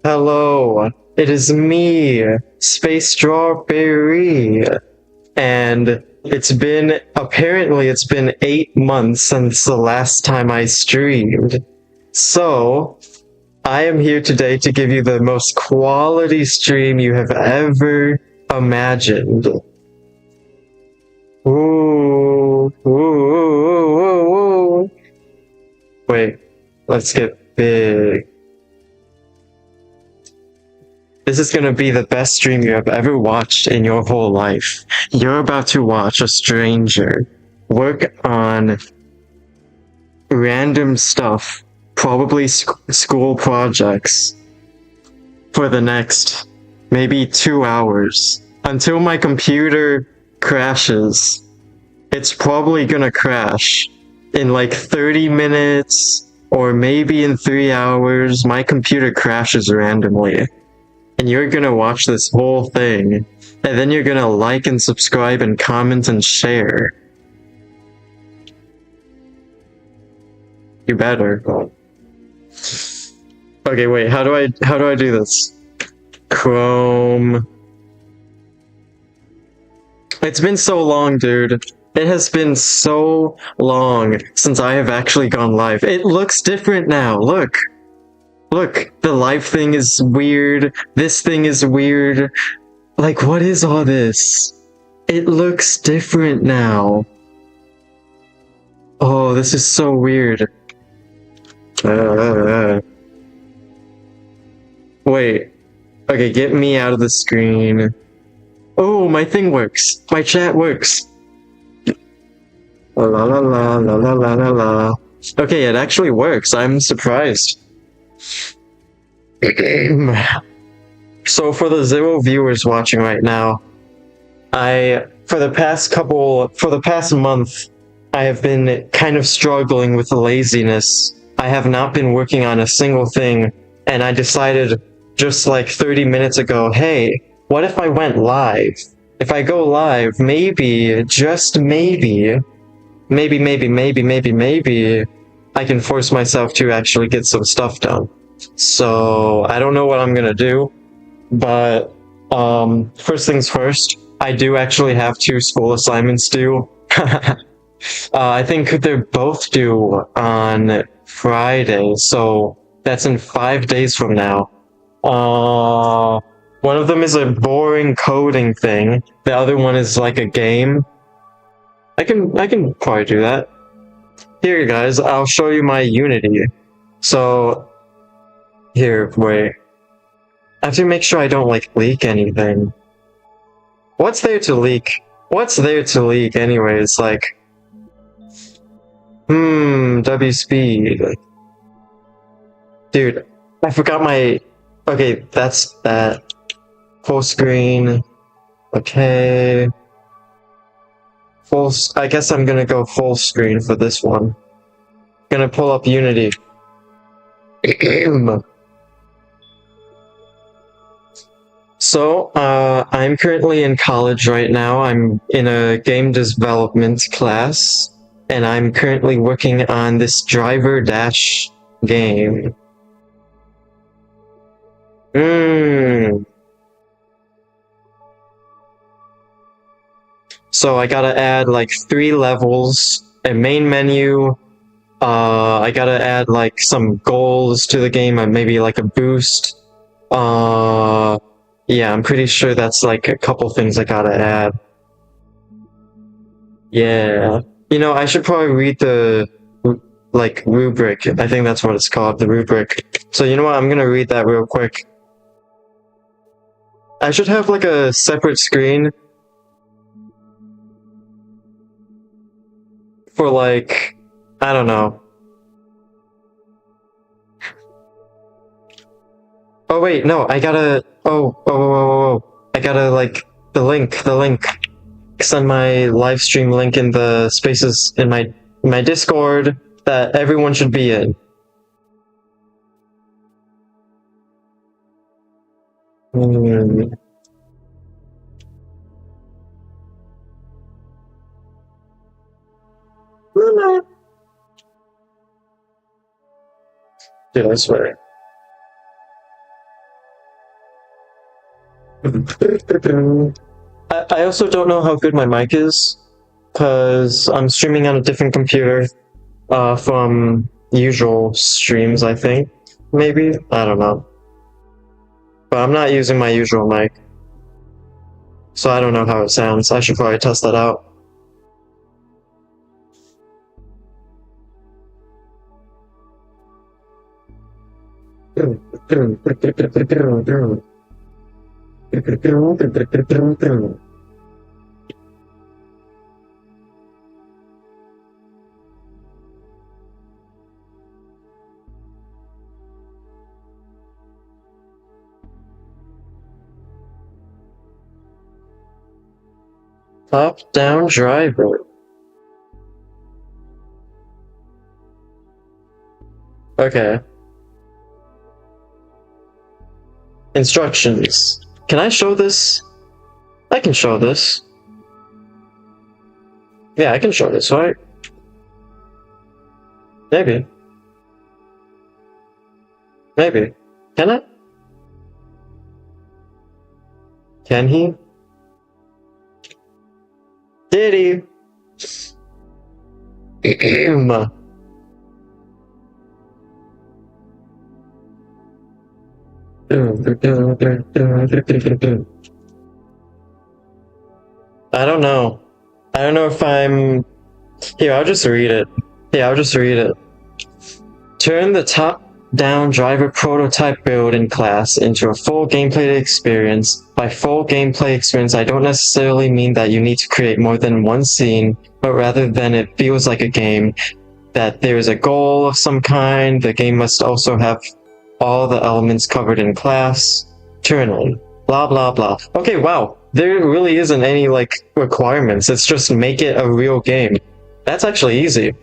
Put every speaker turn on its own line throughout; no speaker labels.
Hello, it is me, Space Strawberry, and it's been 8 months since the last time I streamed. So, I am here today to give you the most quality stream you have ever imagined. Ooh, ooh, ooh, ooh, ooh. Wait, let's get big. This is gonna be the best stream you have ever watched in your whole life. You're about to watch a stranger work on random stuff, probably school projects, for the next maybe 2 hours until my computer crashes. It's probably gonna crash in like 30 minutes or maybe in 3 hours. My computer crashes randomly. And you're gonna watch this whole thing, and then you're gonna like and subscribe and comment and share. You better. Okay, wait, how do I do this? Chrome. It's been so long, dude. It has been so long since I have actually gone live. It looks different now, look. Look, the live thing is weird. This thing is weird. Like, what is all this? It looks different now. Oh, this is so weird. Wait. Okay, get me out of the screen. Oh, my thing works. My chat works. La la la la la la la la la. Okay, it actually works. I'm surprised. So for the 0 viewers watching right now, for the past month, I have been kind of struggling with laziness. I have not been working on a single thing, and I decided just like 30 minutes ago, hey, what if I went live? If I go live, maybe, just maybe, maybe, I can force myself to actually get some stuff done. So, I don't know what I'm gonna do, but, first things first, I do actually have 2 school assignments due. I think they're both due on Friday, so that's in 5 days from now. One of them is a boring coding thing, the other one is like a game. I can probably do that. Here, guys, I'll show you my Unity. So, here, wait. I have to make sure I don't, like, leak anything. What's there to leak? What's there to leak anyways? Like, W speed. Dude, I forgot my... Okay, that's that. Full screen. Okay. I guess I'm gonna go full screen for this one. Gonna pull up Unity. So, I'm currently in college right now. I'm in a game development class, and I'm currently working on this driver dash game. So I gotta add like 3 levels, a main menu, I gotta add like some goals to the game, and maybe like a boost. Yeah, I'm pretty sure that's like a couple things I gotta add. Yeah. You know, I should probably read the, like, rubric. I think that's what it's called, the rubric. So you know what, I'm gonna read that real quick. I should have like a separate screen for like, I don't know. Oh wait, no, I gotta, I gotta like, the link. Send my live stream link in the spaces in my Discord that everyone should be in. Dude, I swear. I also don't know how good my mic is, because I'm streaming on a different computer from usual streams, I think. Maybe? I don't know. But I'm not using my usual mic, so I don't know how it sounds. I should probably test that out. Top-down driver. Okay. Instructions. Can I show this? I can show this. Yeah, I can show this, right? Maybe. Maybe. Can I? Can he? Did he? I don't know. I don't know if I'm... Here, I'll just read it. Turn the top-down driver prototype build in class into a full gameplay experience. By full gameplay experience, I don't necessarily mean that you need to create more than one scene, but rather than it feels like a game, that there's a goal of some kind. The game must also have all the elements covered in class. Turn on. Blah blah blah. Okay, wow. There really isn't any, like, requirements. It's just make it a real game. That's actually easy.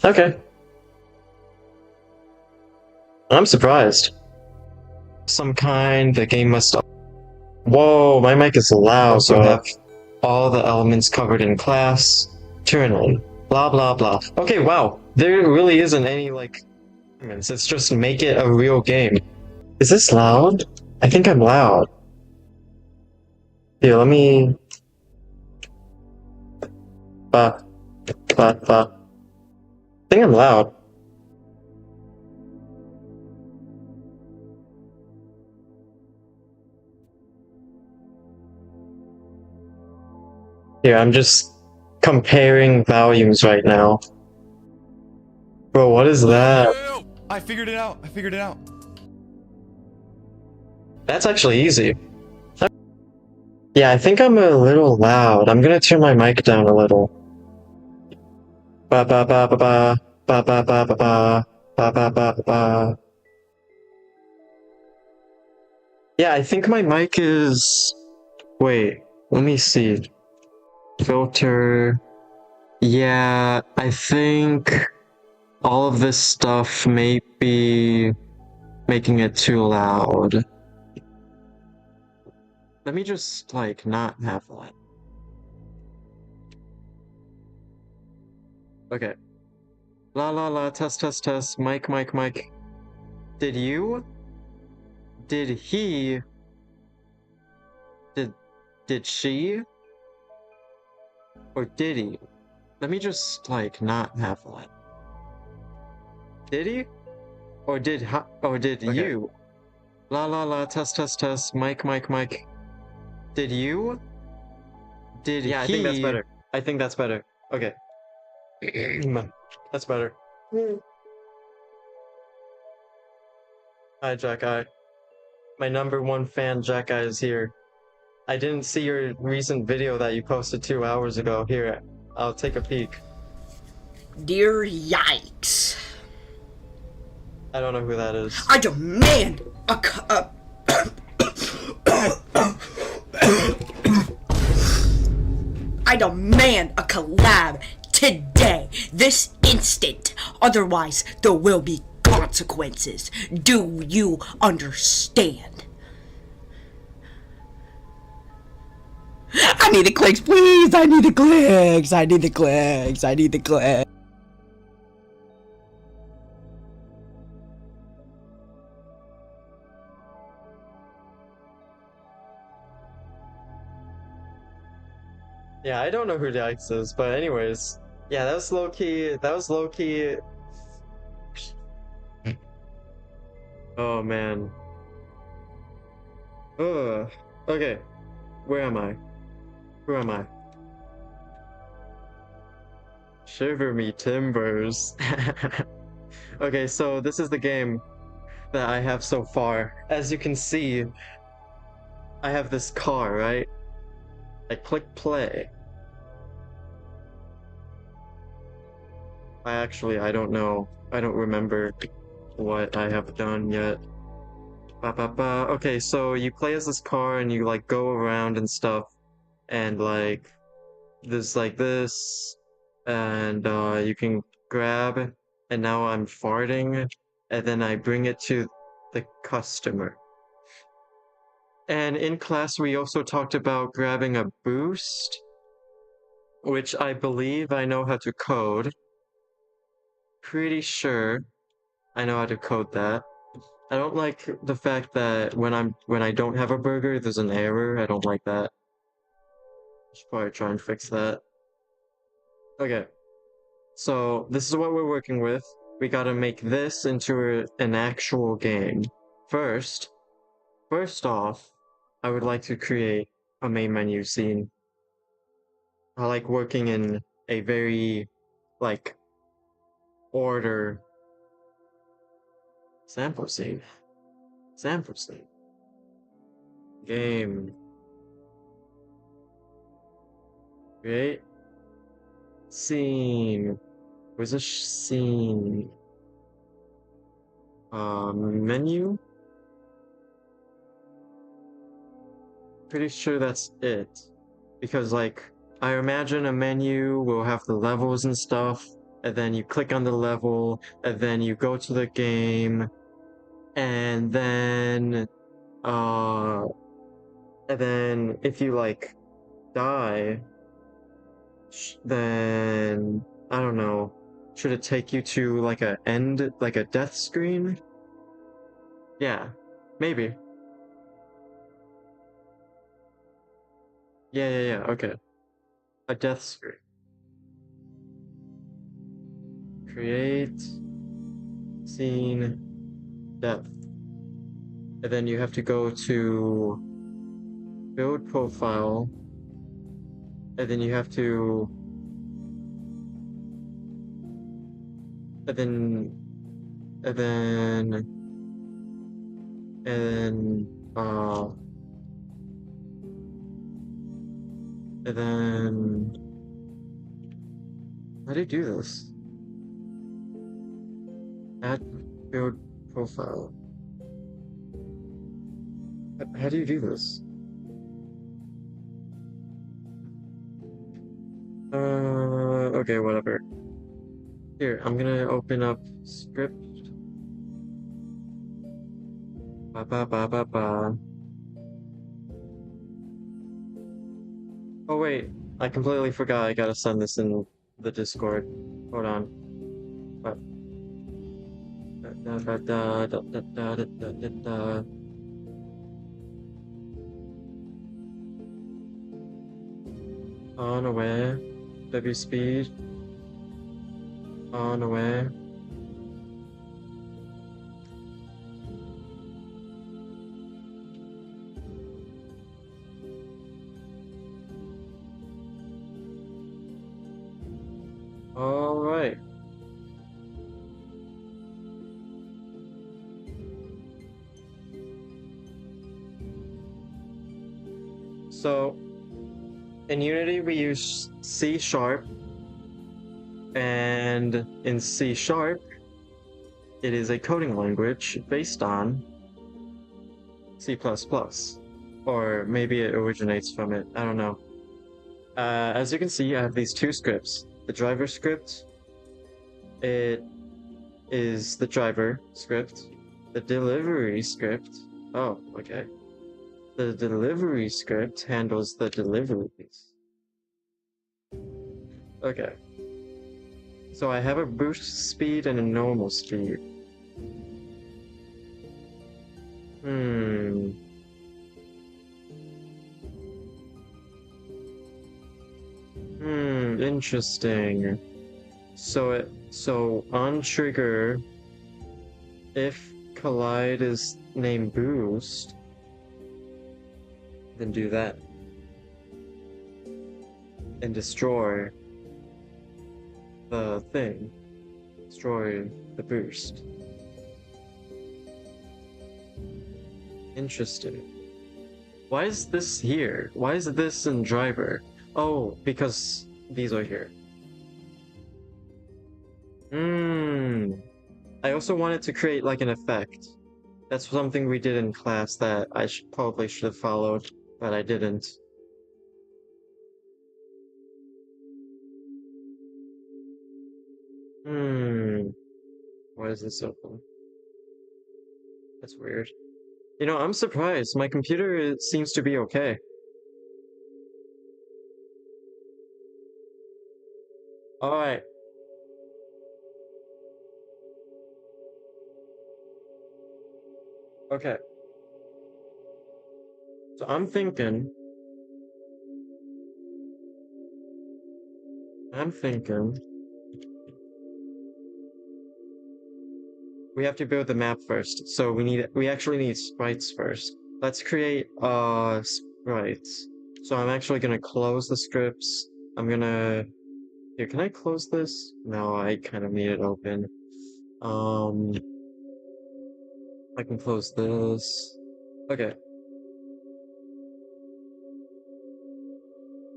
Okay. I'm surprised. Some kind, the game must... Whoa, my mic is loud, so have all the elements covered in class. Turn on. Blah blah blah. Okay, wow. There really isn't any, like, requirements. It's just make it a real game. Is this loud? I think I'm loud. Here, let me... I think I'm loud. Here, I'm just comparing volumes right now. Bro, what is that?
I figured it out.
That's actually easy. Yeah, I think I'm a little loud. I'm gonna turn my mic down a little. Ba ba ba ba ba ba ba ba ba ba ba ba ba ba. Yeah, I think my mic is... Wait, let me see. Filter... Yeah, I think all of this stuff may be making it too loud. Let me just, like, not have that. Okay. La la la, test test test, mic mic mic. Did you? Did he? Did she? Or did he? Let me just, like, not have that. Did he? Or did you? La la la, test test test, mic mic mic. Did you? Did
Yeah,
he?
I think that's better.
I think that's better. Okay. That's better. Hi, Jack Eye. My #1 fan, Jack Eye, is here. I didn't see your recent video that you posted 2 hours ago. Here, I'll take a peek.
Dear yikes.
I don't know who that is.
I demand I demand a collab today, this instant. Otherwise, there will be consequences. Do you understand? I need the clicks, please. I need the clicks.
Yeah, I don't know who Dykes is, but anyways, yeah, that was low key. That was low key. Oh man. Ugh. Okay, where am I? Who am I? Shiver me timbers. Okay, so this is the game that I have so far. As you can see, I have this car, right? I click play. I don't know. I don't remember what I have done yet. Ba, ba, ba. Okay, so you play as this car and you like go around and stuff, and like this, and you can grab, and now I'm farting, and then I bring it to the customer. And in class, we also talked about grabbing a boost, which I believe I know how to code. Pretty sure I know how to code that. I don't like the fact that when I don't have a burger, there's an error. I don't like that. Should probably try and fix that. Okay, so this is what we're working with. We gotta make this into an actual game. First, first off, I would like to create a main menu scene. I like working in a very, like, order sample scene. Sample scene. Game. Create. Scene. Where's a scene? Menu? Pretty sure that's it. Because, like, I imagine a menu will have the levels and stuff, and then you click on the level, and then you go to the game, and then, uh, and then if you, like, die, then, I don't know, should it take you to, like, like a death screen? Yeah, maybe. Yeah, okay. A death screen. Create scene depth. And then you have to go to build profile. And then you have to and then and then and then how do you do this? Add build profile. How do you do this? Okay, whatever. Here, I'm gonna open up script. Ba ba ba ba ba. Oh wait, I completely forgot I gotta send this in the Discord. Hold on. What? Da, da, da, da, da, da, da, da, da, da. On away. W speed. On away. Alright. So, in Unity we use C sharp, and in C sharp, it is a coding language based on C++. Or maybe it originates from it, I don't know. As you can see, I have these two scripts. The driver script, it is the driver script. The delivery script, oh, okay. The delivery script handles the deliveries. Okay. So I have a boost speed and a normal speed. interesting. So on trigger, if collide is named boost, then do that. And destroy the thing. Destroy the boost. Interesting. Why is this here? Why is this in driver? Oh, because these are here. I also wanted to create like an effect. That's something we did in class that I probably should have followed, but I didn't. Why is this open? That's weird. You know, I'm surprised. My computer seems to be okay. Alright. Okay. So I'm thinking we have to build the map first. So we actually need sprites first. Let's create sprites. So I'm actually gonna close the scripts. I'm gonna here, can I close this? No, I kind of need it open. I can close this. Okay.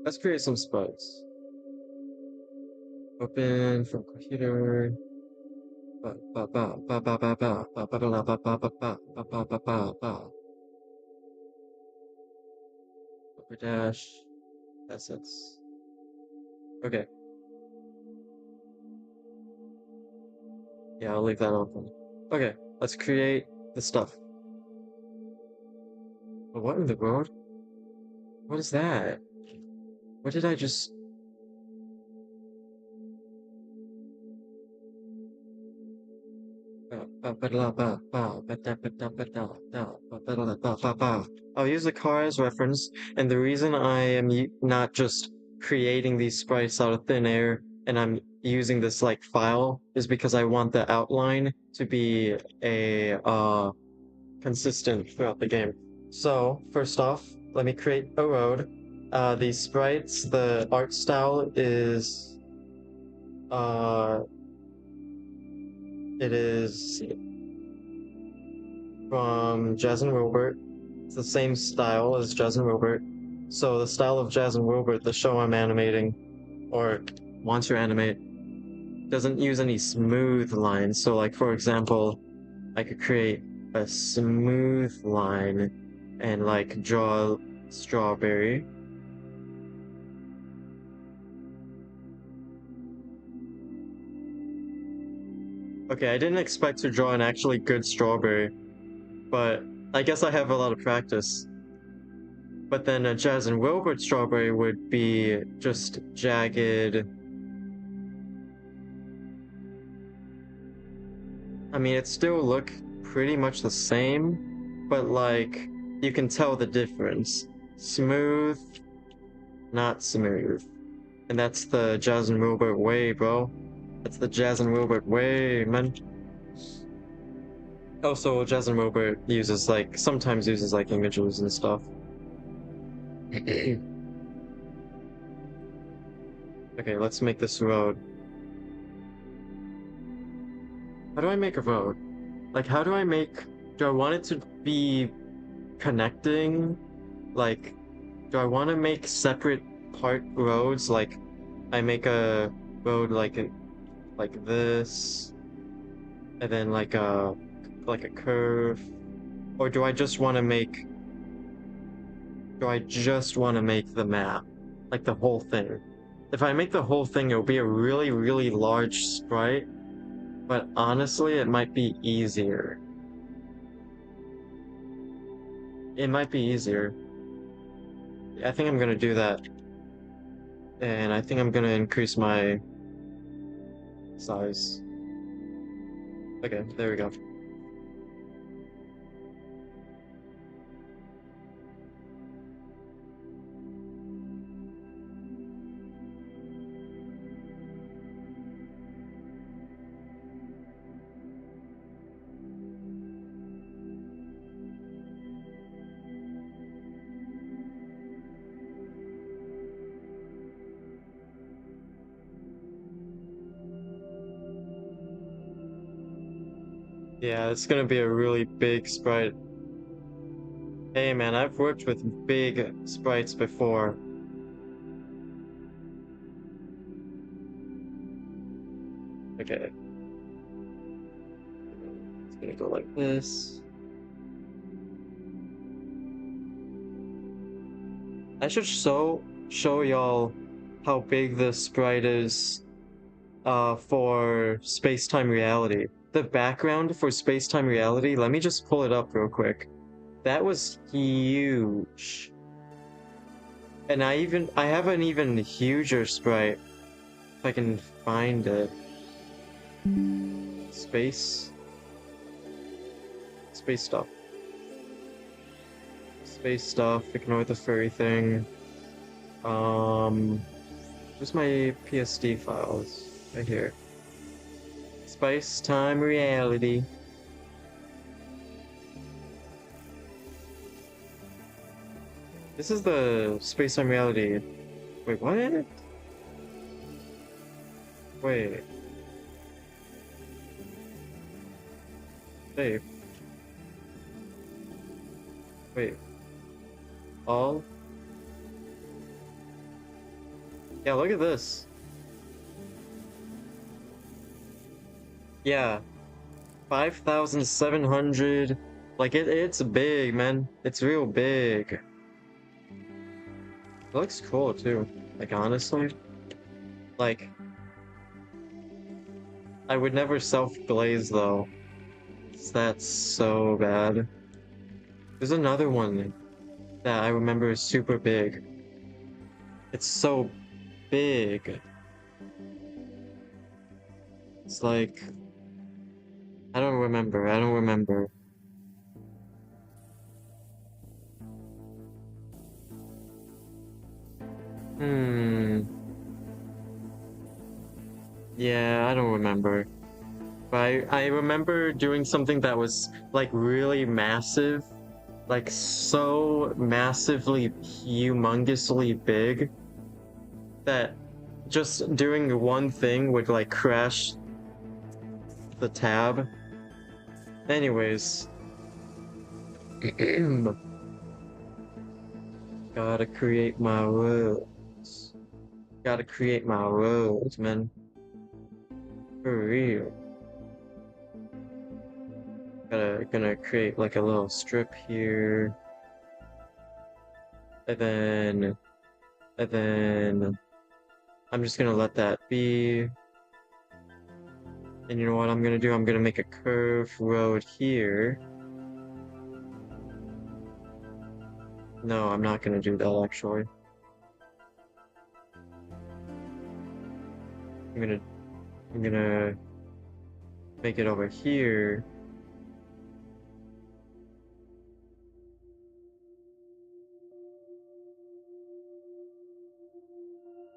Let's create some sprites. Open from computer. Upper dash. Assets. Okay. Yeah, I'll leave that open. Okay, let's create the stuff. But what in the world? What is that? What did I just... I'll use the car as reference, and the reason I am not just creating these sprites out of thin air and I'm using this like file is because I want the outline to be a consistent throughout the game. So first off, let me create a road. These sprites, the art style is it is from Jazz and Wilbert. It's the same style as Jazz and Wilbert. So the style of Jazz and Wilbert, the show I'm animating, or want to animate, doesn't use any smooth lines. So like for example, I could create a smooth line and like draw strawberry. Okay, I didn't expect to draw an actually good strawberry, but I guess I have a lot of practice. But then a Jazz and Wilbert strawberry would be just jagged. I mean, it still look pretty much the same, but like, you can tell the difference. Smooth, not smooth. And that's the Jazz and Wilbert way, bro. That's the Jazz and Wilbert way, man. Also, Jazz and Wilbert uses like, sometimes uses like images and stuff. Okay, let's make this road. How do I make a road? Like, how do I make... Do I want it to be connecting? Like, do I want to make separate part roads? Like, I make a road like this, and then like a curve, or do I just want to make? Do I just want to make the map, like the whole thing? If I make the whole thing, it'll be a really, really large sprite, but honestly, it might be easier. It might be easier. I think I'm gonna do that. And I think I'm gonna increase my size. Okay, there we go. Yeah, it's gonna be a really big sprite. Hey man, I've worked with big sprites before. Okay, it's gonna go like this. I should show y'all how big the sprite is for space-time reality. The background for space-time reality, let me just pull it up real quick. That was huge. And I have an even huger sprite. If I can find it. Space. Space stuff. Space stuff, ignore the furry thing. Where's my PSD files? Right here. Space-time reality. This is the space-time reality. Wait, what? Wait. Wait. Wait. All? Yeah, look at this. Yeah. 5,700. Like, it's big, man. It's real big. It looks cool, too. Like, honestly. Like, I would never self-glaze, though. That's so bad. There's another one that I remember is super big. It's so big. It's like... I don't remember. I don't remember. Hmm. Yeah, I don't remember. But I remember doing something that was like really massive. Like so massively, humongously big that just doing one thing would like crash the tab. Anyways. Gotta create my worlds. Gotta create my worlds, man. For real. Gonna create like a little strip here. And then I'm just gonna let that be. And you know what I'm gonna do? I'm gonna make a curved road here. No, I'm not gonna do that actually. I'm gonna make it over here.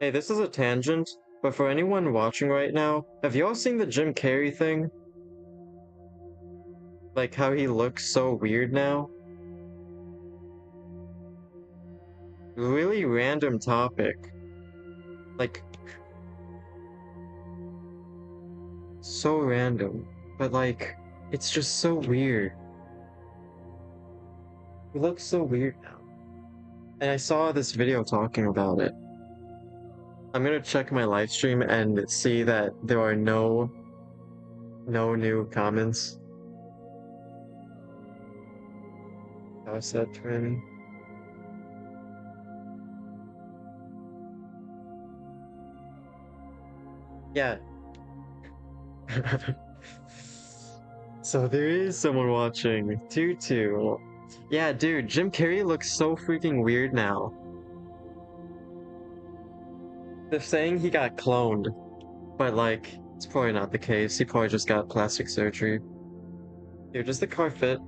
Hey, this is a tangent, but for anyone watching right now, have y'all seen the Jim Carrey thing? Like how he looks so weird now? Really random topic. Like, so random. But like, it's just so weird. He looks so weird now. And I saw this video talking about it. I'm gonna check my live stream and see that there are no new comments. How's that trend? Yeah. So there is someone watching. Tutu. Yeah, dude, Jim Carrey looks so freaking weird now. They're saying he got cloned, but like, it's probably not the case. He probably just got plastic surgery. Dude, does the car fit?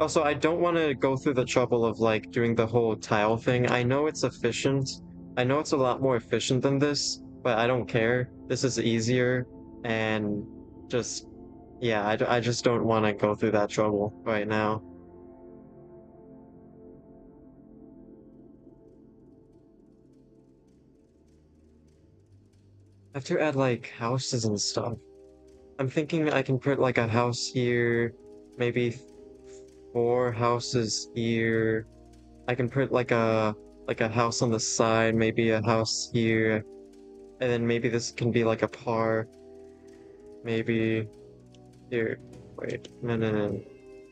Also, I don't want to go through the trouble of like doing the whole tile thing. I know it's efficient. I know it's a lot more efficient than this, but I don't care. This is easier, and just, yeah, I just don't want to go through that trouble right now. I have to add like houses and stuff. I'm thinking I can put like a house here, maybe 4 houses here. I can put like a house on the side, maybe a house here, and then maybe this can be like a park. Maybe here. Wait, no.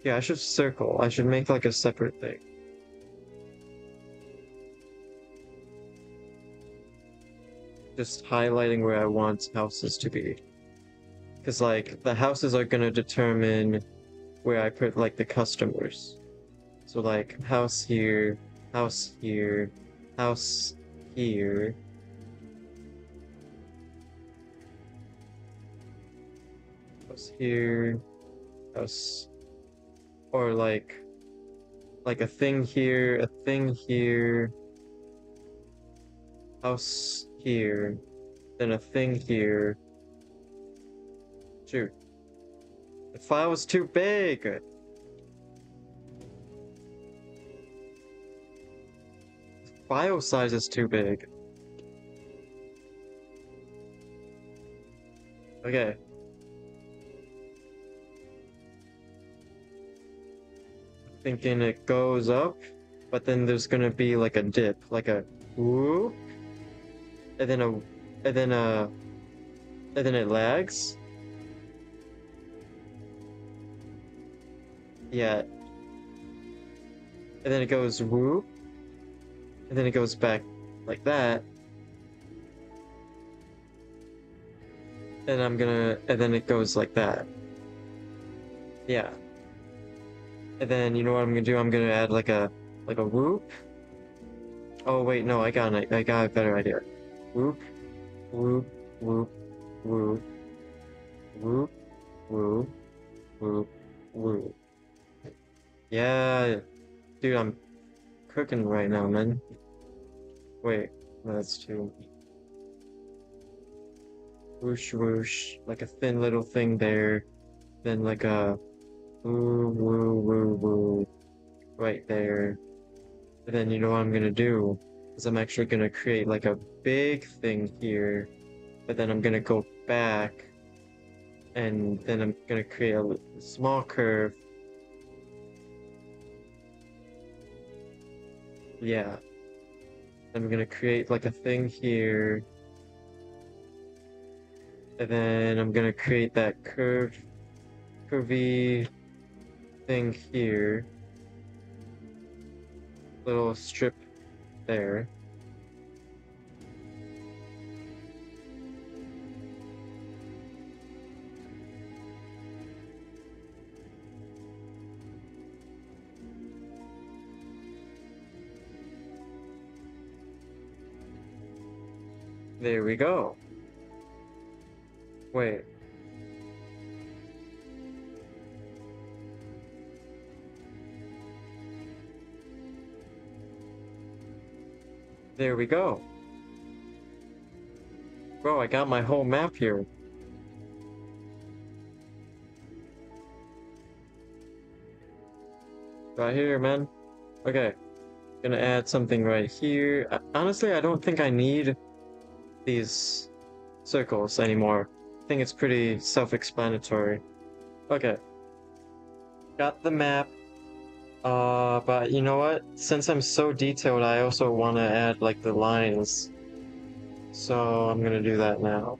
Yeah, I should circle. I should make like a separate thing. Just highlighting where I want houses to be. Because like the houses are gonna determine where I put like the customers. So like house here, house here, house here. House here, house, or like a thing here, a thing here, house here, then a thing here. Shoot. The file was too big! The file size is too big. Okay. Thinking it goes up, but then there's gonna be like a dip, like a whoop, and then and then it lags. Yeah. And then it goes whoop, and then it goes back like that. And then it goes like that. Yeah. And then you know what I'm gonna do? I'm gonna add like a whoop. Oh wait, no, I got a better idea. Whoop, whoop, whoop, whoop, whoop, whoop, whoop, whoop. Yeah, dude, I'm cooking right now, man. Wait, no, that's too. Whoosh, whoosh, like a thin little thing there. Then like a woo, woo, woo, woo, right there. And then you know what I'm gonna do? Is I'm actually gonna create like a big thing here, but then I'm gonna go back, and then I'm gonna create a small curve. Yeah. I'm gonna create like a thing here, and then I'm gonna create that curvy thing here. Little strip there. There we go. Wait. There we go. Bro, I got my whole map here. Right here, man. Okay. Gonna add something right here. Honestly, I don't think I need these circles anymore. I think it's pretty self-explanatory. Okay. Got the map. But you know what? Since I'm so detailed, I also want to add like the lines. So I'm gonna do that now.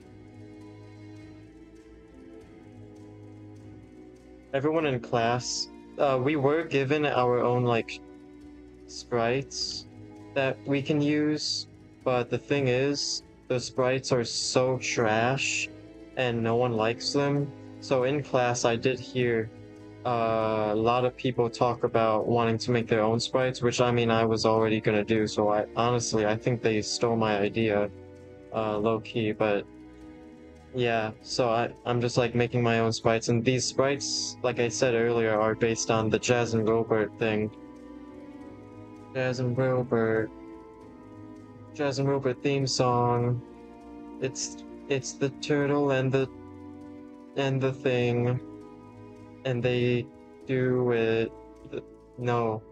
Everyone in class, we were given our own like sprites that we can use, but the thing is, the sprites are so trash and no one likes them. So in class, I did hear a lot of people talk about wanting to make their own sprites, which I mean I was already gonna do, so I honestly I think they stole my idea, low-key, but yeah, so I'm just like making my own sprites, and these sprites, like I said earlier, are based on the Jazz and Wilbert thing. Jazz and Wilbert. Jazz and Wilbert theme song. It's the turtle and the thing. And they do it. No.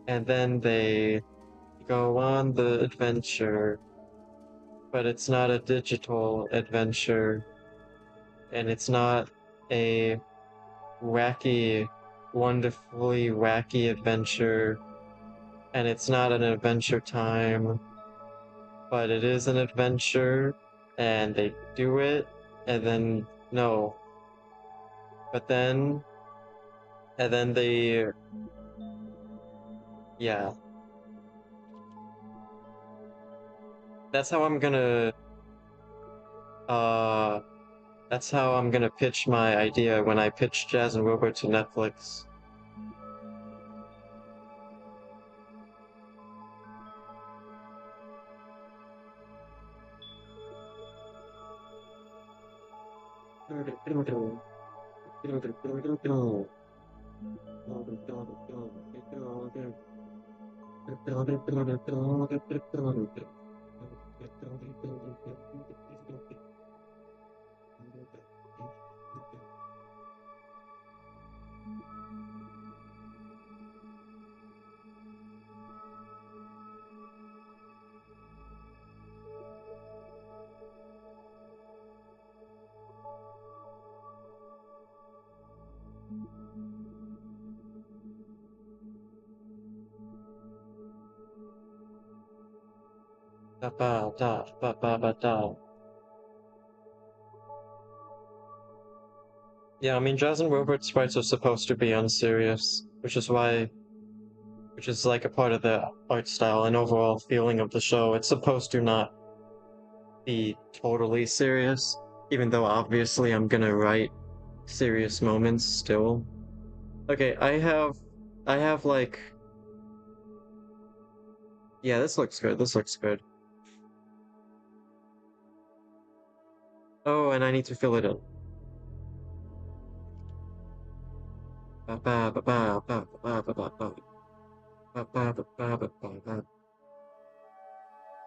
And then they go on the adventure. But it's not a digital adventure. and it's not a wacky, wonderfully wacky adventure, and it's not an adventure time, but it is an adventure, and they do it, and then no, but then, and then they, yeah, that's how I'm gonna, uh, that's how I'm gonna pitch my idea when I pitch Jazz and Wilbur to Netflix. Yeah, I mean, Jazz and Wilbert sprites are supposed to be unserious, which is like a part of the art style and overall feeling of the show. It's supposed to not be totally serious, even though obviously I'm gonna write serious moments still. Okay, I have like, yeah, this looks good, this looks good. Oh, and I need to fill it in. Ba ba ba ba ba ba ba ba ba ba ba ba ba ba ba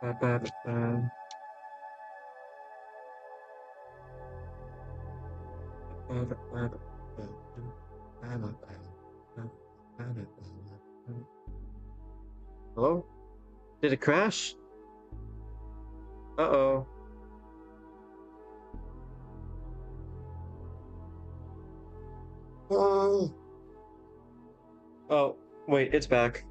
ba ba ba. Hello? Did it crash? Uh-oh. Oh. Oh, wait, it's back.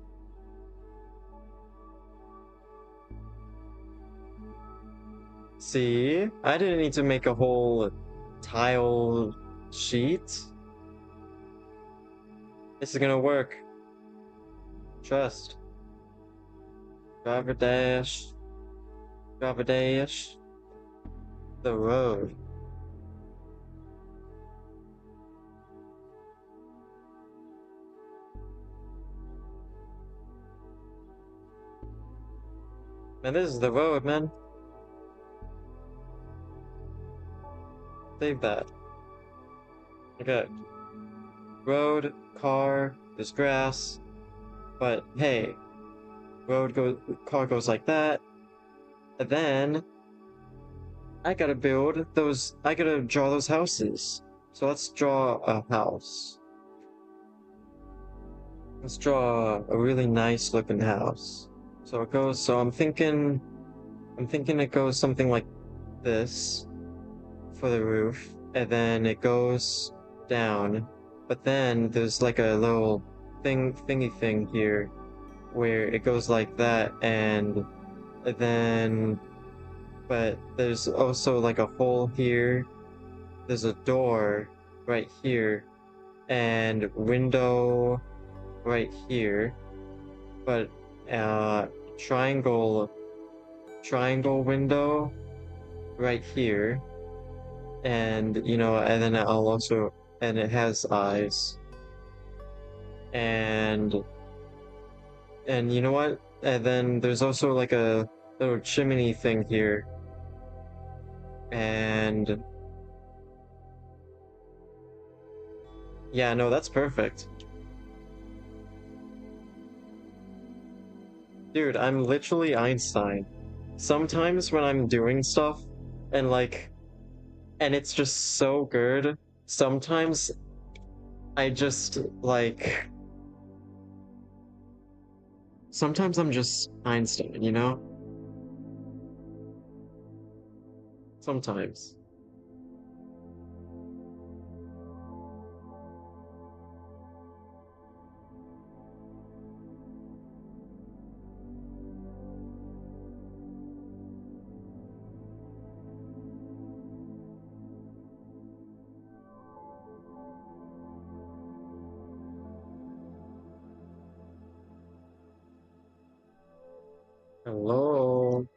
See? I didn't need to make a whole tile sheet. This is gonna work. Trust. Driver dash. Driver dash. The road. Man, this is the road, man. Save that. Okay. Road, car, there's grass. But hey, car goes like that. And then I gotta draw those houses. So let's draw a house. Let's draw a really nice looking house. So I'm thinking it goes something like this for the roof, and then it goes down, but then there's like a little thingy thing here where it goes like that, and then but there's also like a hole here, there's a door right here, and window right here, but triangle window right here, and and then and it has eyes, and you know what, and then there's also like a little chimney thing here, and yeah, no, that's perfect. Dude, I'm literally Einstein. Sometimes when I'm doing stuff and and it's just so good, sometimes I just sometimes I'm just Einstein, you know? Sometimes. Hello.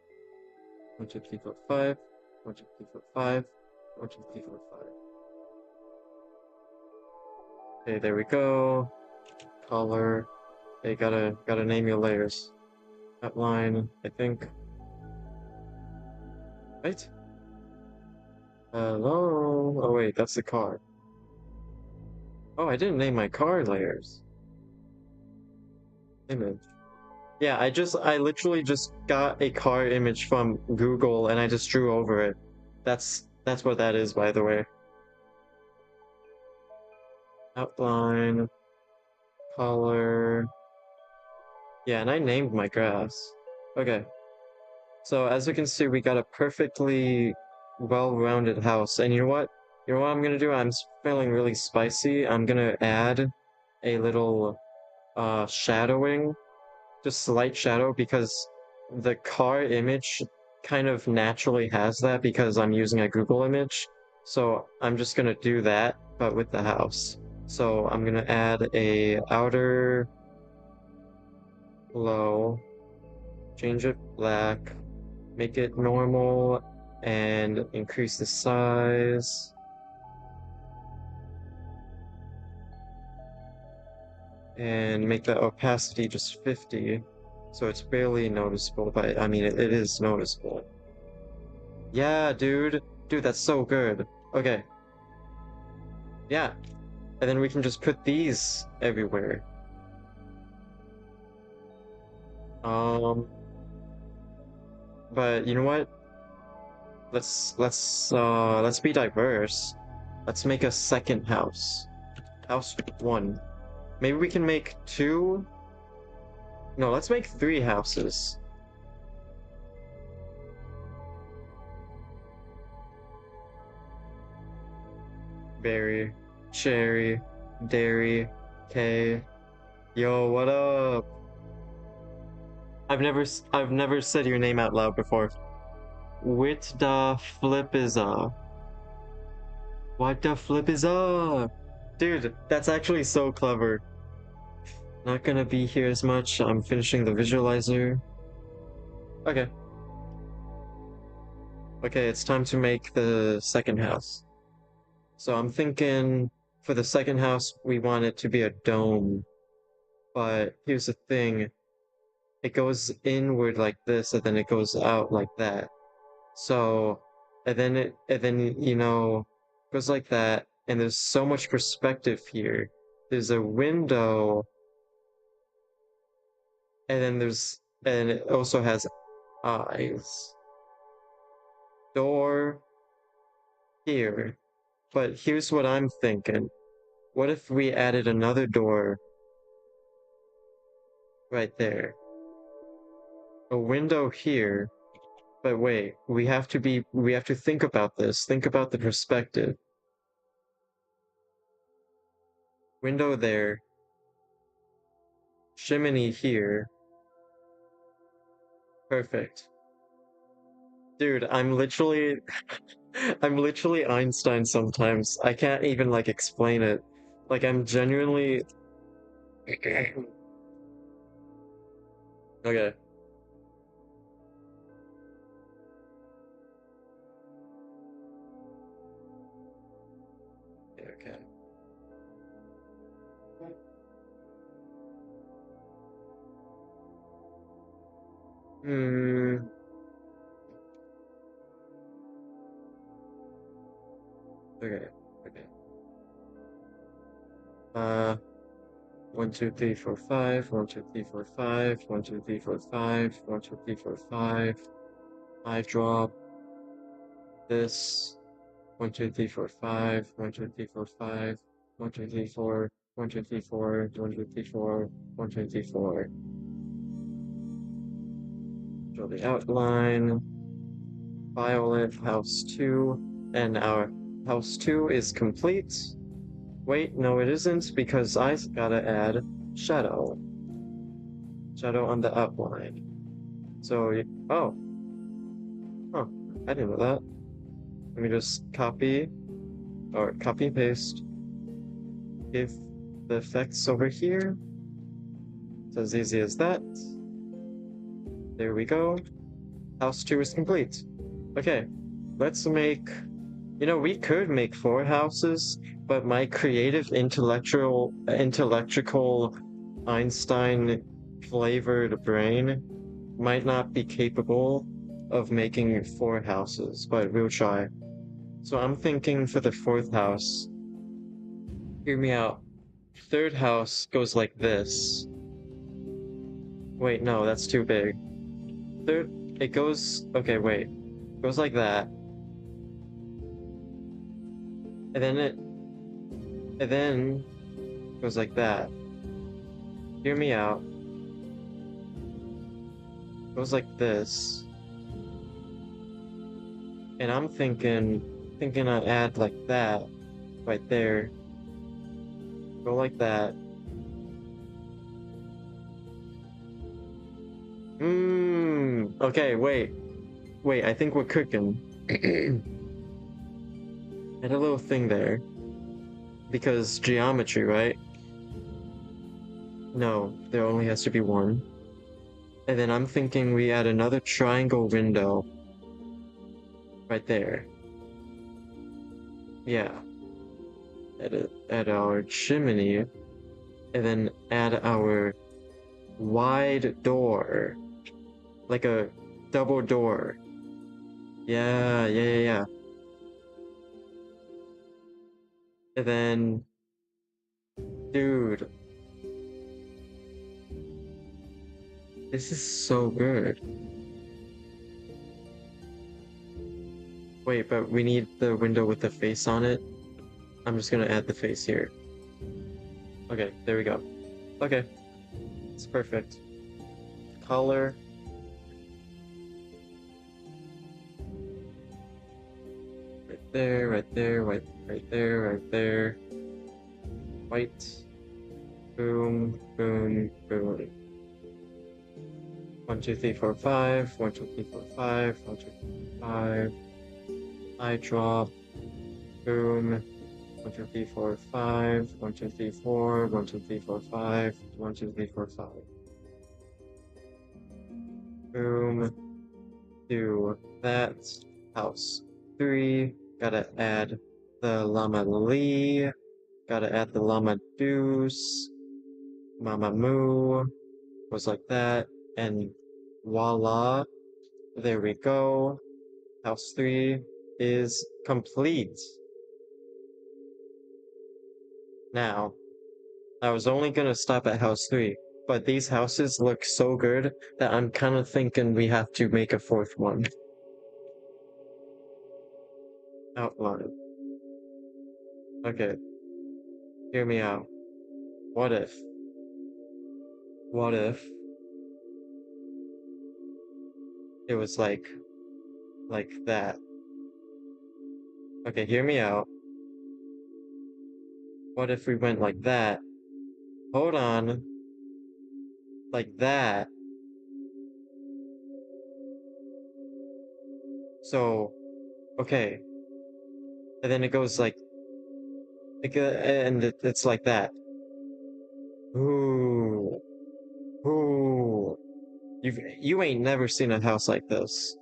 1, 2, 3, 4, 5. 1, 2, 3, 4, 5. 1, 2, 3, 4, 5. Okay, there we go. Color. Okay, gotta name your layers. Outline, I think. Right? Hello. Oh wait, that's the car. Oh, I didn't name my car layers. Image. Yeah, I literally just got a car image from Google and I just drew over it. That's what that is, by the way. Outline, color. Yeah, and I named my grass. Okay. So as you can see, we got a perfectly well-rounded house. And you know what? You know what I'm gonna do? I'm feeling really spicy. I'm gonna add a little shadowing, just slight shadow, because the car image kind of naturally has that because I'm using a Google image. So I'm just gonna do that, but with the house. So I'm gonna add a outer glow, change it black, make it normal, and increase the size. And make the opacity just 50. So it's barely noticeable, but I mean, it is noticeable. Yeah, dude. Dude, that's so good. Okay. Yeah. And then we can just put these everywhere. Um, but you know what? Let's be diverse. Let's make a second house. House 1. Maybe we can make 2? No, let's make 3 houses. Berry, Cherry, Dairy, K. Yo, what up? I've never said your name out loud before. What the flip is up? What the flip is up? Dude, that's actually so clever. Not gonna be here as much. I'm finishing the visualizer. Okay. Okay, it's time to make the second house. So I'm thinking for the second house, we want it to be a dome. But here's the thing. It goes inward like this, and then it goes out like that. So, and then, you know, goes like that, and there's so much perspective here. There's a window, and it also has eyes. Door here. But here's what I'm thinking. What if we added another door right there? A window here. But wait, we have to think about this. Think about the perspective. Window there. Chimney here. Perfect. Dude, I'm literally Einstein sometimes. I can't even like explain it. Like I'm genuinely okay. Okay. Hmm. Okay. Okay. Uh, 1, 2, 3, 4, 5. 1, 2, 3, 4, 5. 1, 2, 3, 4, 5. 1, 2, 3, 4, 5. I drop this. 1, 2, 3, 4, 5. 1, 2, 3, 4, 5. 1, 2, 3, 4. 1, 2, 3, 4. 1, 2, 3, 4. 1, 2, 3, 4. Draw the outline. Violet house 2. And our house 2 is complete. Wait, no it isn't, because I gotta add shadow. Shadow on the outline. So, oh. Huh, I didn't know that. Let me just copy, or copy and paste. Give the effects over here. It's as easy as that. There we go. House 2 is complete. Okay, let's make... You know, we could make 4 houses, but my creative intellectual Einstein-flavored brain might not be capable of making 4 houses, but we'll try. So I'm thinking for the 4th house, hear me out. 3rd house goes like this. Wait, no, that's too big. It goes... Okay, wait. It goes like that. And then goes like that. Hear me out. Goes like this. And I'm thinking I add like that right there. Go like that. Okay, wait. Wait, I think we're cooking. Add a little thing there. Because geometry, right? No, there only has to be one. And then I'm thinking we add another triangle window. Right there. Yeah. Add our chimney. And then add our wide door. Like a double door. Yeah. And then... Dude. This is so good. Wait, but we need the window with the face on it. I'm just gonna add the face here. Okay, there we go. Okay. It's perfect. Color. Right there, right there, right there, right there. White. Boom, boom, boom. 1, 2, 3, 4, 5. 1, 2, 3, 4, 5. 1, 2, 3, 5. Eye drop. Boom. 1, 2, 3, 4, 5. 1, 2, 3, 4. 1, 2, 3, 4, 5. 1, 2, 3, 4, 5. Boom. To that. House 3. Gotta add the llama Lee. Gotta add the llama Deuce. Mama Moo. Goes like that. And voila. There we go. House 3 is complete. Now, I was only gonna stop at house 3, but these houses look so good that I'm kind of thinking we have to make a 4th one. Outline. Okay. Hear me out. What if? What if it was like that? Okay, hear me out. What if we went like that? Hold on. Like that. So, okay. And then it goes like, it's like that. Ooh. Ooh. You ain't never seen a house like this.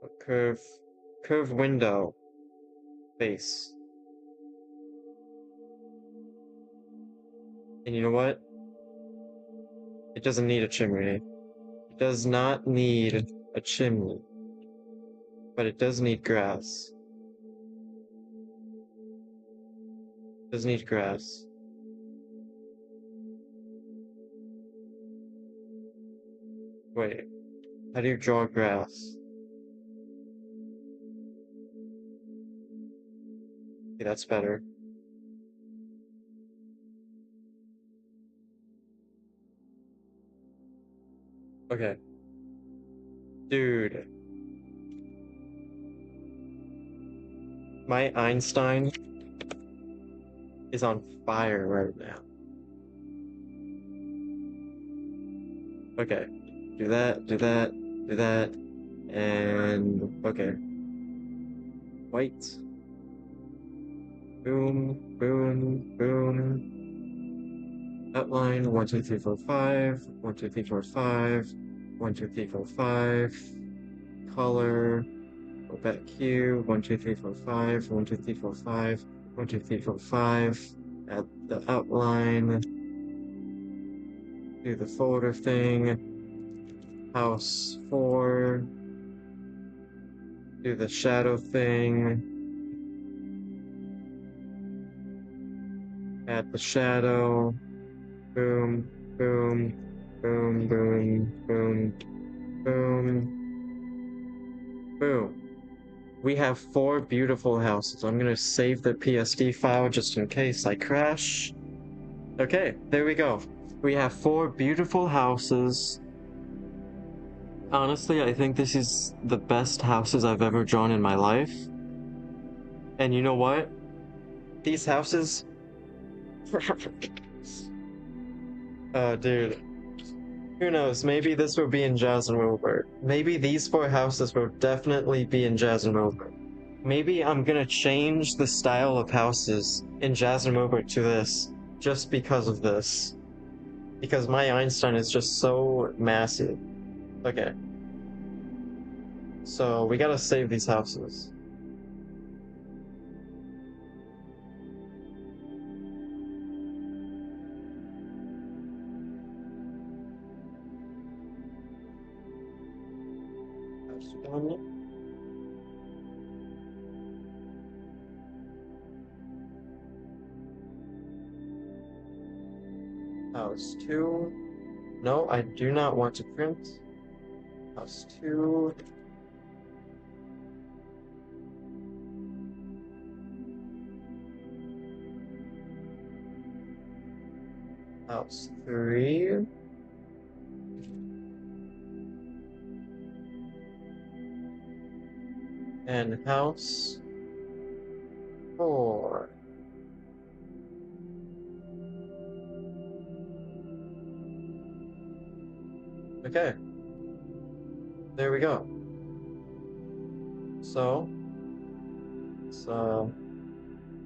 A curve window. Face. And you know what? It doesn't need a chimney. It does not need a chimney. But it does need grass. It does need grass. Wait. How do you draw grass? Okay, that's better. Okay. Dude. My Einstein is on fire right now. Okay. Do that, do that, do that, and... okay. White. Boom, boom, boom. Outline 1, 2, 3, 4, 5. 1, 2, 3, 4, 5. 1, 2, 3, 4, 5. Color. Go back Q. 1, 2, 3, 4, 5. 1, 2, 3, 4, 5. 1, 2, 3, 4, 5. Add the outline. Do the folder thing. House 4. Do the shadow thing. Add the shadow. Boom, boom, boom, boom, boom, boom, boom. We have 4 beautiful houses. I'm gonna save the PSD file just in case I crash. Okay, there we go. We have 4 beautiful houses. Honestly, I think this is the best houses I've ever drawn in my life. And you know what? These houses... dude. Who knows, maybe this will be in Jazz and Wilbur. Maybe these 4 houses will definitely be in Jazz and Wilbur. Maybe I'm gonna change the style of houses in Jazz and Wilbur to this, just because of this. Because my Einstein is just so massive. Okay. So, we gotta save these houses. House 1. House 2. No, I do not want to print. House 2. House 3. And house 4. Okay. There we go. So, let's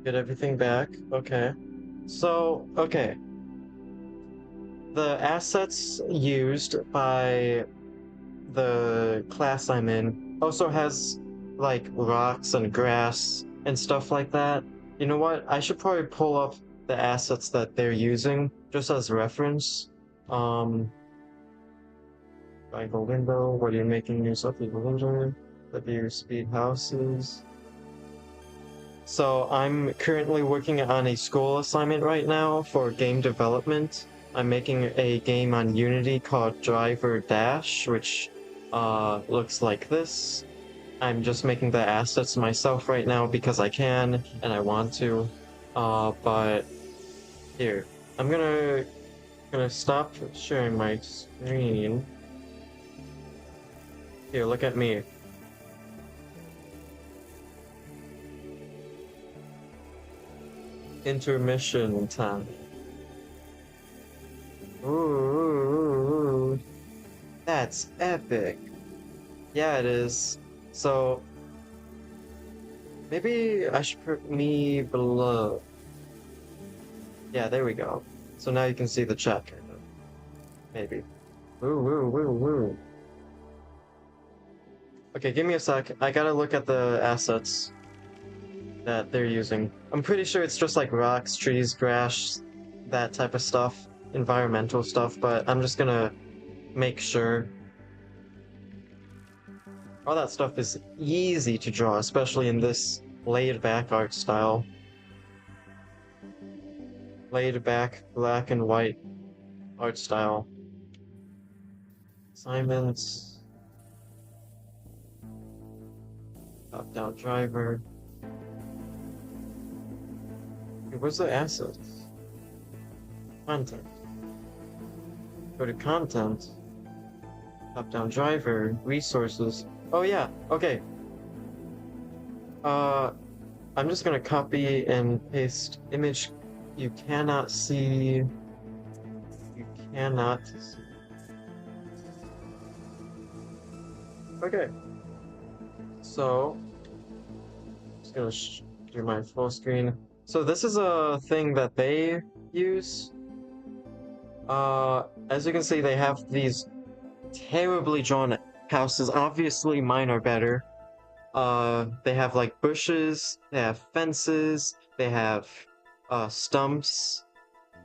get everything back. Okay. So, okay. The assets used by the class I'm in also has like rocks and grass and stuff like that. You know what? I should probably pull up the assets that they're using just as reference. By window, what are you making use of the window? W speed houses. So I'm currently working on a school assignment right now for game development. I'm making a game on Unity called Driver Dash, which looks like this. I'm just making the assets myself right now because I can and I want to. But here, I'm gonna stop sharing my screen. Here, look at me. Intermission time. Ooh, that's epic. Yeah, it is. So, maybe I should put me below. Yeah, there we go. So now you can see the chat, kind of. Maybe. Woo, woo, woo, woo. Okay, give me a sec. I gotta look at the assets that they're using. I'm pretty sure it's just like rocks, trees, grass, that type of stuff, environmental stuff, but I'm just gonna make sure. All that stuff is easy to draw, especially in this laid-back art style. Laid-back, black and white art style. Assignments. Top-down driver. Where's the assets? Content. Go to content. Top-down driver. Resources. Oh yeah, okay. I'm just gonna copy and paste image you cannot see. You cannot see. Okay. So, just gonna do my full screen. So this is a thing that they use. As you can see, they have these terribly drawn houses. Obviously, mine are better. They have like bushes, they have fences, they have stumps,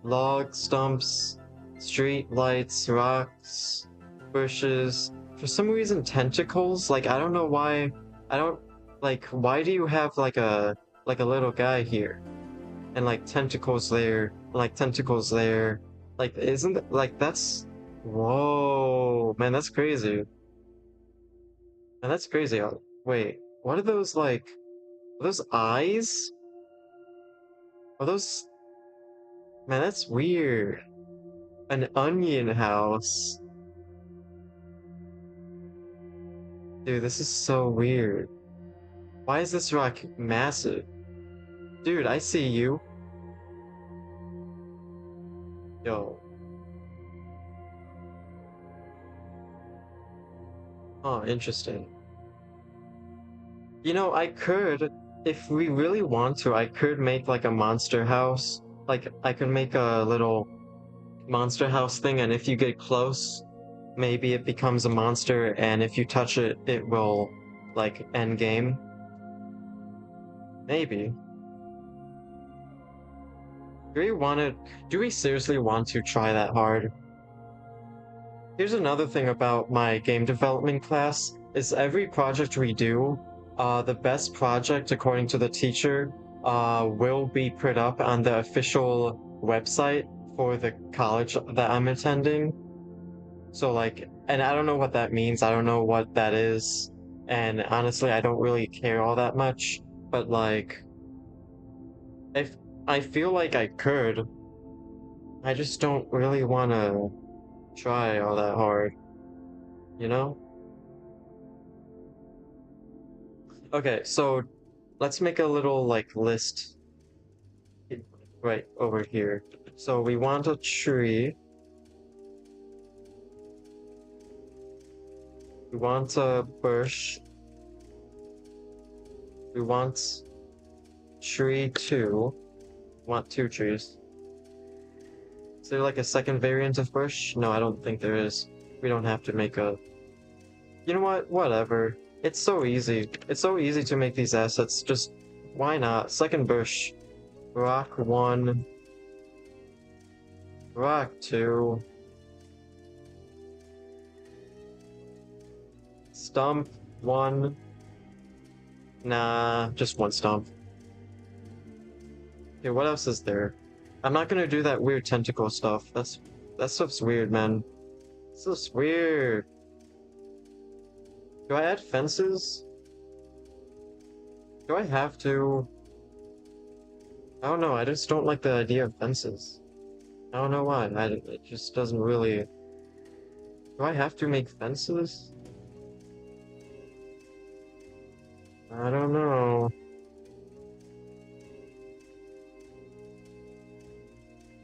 log stumps, street lights, rocks, bushes. For some reason, tentacles. Like I don't know why. I don't like. Why do you have like a little guy here and like tentacles there, like tentacles there? Like isn't like that's whoa man, that's crazy. Man, that's crazy. Wait, what are those like? Are those eyes? Are those? Man, that's weird. An onion house. Dude, this is so weird. Why is this rock massive? Dude, I see you. Yo. Oh, interesting. You know, I could, if we really want to, I could make like a monster house. Like, I could make a little monster house thing, and if you get close, maybe it becomes a monster, and if you touch it, it will, like, end game. Maybe. Do we seriously want to try that hard? Here's another thing about my game development class, is every project we do, the best project according to the teacher, will be put up on the official website for the college that I'm attending. So like, and I don't know what that means, I don't know what that is, and honestly, I don't really care all that much, but like, if I feel like I could, I just don't really want to try all that hard, you know? Okay, so let's make a little like list right over here. So we want a tree. We want a bush. We want tree 2. We want 2 trees. Is there like a second variant of bush? No, I don't think there is. We don't have to make a... You know what? Whatever. It's so easy. It's so easy to make these assets. Just why not? Second bush. Rock 1. Rock 2. Stump 1. Nah, just 1 stump. Okay, what else is there? I'm not gonna do that weird tentacle stuff. That stuff's weird, man. This is weird. Do I add fences? Do I have to? I don't know, I just don't like the idea of fences. I don't know why, it just doesn't really... Do I have to make fences? I don't know.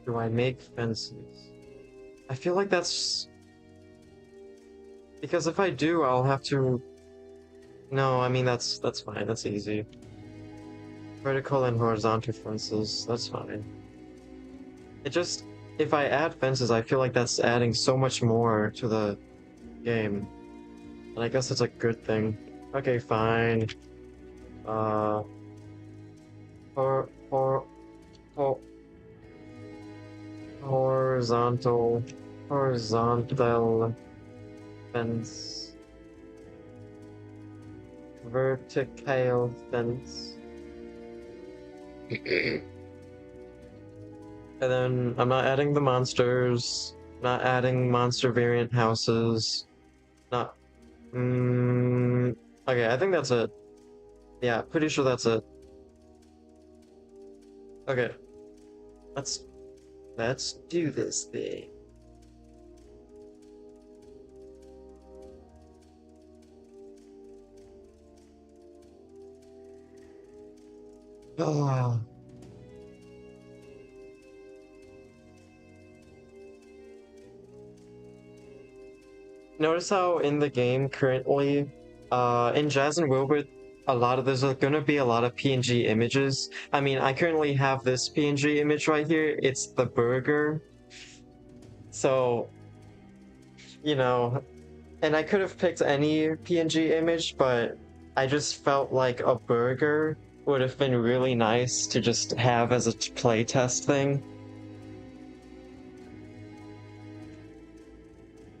Do I make fences? I feel like that's... Because if I do, I'll have to... No, I mean, that's fine, that's easy. Vertical and horizontal fences, that's fine. It just... If I add fences, I feel like that's adding so much more to the game. And I guess it's a good thing. Okay, fine. Hor... Horizontal fence, vertical fence, and then I'm not adding the monsters, not adding monster variant houses, not, okay, I think that's it. Yeah, pretty sure that's it. Okay, let's do this thing. Oh. Notice how in the game currently, in Jazz and Wilbur, there's gonna be a lot of PNG images. I mean, I currently have this PNG image right here. It's the burger. So, you know, and I could have picked any PNG image, but I just felt like a burger would have been really nice to just have as a playtest thing.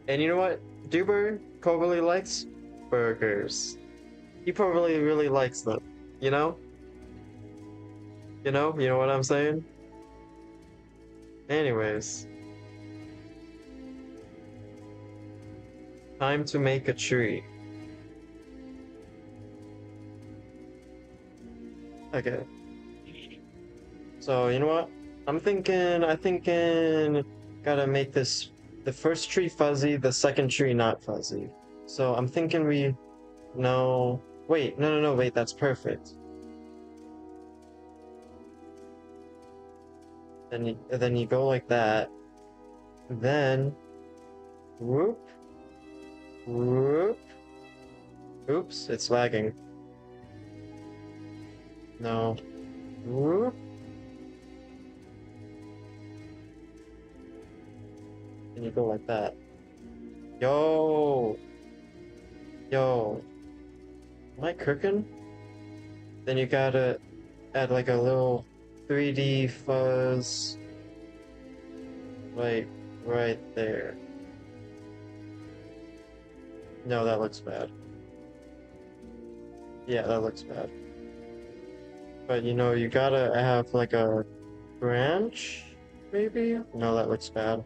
And you know what? Duber probably likes burgers. He probably really likes them. You know? You know what I'm saying? Anyways, time to make a tree. Okay. So, you know what? I thinking, gotta make the first tree fuzzy, the second tree not fuzzy. So I'm thinking no, wait, no, wait, that's perfect. Then you go like that. Then, whoop, whoop. Oops, it's lagging. No. Whoop. And you go like that. Yo! Yo. Am I cooking? Then you gotta add like a little 3D fuzz. Right there. No, that looks bad. Yeah, that looks bad. But you gotta have like a branch, maybe? No, that looks bad.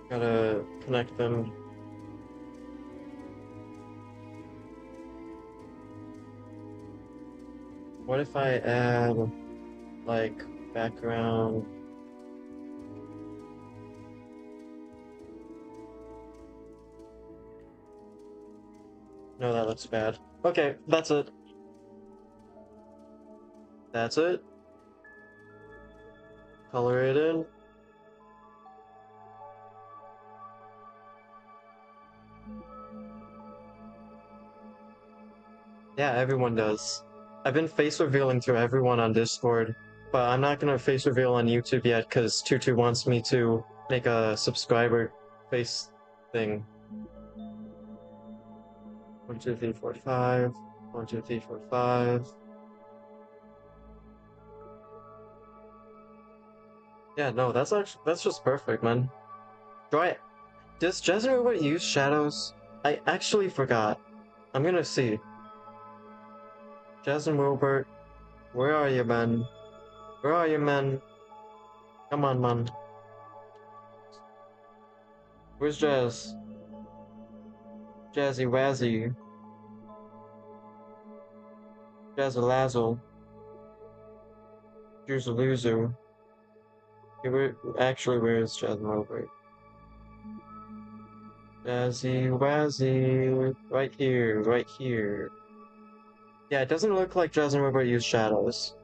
Gotta connect them. What if I add like background? No, that looks bad. Okay, that's it. That's it. Color it in. Yeah, everyone does. I've been face revealing to everyone on Discord, but I'm not gonna face reveal on YouTube yet because Tutu wants me to make a subscriber face thing. 1, 2, 3, 4, 5. 1, 2, 3, 4, 5. Yeah, no, that's just perfect, man. Does Jasmine Robert use shadows? I actually forgot. I'm gonna see. Jasmine Wilbert, where are you, man? Where are you, man? Come on, man. Where's Jazz? Jazzy Wazzy. Jazzy Juzaluzu. Actually, where's Jasmine Wilbert? Jazzy Wazzy. Right here, right here. Yeah, it doesn't look like Jasmine Wilbert used shadows.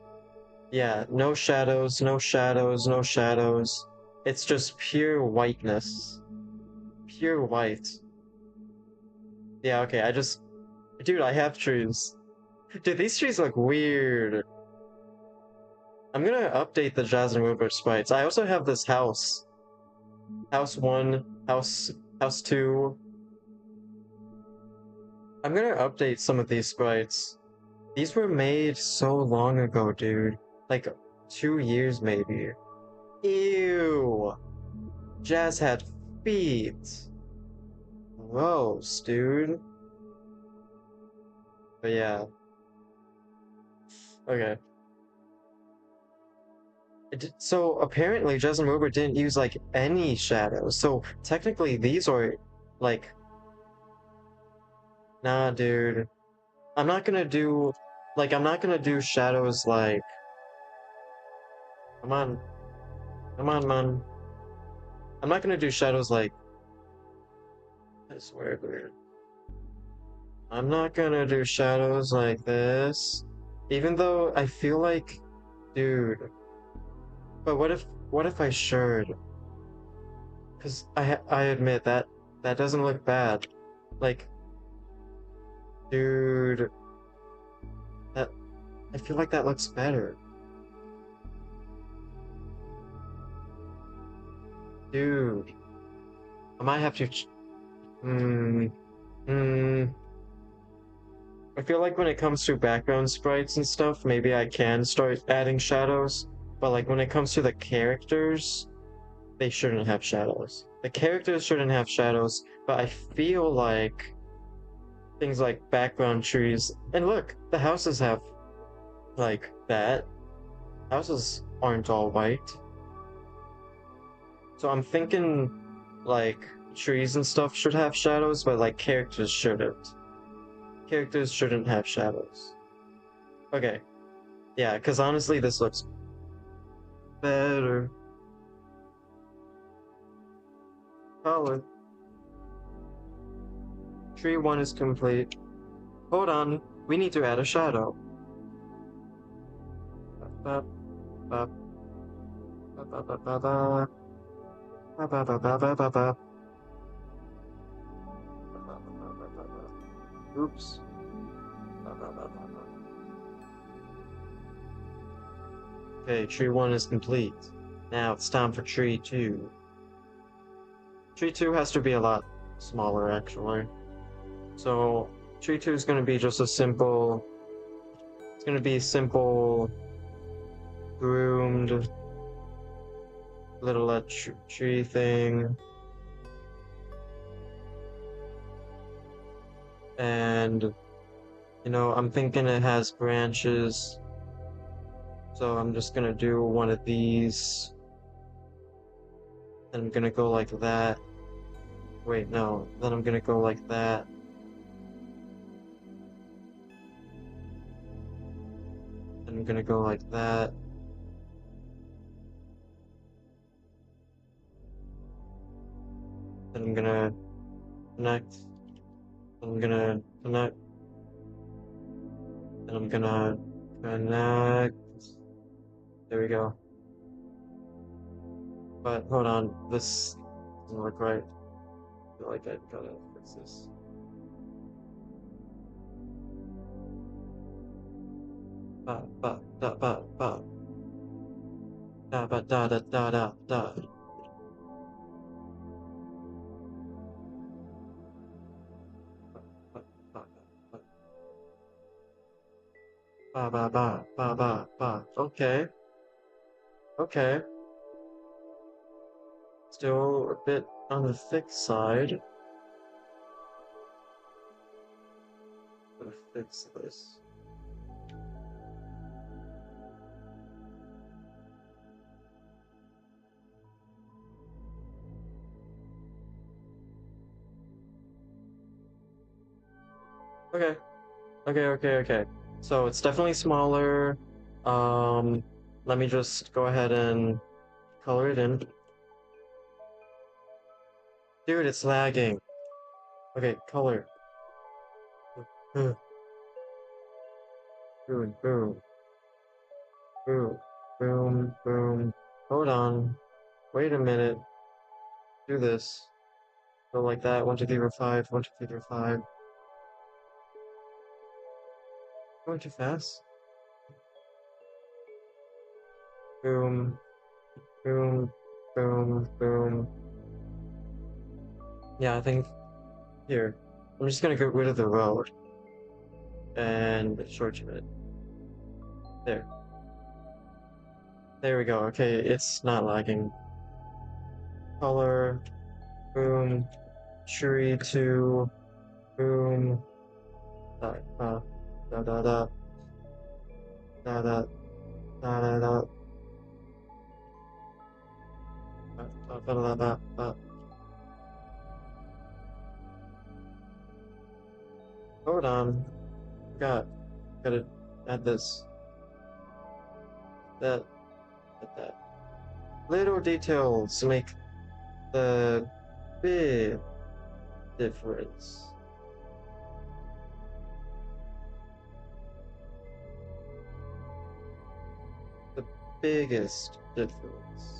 Yeah, no shadows, no shadows, no shadows. It's just pure whiteness. Pure white. Yeah, okay, Dude, I have trees. Dude, these trees look weird. I'm gonna update the Jasmine Wilbur sprites. I also have this house. House 1, house 2. I'm gonna update some of these sprites. These were made so long ago, dude. Like, 2 years maybe. Ew! Jazz had feet. Gross, dude. But yeah. Okay. So apparently Justin Bieber didn't use like any shadows. So technically these are like, nah, dude. I'm not gonna do shadows like, come on, come on, man. I'm not gonna do shadows like, I swear, dude. I'm not gonna do shadows like this. Even though I feel like, dude. But what if I should? Cause I admit that doesn't look bad. Like, dude, that I feel like that looks better. Dude. I might have to... Hmm. Hmm. I feel like when it comes to background sprites and stuff, maybe I can start adding shadows. But like when it comes to the characters, they shouldn't have shadows. The characters shouldn't have shadows, but I feel like things like background trees... And look, the houses have like that. Houses aren't all white. So I'm thinking like trees and stuff should have shadows, but like characters shouldn't. Characters shouldn't have shadows. Okay. Yeah, because honestly this looks better. Color. Tree 1 is complete. Hold on, we need to add a shadow. Ba, ba, ba, ba, ba, ba, ba. Ba, ba, ba, ba, ba, ba, ba. Oops. Ba, ba, ba, ba, ba. Okay, tree 1 is complete. Now it's time for tree 2. Tree 2 has to be a lot smaller, actually. So, tree 2 is going to be just a simple... It's going to be simple, groomed, little tree thing. And, you know, I'm thinking it has branches. So I'm just going to do one of these. Then I'm going to go like that. Wait, no. Then I'm going to go like that. Then I'm going to go like that. Then I'm going to connect. Then I'm going to connect. Then I'm going to connect. There we go. But hold on, this doesn't look right. I feel like I gotta fix this. Ba ba da ba ba. Da ba da da da da da. Ba ba ba ba ba ba. Okay. Okay. Still a bit on the thick side. Gonna fix this. Okay. Okay. So it's definitely smaller. Let me just go ahead and color it in. Dude, it's lagging. Okay, color. Boom, boom, boom, boom, boom. Hold on. Wait a minute. Do this. Go like that. 1, 2, 3, 4, 5. 1, 2, 3, 4, 5. Going too fast. Boom, boom, boom, boom. Yeah, I think here. I'm just gonna get rid of the road and shorten it. There. There we go. Okay, it's not lagging. Color. Boom. Tree 2. Boom. Da da da da da da da da da da. Hold on. Gotta add this. That. That. Little details make the big difference. The biggest difference.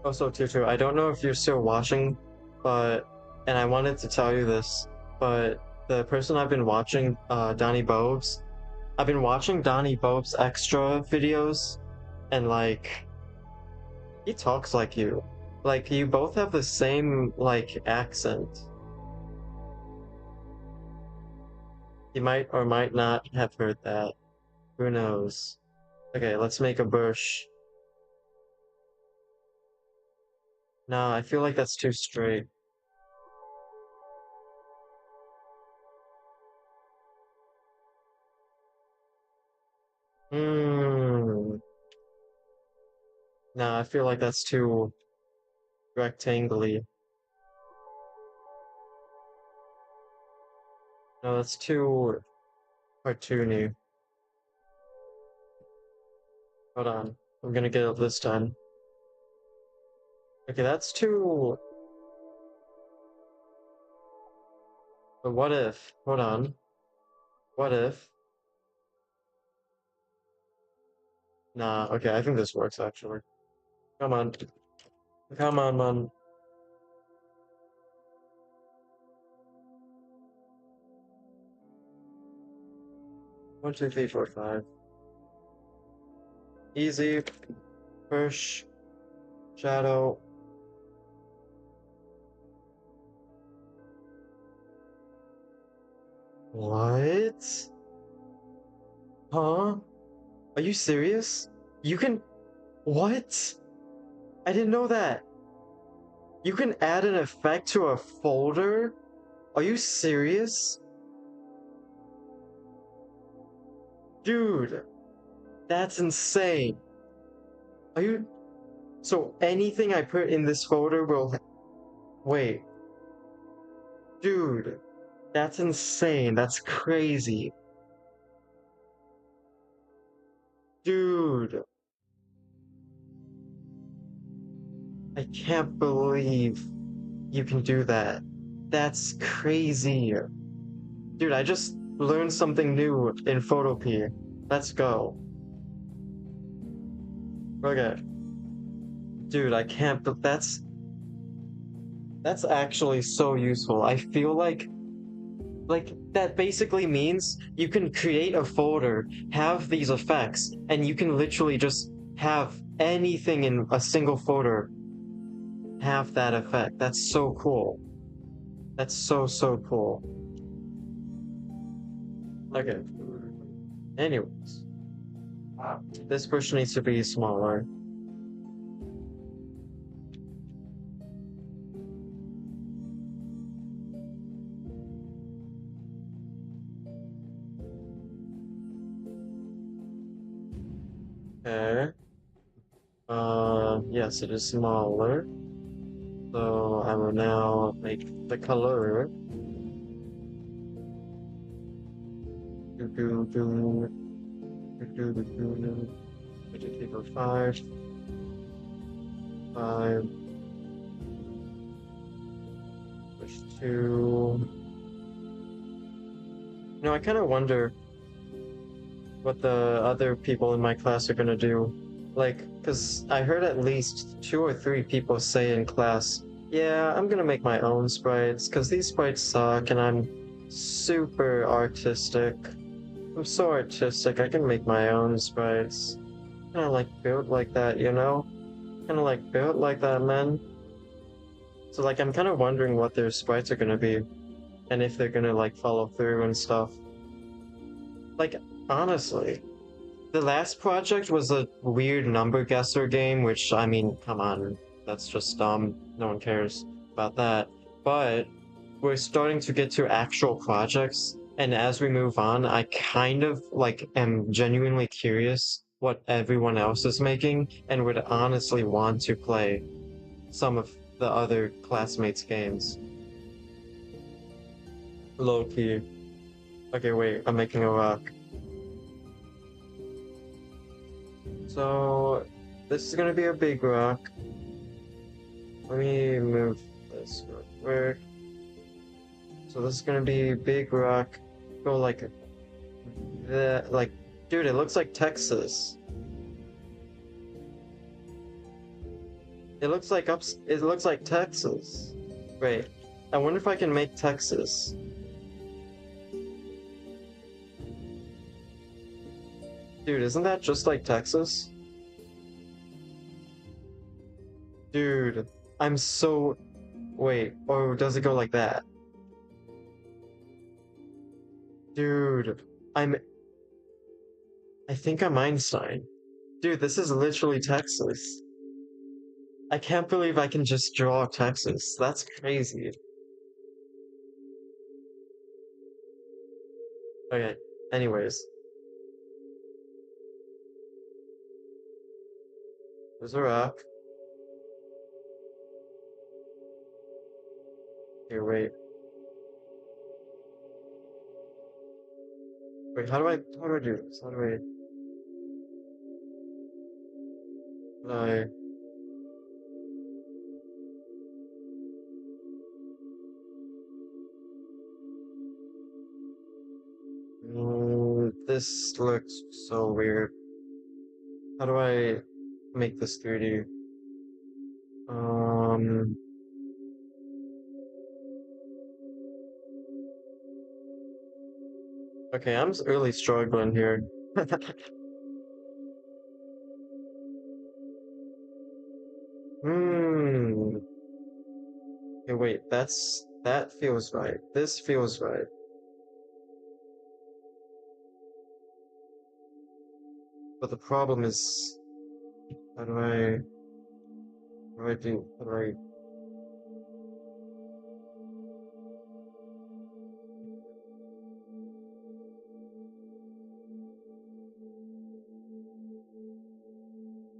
Also, Tutu, I don't know if you're still watching, but, and I wanted to tell you this, but the person I've been watching, Donnie Bobes, I've been watching Donnie Bope's extra videos, and like, he talks like you. Like, you both have the same, like, accent. You might or might not have heard that. Who knows? Okay, let's make a bush. No, I feel like that's too straight. Hmm. No, I feel like that's too rectangly. No, that's too cartoony. Hold on. I'm gonna get it this time. Okay, that's too... But what if? Hold on. What if? Nah, okay, I think this works actually. Come on. Come on, man. 1, 2, 3, 4, 5. Easy. Push. Shadow. What? Huh? Are you serious? You can... What? I didn't know that. You can add an effect to a folder? Are you serious? Dude, that's insane. Are you... So anything I put in this folder will... Wait. Dude, that's insane. That's crazy. Dude, I can't believe you can do that. That's crazy. Dude, I just learned something new in Photopea. Let's go. Okay. Dude, I can't, but that's actually so useful. I feel like that basically means you can create a folder, have these effects, and you can literally just have anything in a single folder have that effect. That's so cool. That's so, so cool. Okay. Anyways. This bush needs to be smaller. Okay. Yes, it is smaller. So I will now make the color. Do do do do do do. Vegetable 5. 5. Push 2. You know, I kind of wonder what the other people in my class are gonna do. Like, because I heard at least 2 or 3 people say in class, yeah, I'm gonna make my own sprites, because these sprites suck and I'm super artistic. I'm so artistic, I can make my own sprites. Kinda like built like that, you know? Kinda like built like that, man. So like, I'm kinda wondering what their sprites are gonna be, and if they're gonna like follow through and stuff. Like, honestly, the last project was a weird number guesser game, which, I mean, come on, that's just dumb. No one cares about that. But we're starting to get to actual projects, and as we move on, I kind of, like, am genuinely curious what everyone else is making, and would honestly want to play some of the other classmates' games. Low-key. Okay, wait, I'm making a rock. So, this is gonna be a big rock. Let me move this real quick. So this is gonna be big rock. Go like that, like, dude, it looks like Texas. It looks like Texas. Wait, I wonder if I can make Texas. Dude, isn't that just like Texas? Dude, I'm so... Wait, or does it go like that? Dude, I'm... I think I'm Einstein. Dude, this is literally Texas. I can't believe I can just draw Texas. That's crazy. Okay, anyways. There's a rock. Here, wait. Wait, how do I do this? How do I... this looks so weird. How do I make this 3D? Um, okay, I'm really struggling here. Hmm. Okay, wait, that feels right. This feels right. But the problem is, how do I, how do I,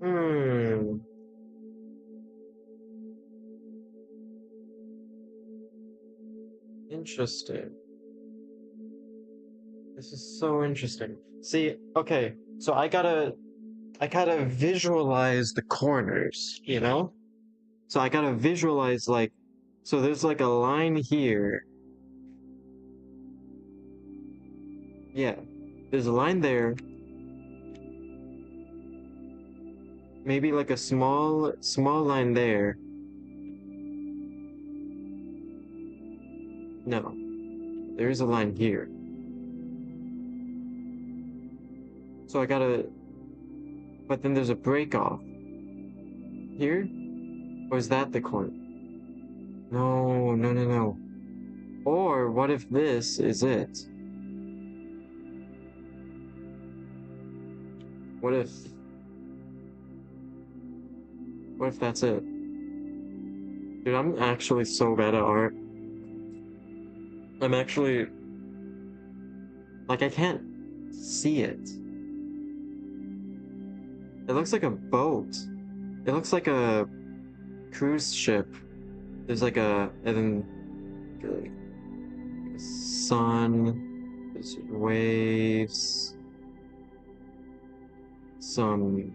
hmm, interesting. This is so interesting. See, okay, so I gotta visualize the corners, you know? So I gotta visualize like, so there's like a line here. Yeah, there's a line there. Maybe like a small line there. No, there is a line here. So I gotta, but then there's a break off here? Or is that the corner? No, no, no, no. Or what if this is it? What if, what if that's it? Dude, I'm actually so bad at art. I'm actually, like, I can't see it. It looks like a boat. It looks like a cruise ship. There's like a, and then like, a sun, there's waves, some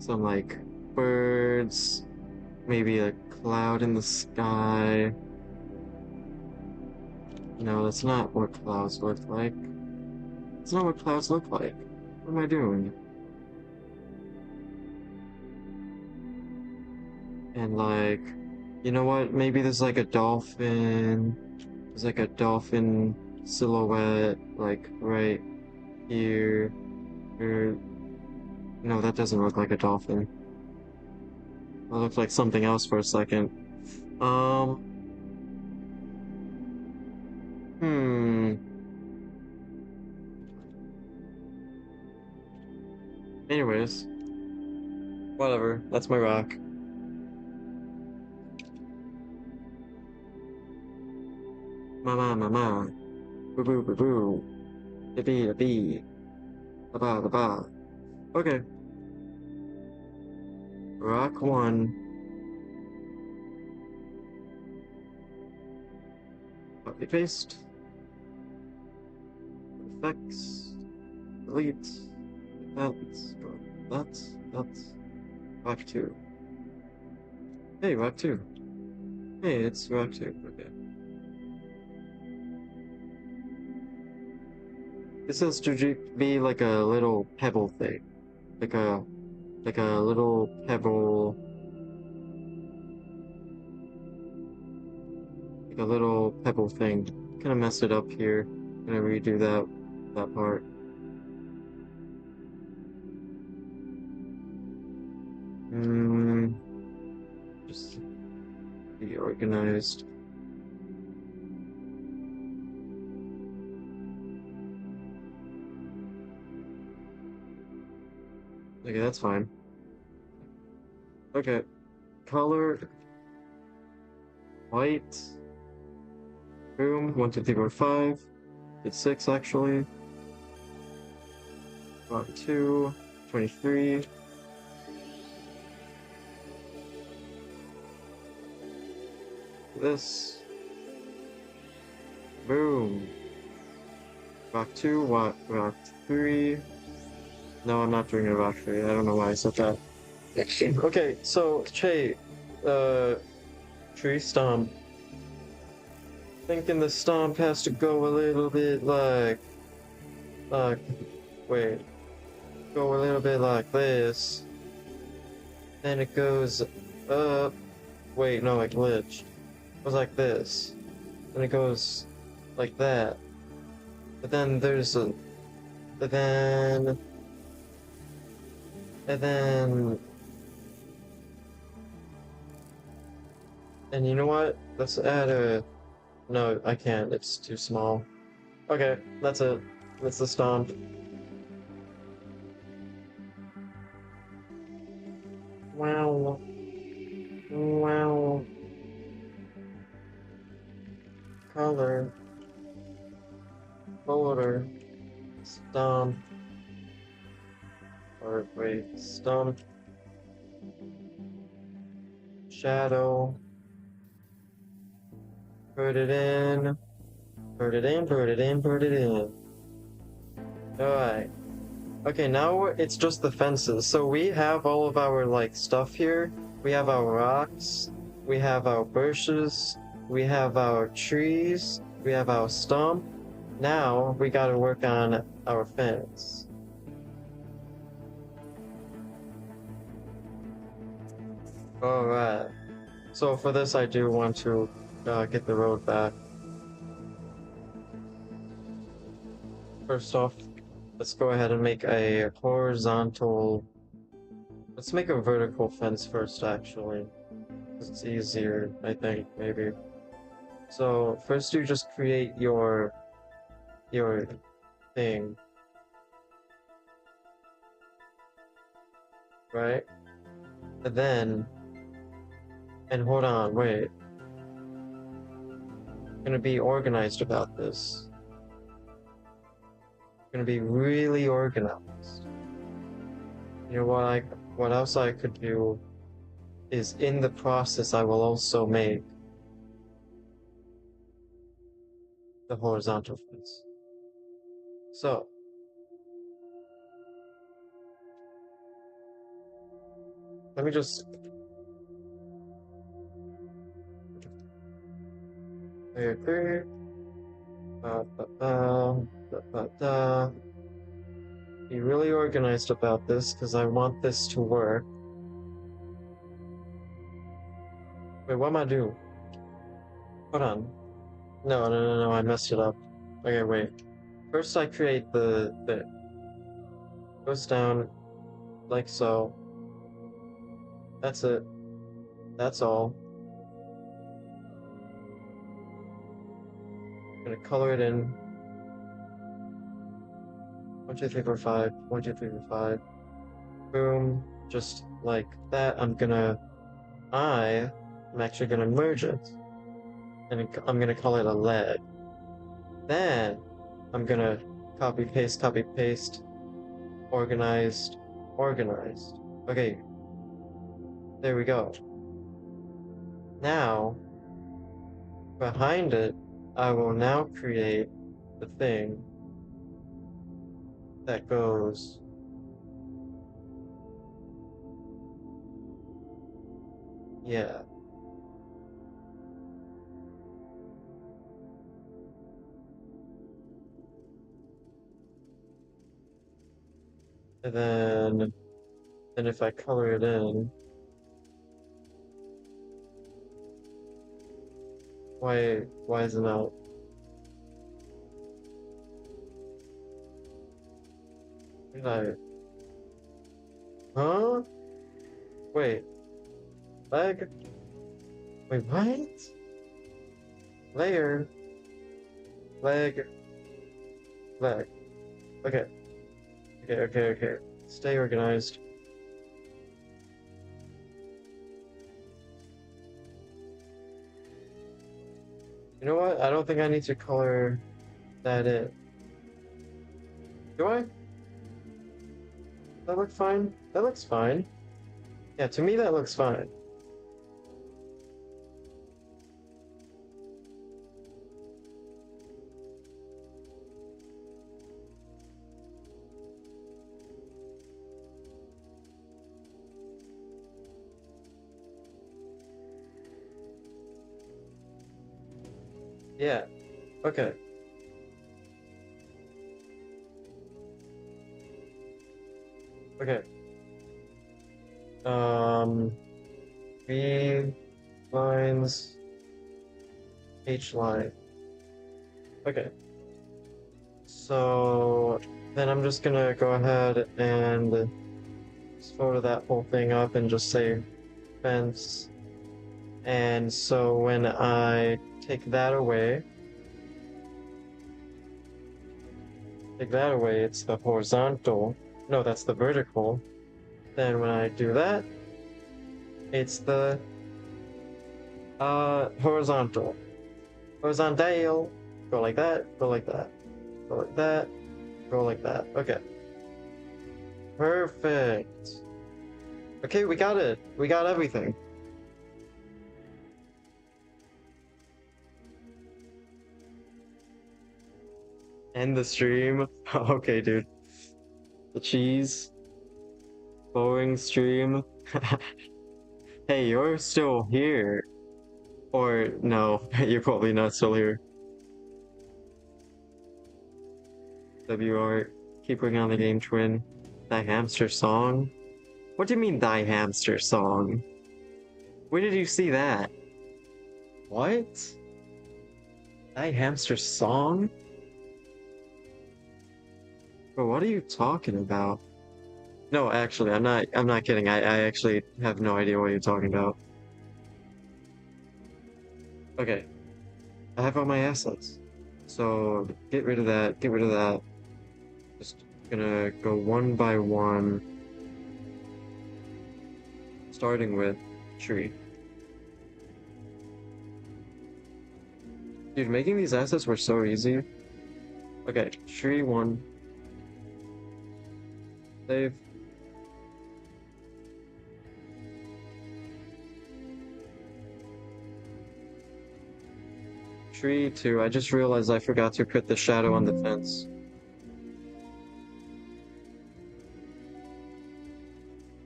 like birds, maybe a cloud in the sky. No, that's not what clouds look like. It's not what clouds look like. What am I doing? And like, you know what? Maybe there's like a dolphin. There's like a dolphin silhouette, like right here. Or no, that doesn't look like a dolphin. It looked like something else for a second. Um, hmm. Anyways, whatever. That's my rock. Mama, mama. Boo boo boo boo. Da bee da bee. Da ba da ba. Okay. Rock one. Copy paste. Effects. Delete. That's that's rock two. Hey, rock two. Hey, it's rock two. Okay. This has to be like a little pebble thing. Like a little pebble, thing. Kind of messed it up here. Gonna redo that part. Just be organized. Okay, that's fine. Okay, color, white. Boom, 1, 2, 3, 4, 5. It's 6 actually. 1, 2, 23. This. Boom. Rock 2, rock 3. No, I'm not doing a rock 3. I don't know why I said that. Okay, so, Che, tree stomp. Thinking the stomp has to go a little bit wait, go a little bit like this. Then it goes up. Wait, no, it glitched. It goes like this. Then it goes like that. But then there's a, but then, and then, and you know what? Let's add a, no, I can't. It's too small. Okay, that's it. That's the stomp. Wow. Wow. Color. Folder. Stomp. Or wait, stomp. Shadow. Put it in. Put it in, put it in, put it in. Alright. Okay, now it's just the fences. So we have all of our, like, stuff here. We have our rocks. We have our bushes. We have our trees. We have our stump. Now, we gotta work on our fence. Alright. So for this, I do want to get the road back. First off, let's go ahead and make a horizontal... Let's make a vertical fence first, actually. It's easier, I think, maybe. So, first you just create your thing. Right? And then... And hold on, wait. I'm gonna be organized about this. Gonna be really organized. You know what else I could do is in the process I will also make the horizontal fence. So let me just be really organized about this because I want this to work. Wait, what am I doing? Hold on. No, I messed it up. Okay, wait. First I create the goes down like so. That's it. That's all. I'm gonna color it in. 1, 2, 3, 4, 5. 1, 2, 3, 4, 5. Boom. Just like that. I'm actually gonna merge it. And I'm gonna call it a leg. Then I'm gonna copy paste, organized. Okay, there we go. Now, behind it, I will now create the thing that goes yeah. And then if I color it in, why is it not? Did I? Huh? Wait. Leg? Wait, what? Layer. Leg. Leg. Okay. Okay. Stay organized. You know what? I don't think I need to color that in. Do I? That look fine? That looks fine. Yeah, to me that looks fine. Yeah. Okay. Okay. B lines, H line. Okay. So then I'm just gonna go ahead and just photo that whole thing up and just say fence. And so when I take that away, it's the horizontal. No, that's the vertical. Then when I do that, it's the horizontal. Horizontal. Go like that, go like that, go like that, go like that. Okay. Perfect. Okay, we got it. We got everything. End the stream. Okay, dude. The cheese. Boring stream. Hey, you're still here. Or no, you're probably not still here. WR, keep working on the game, twin. Thy hamster song? What do you mean, thy hamster song? Where did you see that? What? Thy hamster song? Bro, what are you talking about? No, actually, I'm not kidding. I actually have no idea what you're talking about. Okay. I have all my assets. So get rid of that, get rid of that. Just gonna go one by one. Starting with tree. Dude, making these assets were so easy. Okay, tree one. Save. Tree two. I just realized I forgot to put the shadow on the fence.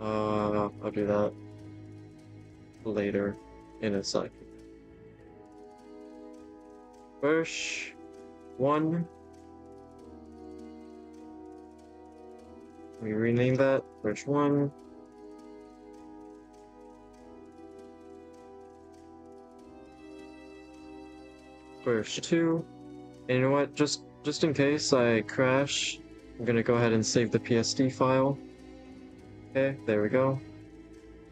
I'll do that later in a sec. Bush one. Let me rename that. Bush one. Bush two. And you know what? Just in case I crash, I'm gonna go ahead and save the PSD file. Okay, there we go.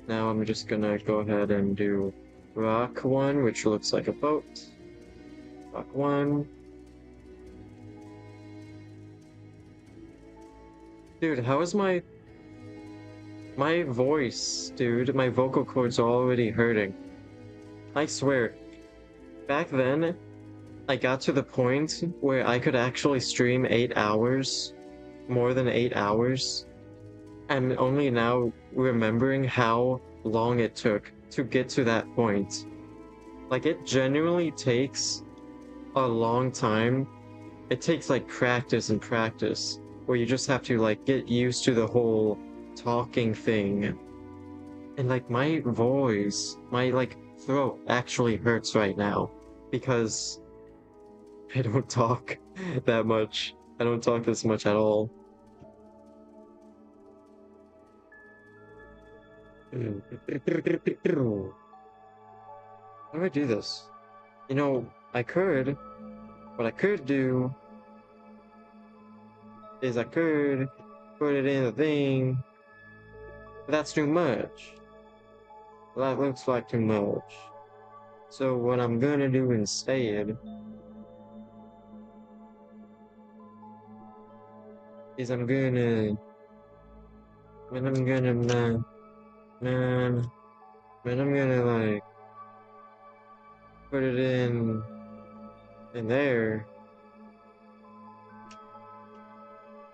Now I'm just gonna go ahead and do rock one, which looks like a boat. Rock one. Dude, how is my voice, dude? My vocal cords are already hurting. I swear. Back then, I got to the point where I could actually stream 8 hours. More than 8 hours. I'm only now remembering how long it took to get to that point. Like, it genuinely takes a long time. It takes, like, practice and practice, where you just have to, like, get used to the whole talking thing. And, like, my voice, my, like, throat actually hurts right now, because I don't talk that much. I don't talk this much at all. How do I do this? You know, what I could do is I could put it in a thing, but that's too much. That looks like too much. So what I'm gonna do instead is when I'm gonna, man, when I'm gonna like, put it in there,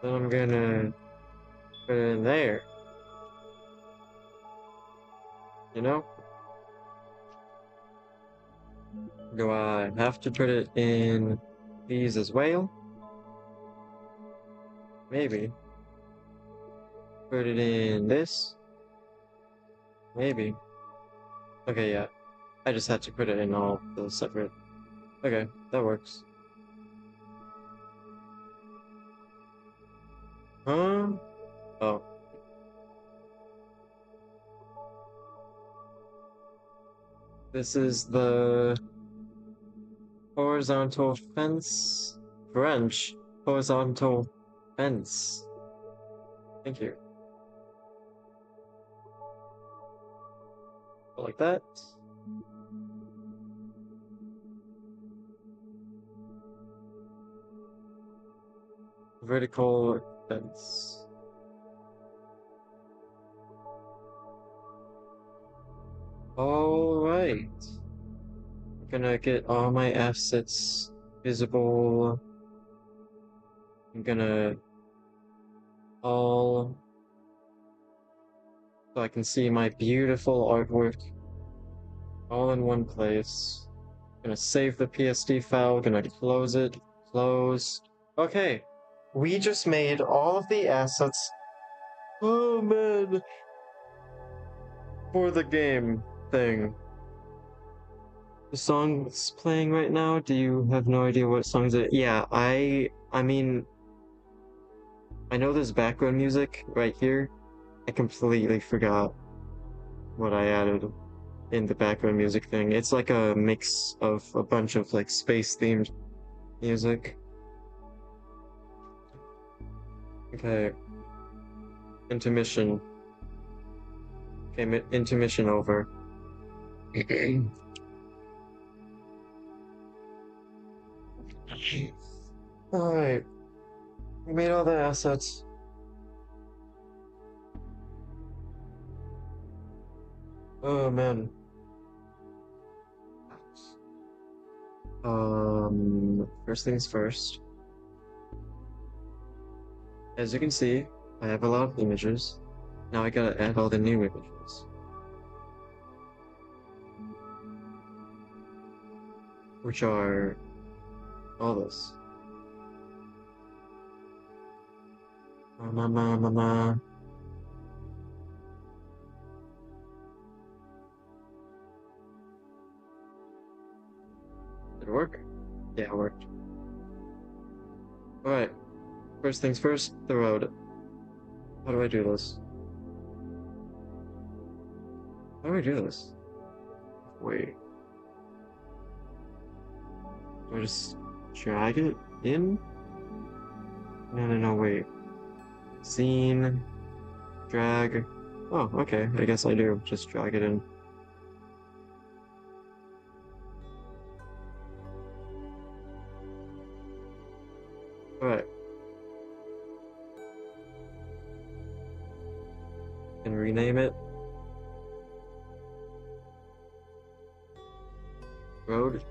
then I'm gonna put it in there, you know? Do I have to put it in these as well? Maybe. Put it in this? Maybe. Okay, yeah. I just had to put it in all the separate. Okay, that works. Huh? Oh. This is the horizontal fence. French. Horizontal fence. Thank you. Like that. Vertical fence. Alright. I'm gonna get all my assets visible. I'm gonna all so I can see my beautiful artwork all in one place. Gonna save the PSD file, gonna close it, close. Okay, we just made all of the assets. Oh man, for the game thing. The song's playing right now. Do you have no idea what songs it? Yeah, I mean, I know there's background music right here. I completely forgot what I added in the background music thing. It's like a mix of a bunch of like space themed music. Okay. Intermission. Okay, intermission over. Alright. We made all the assets. Oh man. First things first. As you can see, I have a lot of images. Now I gotta add all the new images. Which are all this. Ma. Did it work? Yeah, it worked. Alright. First things first, the road. How do I do this? How do I do this? Wait. Do I just drag it in? No, wait. Scene. Drag. Oh, okay. I guess I do. Just drag it in. Alright. And rename it. Road.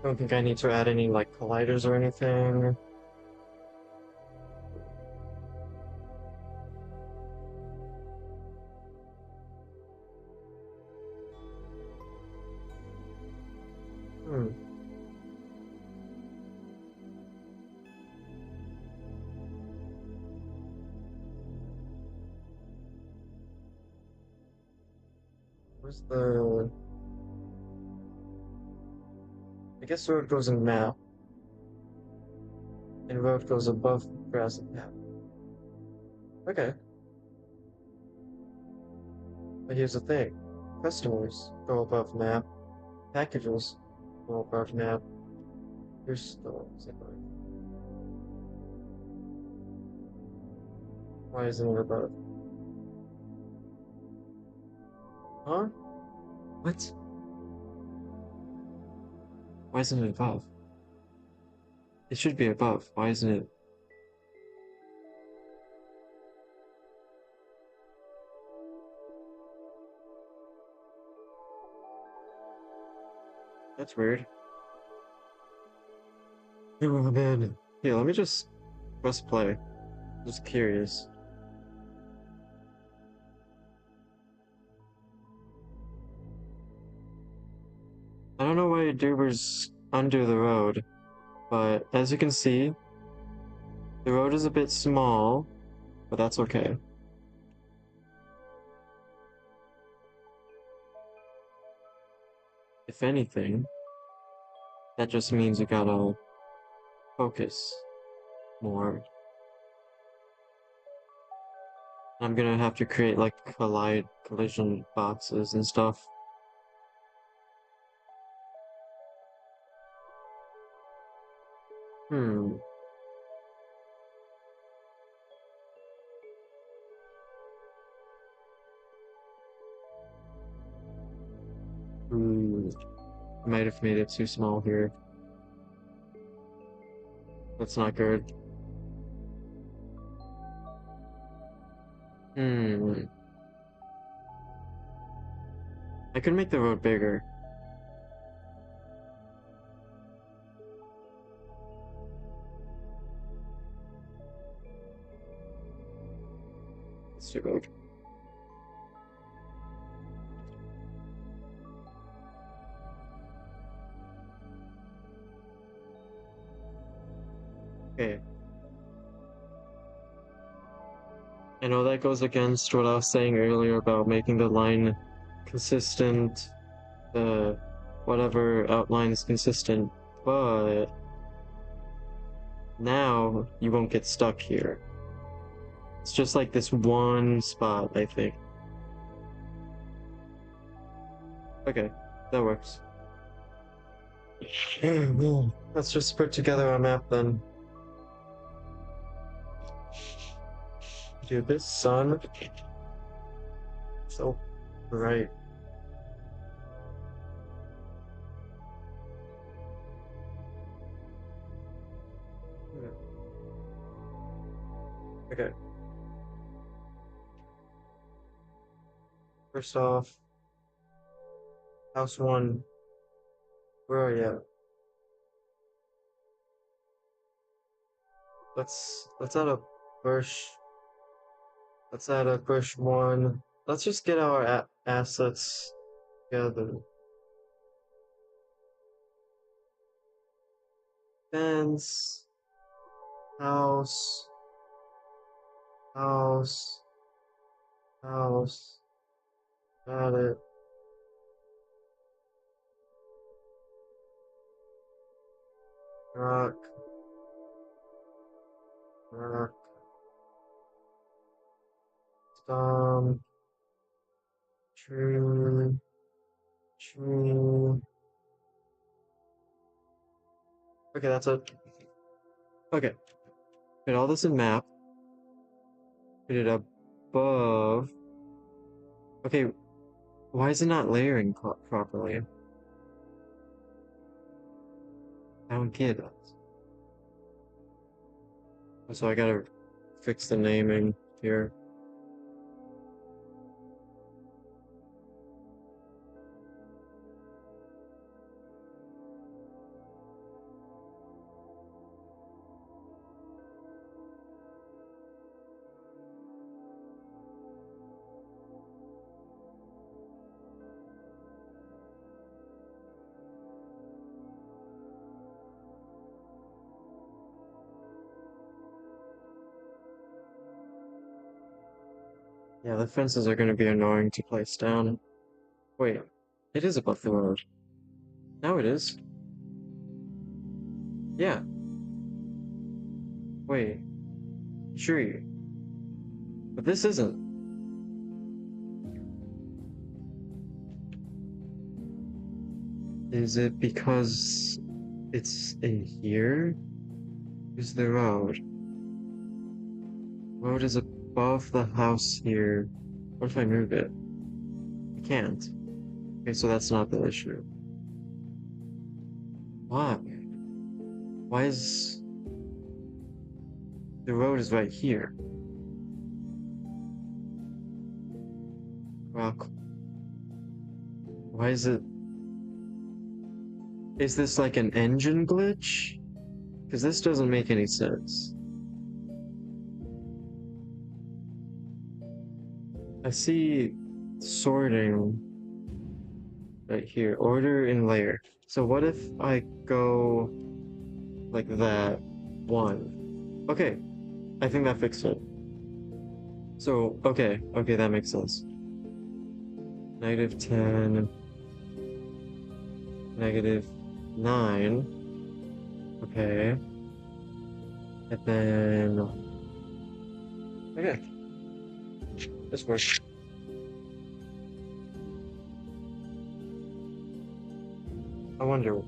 I don't think I need to add any, like, colliders or anything. Hmm. Where's the... I guess road goes in map. And road goes above grass and path. Okay. But here's the thing. Customers go above map. Packages go above map. Here's the... Why isn't it above? Huh? What? Why isn't it above? It should be above. Why isn't it? That's weird. Oh man. Yeah, let me just press play. Just curious. I don't know why Duber's under the road, but as you can see, the road is a bit small, but that's okay. If anything, that just means you gotta focus more. I'm gonna have to create like collision boxes and stuff. Hmm. Hmm. Might have made it too small here. That's not good. Hmm. I could make the road bigger. Let's do road. Okay. I know that goes against what I was saying earlier about making the line consistent, the whatever outlines consistent, but now you won't get stuck here. It's just like this one spot, I think. Okay, that works. Let's just put together a map then. Dude, this sun, so bright. Okay, first off, house one, where are you? Let's add a bush. Let's add a bush one. Let's just get our assets together. Fence, house, house, house. Got it. Rock, rock, stomp, tree, tree. Okay, that's it. Okay, put all this in map. Put it above. Okay, why is it not layering properly? I don't get it. So I gotta fix the naming here. Yeah, the fences are gonna be annoying to place down. Wait, it is above the road. Now it is. Yeah. Wait. Tree. But this isn't. Is it because it's in here? Is the road? Road is above the house here. What if I move it? You can't. Okay, so that's not the issue. Why? Why is... The road is right here. Rock. Why is it... Is this like an engine glitch? Because this doesn't make any sense. I see sorting right here. Order in layer. So what if I go like that? 1. Okay, I think that fixed it. So, okay, that makes sense. -10, -9. Okay. And then... Okay. This works. I wonder...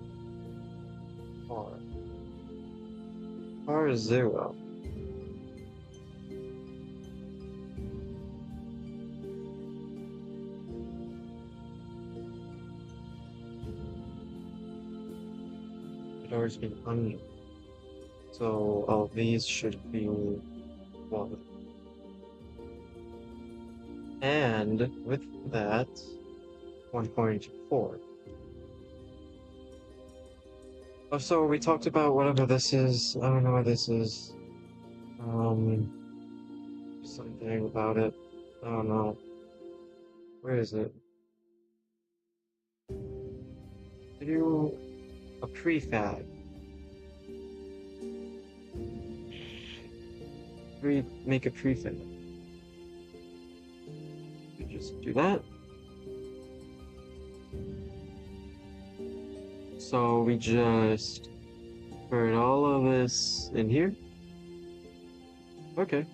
R is 0. It always been unknown. So all these should be 1. And with that, 1.4. Oh, so we talked about whatever this is. I don't know what this is. Something about it. I don't know. Where is it? Do a prefab. Make a prefab. You just do that. So we just put all of this in here. Okay.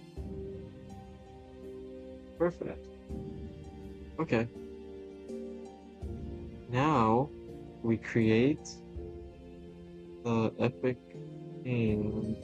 Perfect. Okay. Now we create the epic thing.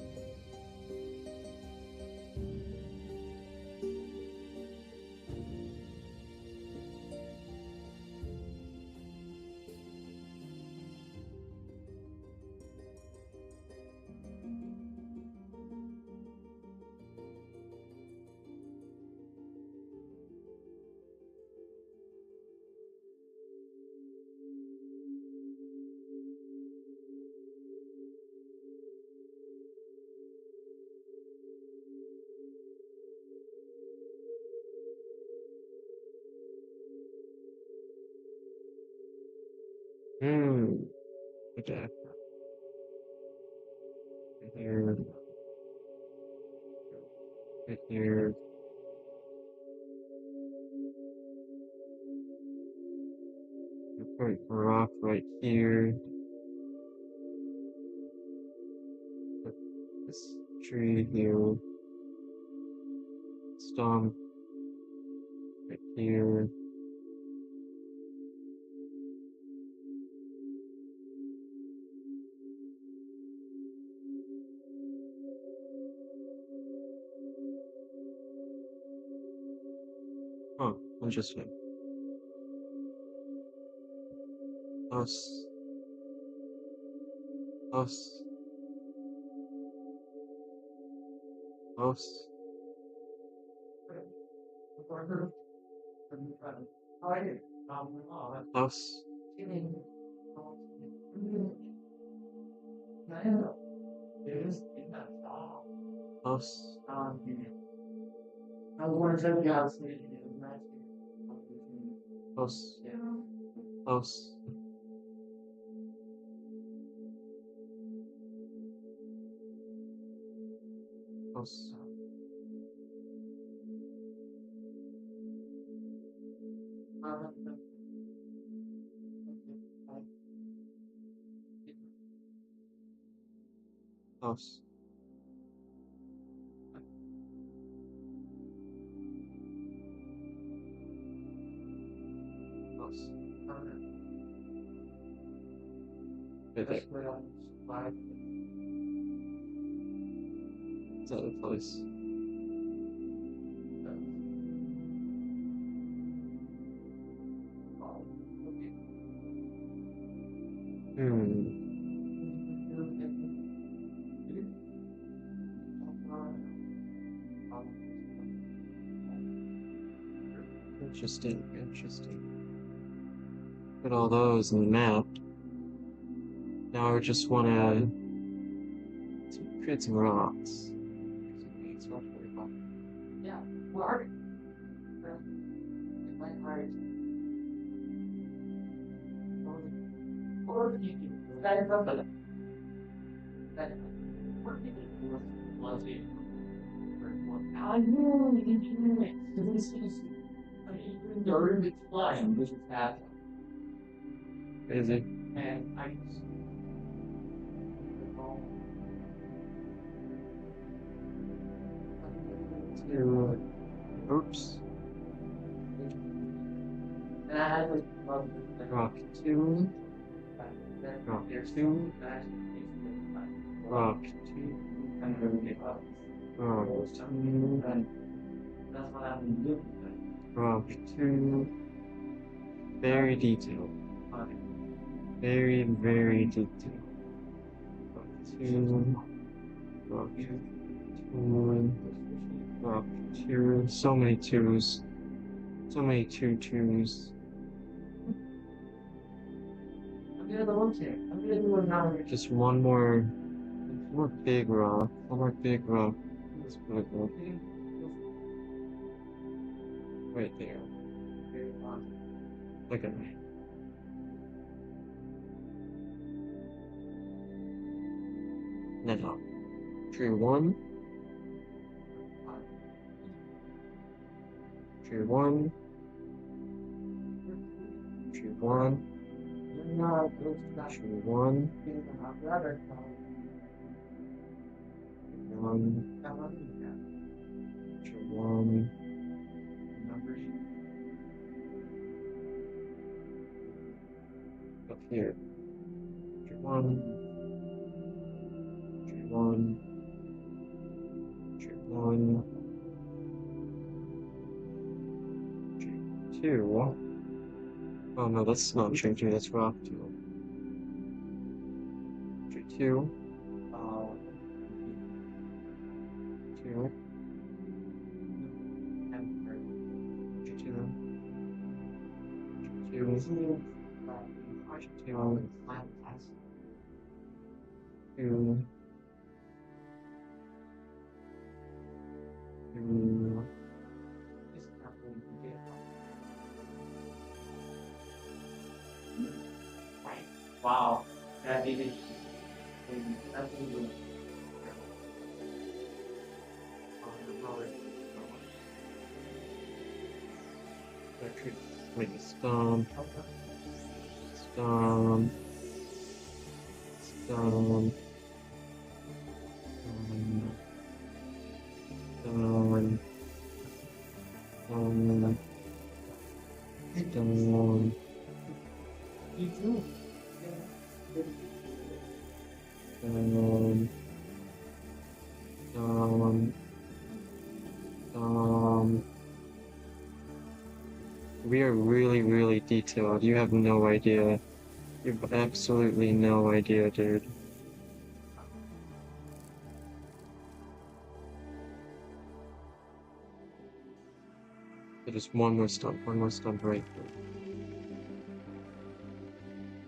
Okay. Here. Right here. Put a rock right here. Put this tree here. Stump right here. Oh, interesting. House. House. House. House. House. House. House. House. House. House. Right there. Is that the place? Interesting, interesting. Put all those in the map. Now I just wanna create some rocks.
Yeah, well, art. If I art, or you can that is not that what people was it I know you can do it. This is I mean you're in the flying, which is bad.
Crazy.
And I just
Oops.
and I had like love the
Rock 2.
that
Rock
there's
2.
that
Rock 2.
and really get up.
Rock 2.
That's what I've been doing.
Rock 2. Very detailed. Very, very detailed. Rock 2. Rock 2. Rock 2. So many twos. So many twos.
I'm gonna the one here. I'm gonna do another.
Just one more big rock. One more big rock. Let's put it right there. Look at me. Now, tree 1. Tree 1. Tree 1. Tree 1. 1. Tree 1. Up here. Tree 1. Tree 1. Tree 1. Tree 2. Oh no, that's not tree 2, that's rock 2. Tree 2. 2. Tree 2. Tree 2. Two.
Wow, that is that's really
Electric. Wait, stomp. Stomp. Stomp. Stomp. Stomp.
you too.
We are really, really detailed. You have no idea. You have absolutely no idea, dude. Just one more stump right here.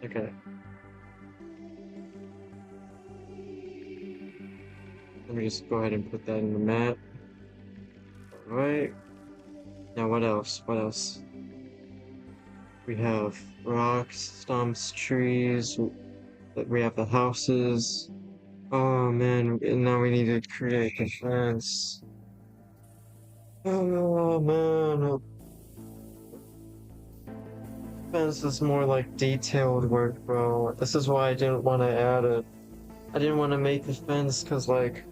Okay. Let me just go ahead and put that in the map. Alright. Now what else? What else? We have rocks, stumps, trees. We have the houses. Oh man, and now we need to create a fence. Oh man. Fence is more like detailed work, bro. This is why I didn't want to add it. I didn't want to make the fence because, like...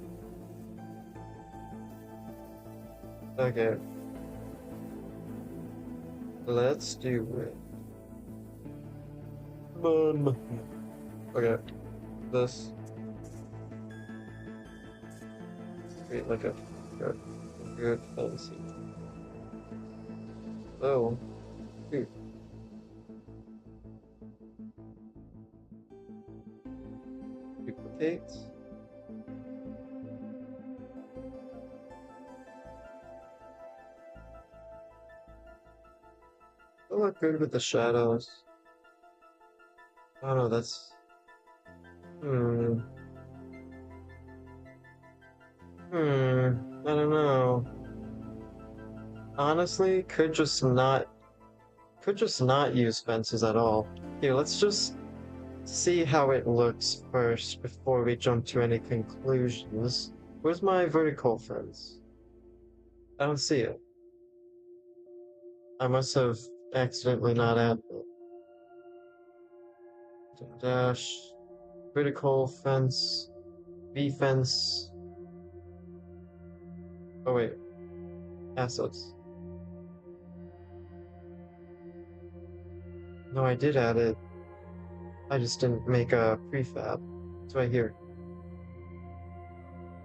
Okay. Let's do it. Boom. Okay. This. Create like a good fancy. Oh. Dude. Duplicate. It'll look good with the shadows. Oh no, that's... I don't know. Honestly, could just not use fences at all. Here, let's just see how it looks first before we jump to any conclusions. Where's my vertical fence? I don't see it. I must have accidentally not added it. Dash, vertical fence, V fence. Oh wait, assets. No, I did add it. I just didn't make a prefab. It's right here.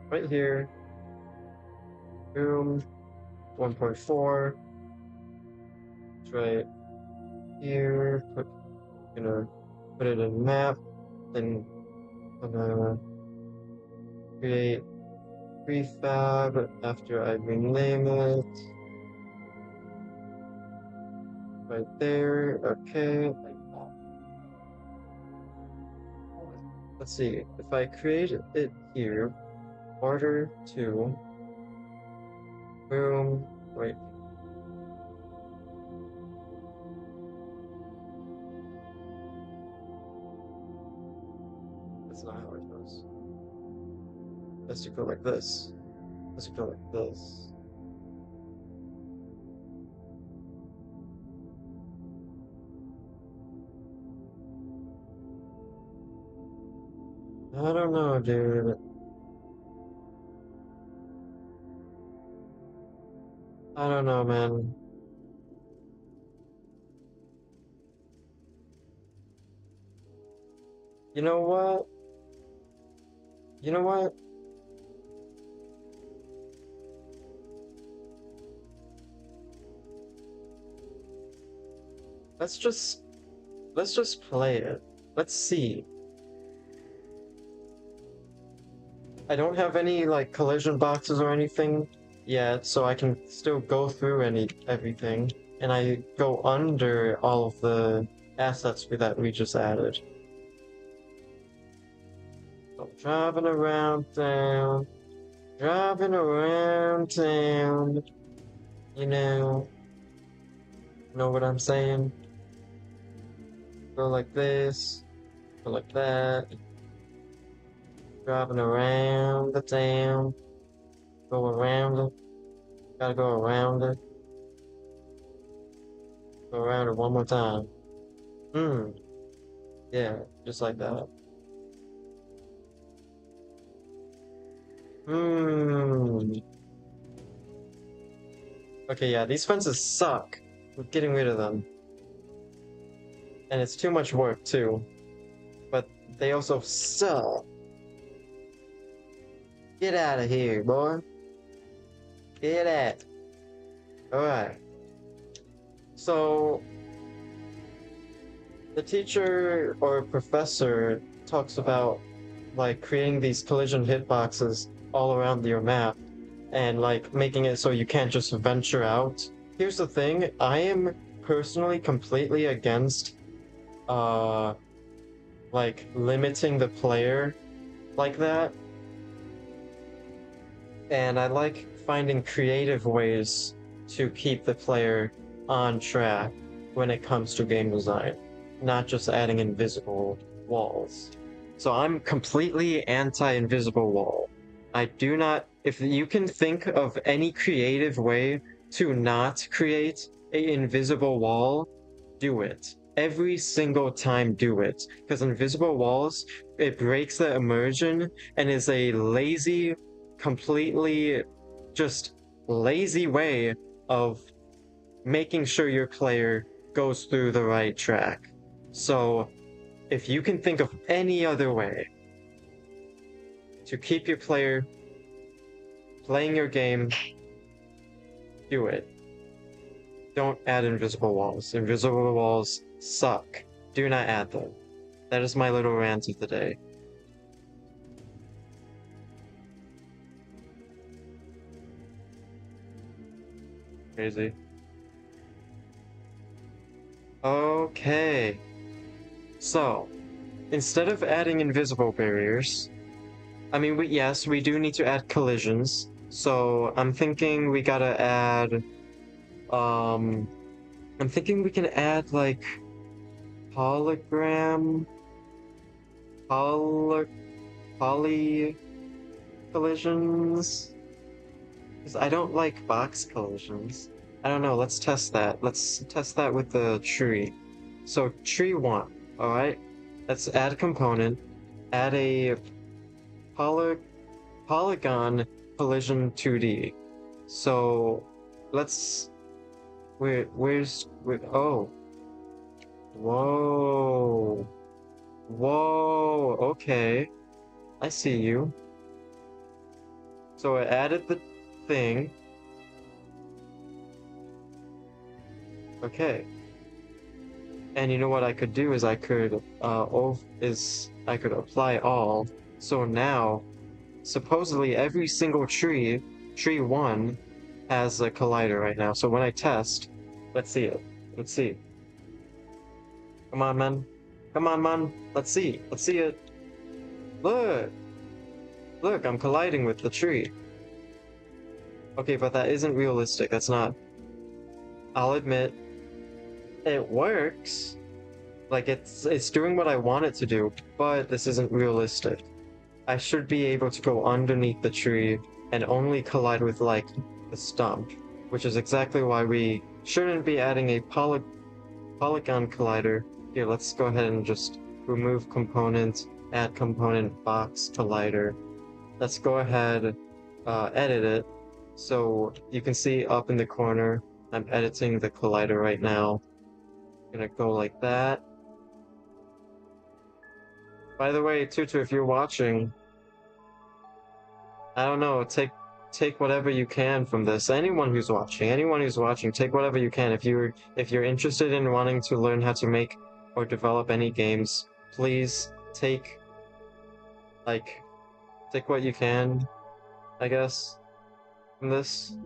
Right here. Boom. 1.4. It's right here. Gonna put it in map. Then gonna create prefab after I rename it. Right there. Okay. Let's see. If I create it here, order 2. Boom. Wait. That's not how it goes. Let's go like this. Let's go like this. I don't know, dude. I don't know, man. You know what? You know what? Let's just play it. Let's see. I don't have any like collision boxes or anything yet, so I can still go through everything, and I go under all of the assets that we just added. So driving around town, you know what I'm saying? Go like this, go like that. Driving around the town. Go around it. Gotta go around it. Go around it one more time. Yeah, just like that. Okay, yeah, these fences suck. We're getting rid of them. And it's too much work, too. But they also suck. Get out of here, boy. Get out. Alright. So, the teacher or professor talks about, like, creating these collision hitboxes all around your map and, like, making it so you can't just venture out. Here's the thing, I am personally completely against, like, limiting the player like that. And I like finding creative ways to keep the player on track when it comes to game design, not just adding invisible walls. So I'm completely anti-invisible wall. I do not... If you can think of any creative way to not create an invisible wall, do it. Every single time do it. Because invisible walls, it breaks the immersion and is a lazy, completely just lazy way of making sure your player goes through the right track. So, if you can think of any other way to keep your player playing your game, do it. Don't add invisible walls. Invisible walls suck. Do not add them. That is my little rant of the day. Crazy. Okay. So, instead of adding invisible barriers, I mean, yes, we do need to add collisions. So, I'm thinking we gotta add, I'm thinking we can add, like, hologram, poly collisions? Because I don't like box collisions. I don't know, let's test that. Let's test that with the tree. So, tree 1, alright? Let's add a component, add a polygon collision 2D. So, let's... oh. Whoa. Whoa, okay. I see you. So I added the thing. Okay. And you know what I could do is I could apply all. So now, supposedly every single tree 1, has a collider right now. So when I test, let's see it. Let's see. Come on, man. Come on, man. Let's see. Let's see it. Look! Look, I'm colliding with the tree. Okay, but that isn't realistic. That's not... I'll admit, it works. Like, it's doing what I want it to do, but this isn't realistic. I should be able to go underneath the tree and only collide with, like, the stump, which is exactly why we shouldn't be adding a polygon collider. Here, let's go ahead and just remove component, add component box collider. Let's go ahead, edit it. So you can see up in the corner, I'm editing the collider right now. I'm gonna go like that. By the way, Tutu, if you're watching, I don't know, take whatever you can from this. Anyone who's watching, take whatever you can. If you're interested in wanting to learn how to make or develop any games, please take what you can, I guess, from this.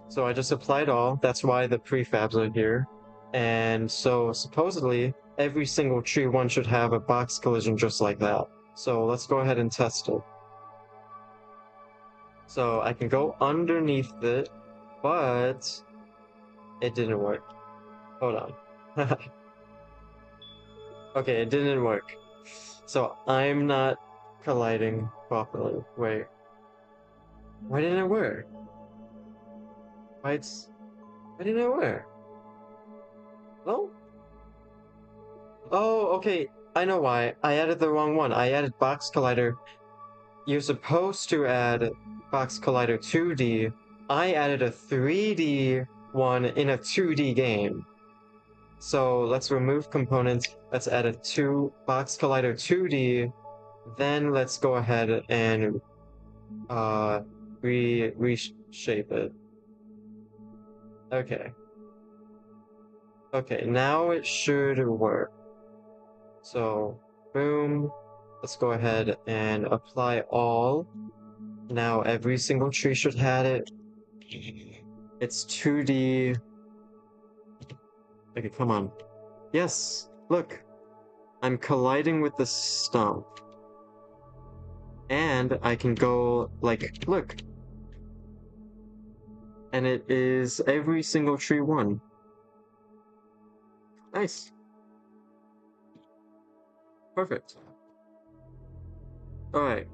So I just applied all, that's why the prefabs are here. And so supposedly every single tree 1 should have a box collision just like that. So let's go ahead and test it. So I can go underneath it, but it didn't work. Hold on. Okay, it didn't work. So I'm not colliding properly. Wait. Why didn't it work? Why didn't it work? Oh? Oh, okay. I know why. I added the wrong one. I added box collider. You're supposed to add box collider 2D. I added a 3D one in a 2D game. So let's remove components. Let's add a box collider 2D. Then let's go ahead and reshape it. Okay. Okay, now it should work. So, boom. Let's go ahead and apply all. Now every single tree should have it. It's 2D. Okay, come on. Yes, look. I'm colliding with the stump. And I can go, like, look. And it is every single tree 1. Nice. Perfect. Alright.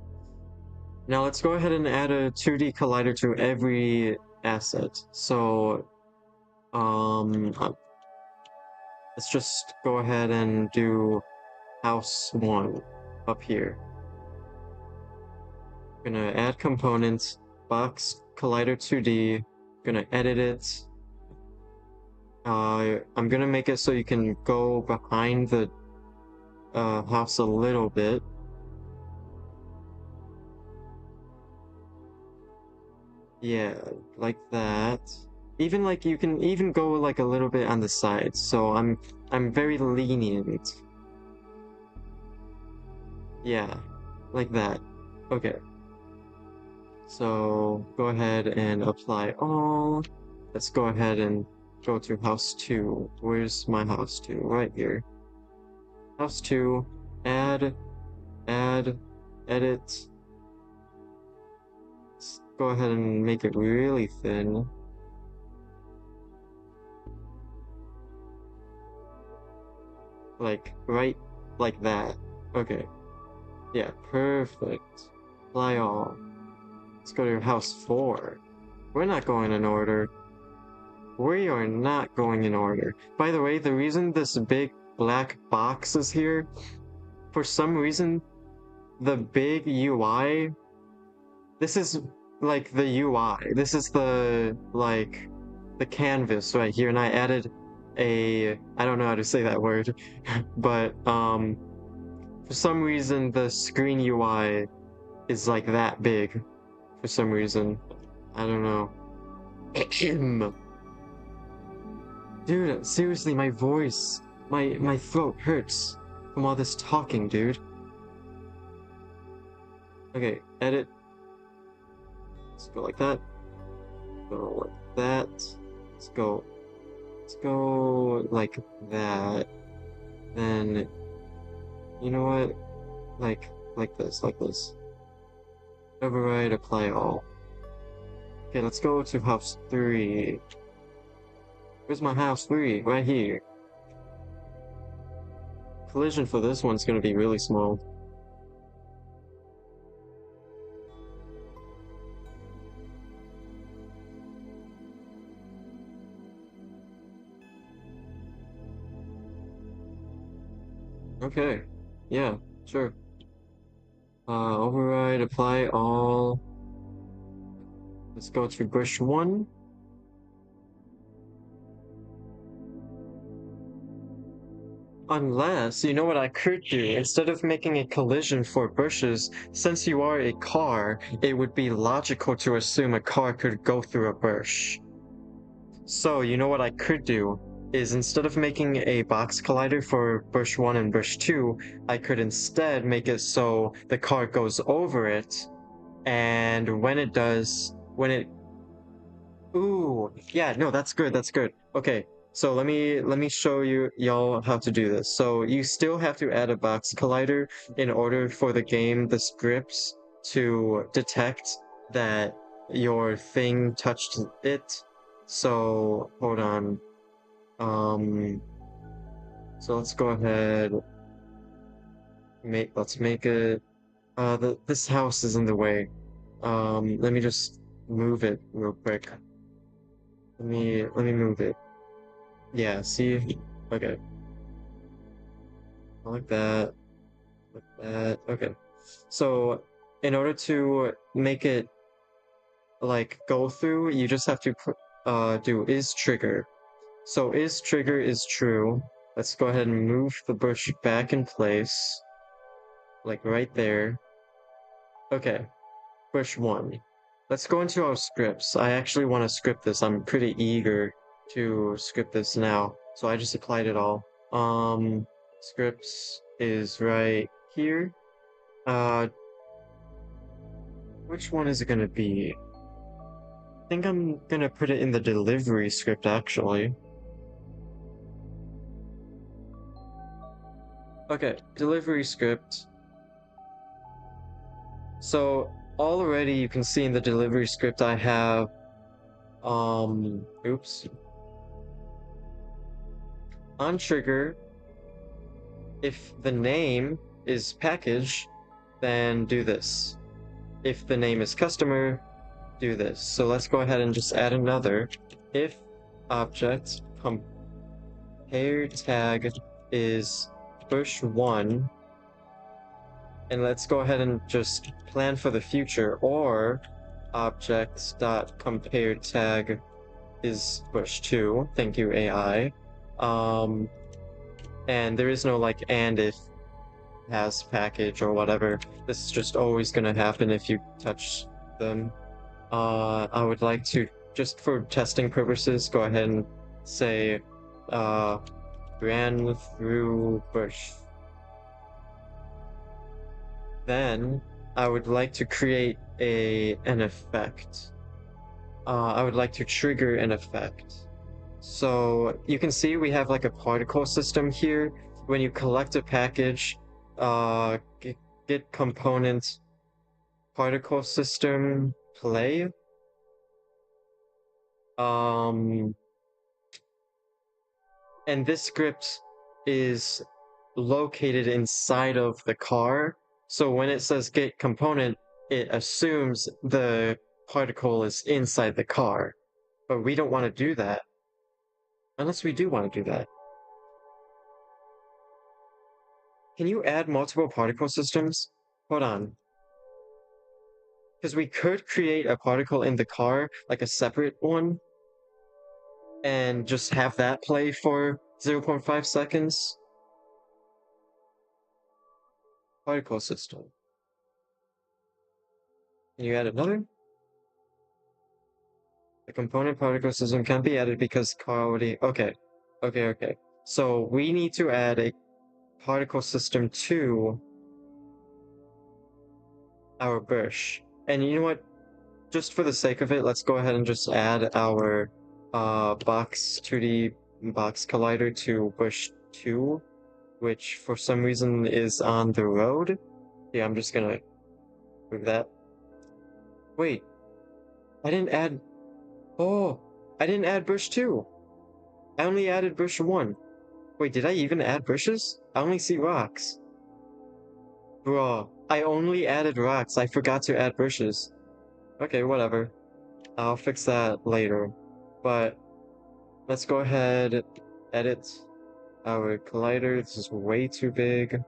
Now let's go ahead and add a 2D collider to every asset. So, let's just go ahead and do house 1 up here. Gonna add components, box collider 2D, gonna edit it. I'm gonna make it so you can go behind the house a little bit. Yeah, like that. Even like you can even go like a little bit on the sides. So I'm very lenient. Yeah, like that. Okay. So go ahead and apply all. Let's go ahead and go to house 2. Where's my house 2? Right here. House 2, add, edit. Let's go ahead and make it really thin. Like, right like that. Okay. Yeah, perfect. Apply all. Let's go to house 4. We're not going in order. We are not going in order. By the way, the reason this big black box is here, for some reason, the big UI, this is like the UI. This is the, like, the canvas right here, and I added I don't know how to say that word, but, for some reason, the screen UI is like that big. For some reason. I don't know. Dude, seriously, my voice, my throat hurts from all this talking, dude. Okay, edit. Let's go like that. Go like that. Let's go like that. Then, you know what? Like this. Override, apply all. Okay, let's go to house 3. Where's my house 3? Right here. Collision for this one's gonna be really small. Okay. Yeah, sure. Override, apply all. Let's go to bush 1. Unless, you know what I could do? Instead of making a collision for bushes, since you are a car, it would be logical to assume a car could go through a bush. So, you know what I could do? Is instead of making a box collider for bush 1 and bush 2, I could instead make it so the car goes over it, and when it does, ooh, yeah, no, that's good, Okay, so let me show y'all how to do this. So you still have to add a box collider in order for the scripts to detect that your thing touched it. So hold on. So let's go ahead. Let's make it. This house is in the way. Let me just move it real quick. Let me move it. Yeah, see? Okay. Like that. Like that. Okay. So, in order to make it, like, go through, you just have to do is trigger. So, is trigger is true. Let's go ahead and move the bush back in place. Like, right there. Okay. Bush 1. Let's go into our scripts. I actually want to script this. I'm pretty eager to script this now. So I just applied it all. Scripts is right here. Which one is it gonna be? I think I'm gonna put it in the delivery script, actually. Okay, delivery script. So, already you can see in the delivery script I have, oops. On trigger, if the name is package, then do this. If the name is customer, do this. So let's go ahead and just add another. If object compare tag is bush 1, and let's go ahead and just plan for the future, or object.compare tag is bush 2. Thank you, AI. And there is no like and if has package or whatever. This is just always gonna happen if you touch them. I would like to, just for testing purposes, go ahead and say ran through bush. Then I would like to create an effect. I would like to trigger an effect. So you can see we have like a particle system here. When you collect a package, get component particle system play. And this script is located inside of the car. So when it says get component, it assumes the particle is inside the car. But we don't want to do that. Unless we do want to do that. Can you add multiple particle systems? Hold on. Because we could create a particle in the car, like a separate one, and just have that play for 0.5 seconds. Particle system. Can you add another? The component particle system can't be added because car already... Okay. So we need to add a particle system to our bush. And you know what? Just for the sake of it, let's go ahead and just add our 2D box collider to bush 2, which for some reason is on the road. Yeah, I'm just gonna move that. Wait, I didn't add... Oh, I didn't add bush 2. I only added bush 1. Wait, did I even add bushes? I only see rocks. Bro, I only added rocks. I forgot to add bushes. Okay, whatever. I'll fix that later. But let's go ahead, edit our collider. This is way too big.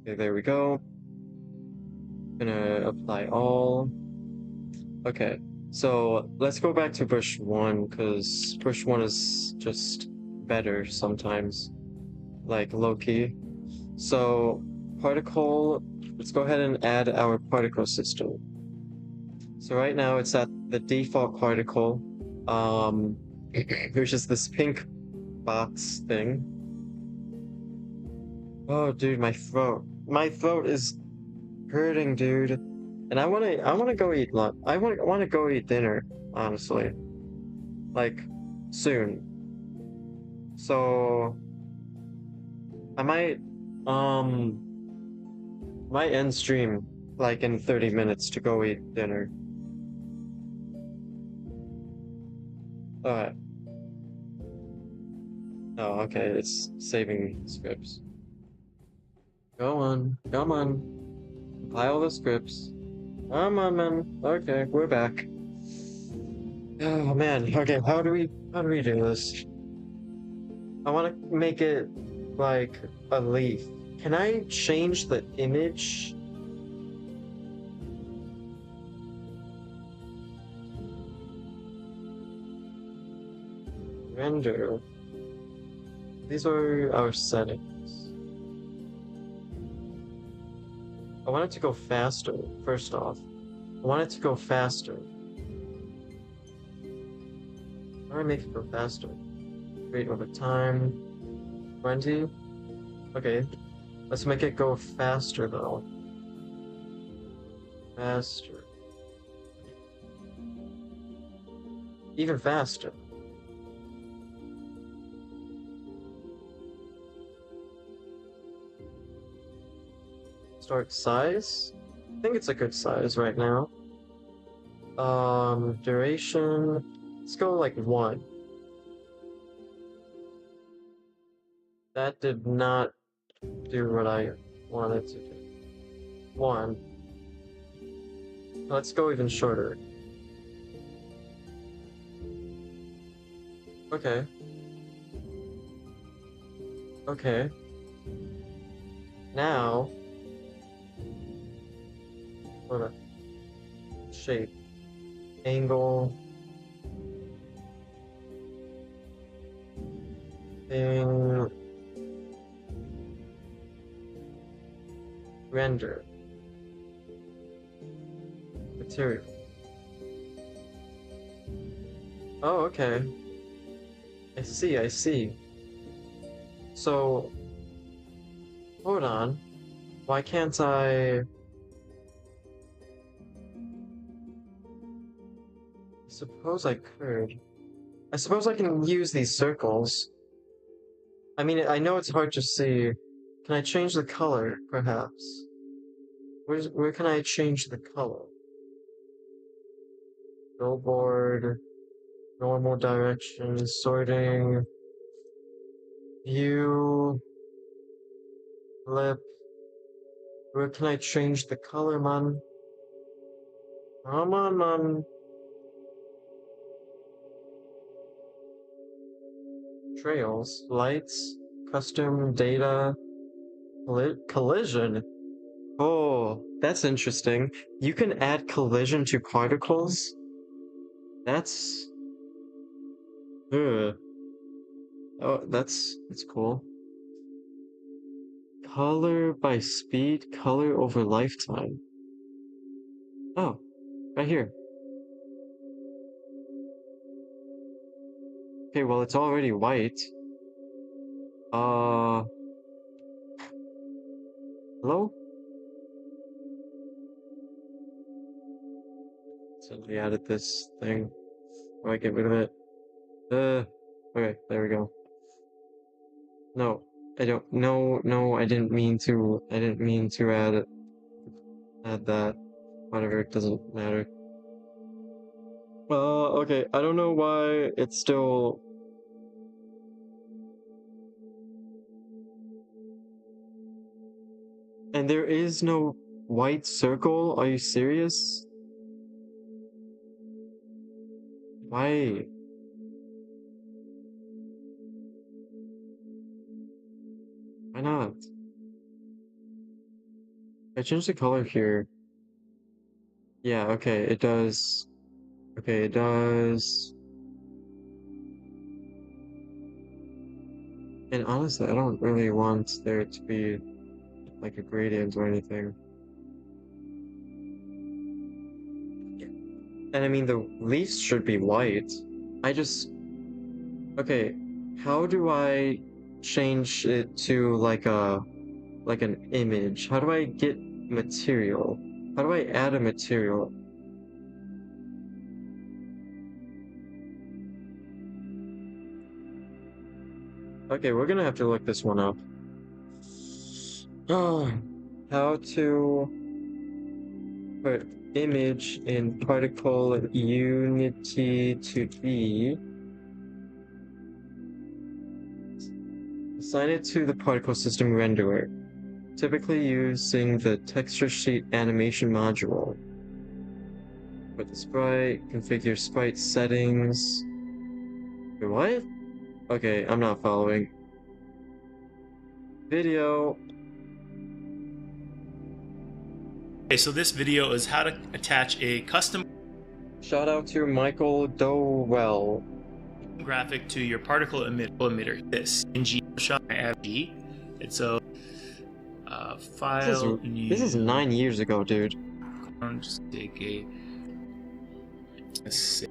Okay, there we go. Gonna apply all. Okay, so let's go back to bush 1, because bush 1 is just better sometimes. Like low-key. So, particle, let's go ahead and add our particle system. So right now it's at the default particle, which is this pink box thing. Oh, dude, my throat. My throat is hurting, dude. And I wanna go eat lunch. I wanna go eat dinner, honestly. Like, soon. So, I might end stream, like, in 30 minutes to go eat dinner. Alright. Oh, okay, it's saving scripts. Go on, come on. Compile the scripts. Come on, man. Okay, we're back. Oh man, okay, how do we do this? I wanna make it like a leaf. Can I change the image? Render. These are our settings. I want it to go faster, first off. I want it to go faster. How do I make it go faster? Wait, over time. 20? Okay. Let's make it go faster though. Faster. Even faster. Start size? I think it's a good size right now. Duration. Let's go like 1. That did not do what I wanted to do. 1. Let's go even shorter. Okay. Okay. Now... Hold on. Shape. Angle. Thing. Render. Material. Oh, okay. I see. So, hold on. Why can't I... suppose I could. I suppose I can use these circles. I mean, I know it's hard to see. Can I change the color, perhaps? Where can I change the color? Billboard, normal direction, sorting, view, flip. Where can I change the color, man? Come on, man. Trails, lights, custom data, collision. Oh, that's interesting. You can add collision to particles? That's... Ugh. Oh, that's cool. Color by speed, color over lifetime. Oh, right here. Okay, well, it's already white. Hello? So we added this thing. Oh, I get rid of it. Okay, there we go. No, I don't. No, I didn't mean to. I didn't mean to add that. Whatever, it doesn't matter. Okay. I don't know why it's still. And there is no white circle. Are you serious? Why? Why not? I changed the color here. Yeah, okay, it does. Okay, it does. And honestly, I don't really want there to be like a gradient or anything. And I mean, the leaves should be white. I just... Okay, how do I change it to like an image? How do I get material? How do I add a material? Okay, we're gonna have to look this one up. Oh, how to put image in particle unity to be. Assign it to the particle system renderer, typically using the texture sheet animation module. Put the sprite, configure sprite settings. Wait, what? Okay, I'm not following. Video.
Okay, so this video is how to attach a custom
Shout out to Michael Dowell.
graphic to your particle emitter. This in G-Shot FG. It's a file.
This is 9 years ago, dude.
Just take a. Let's see,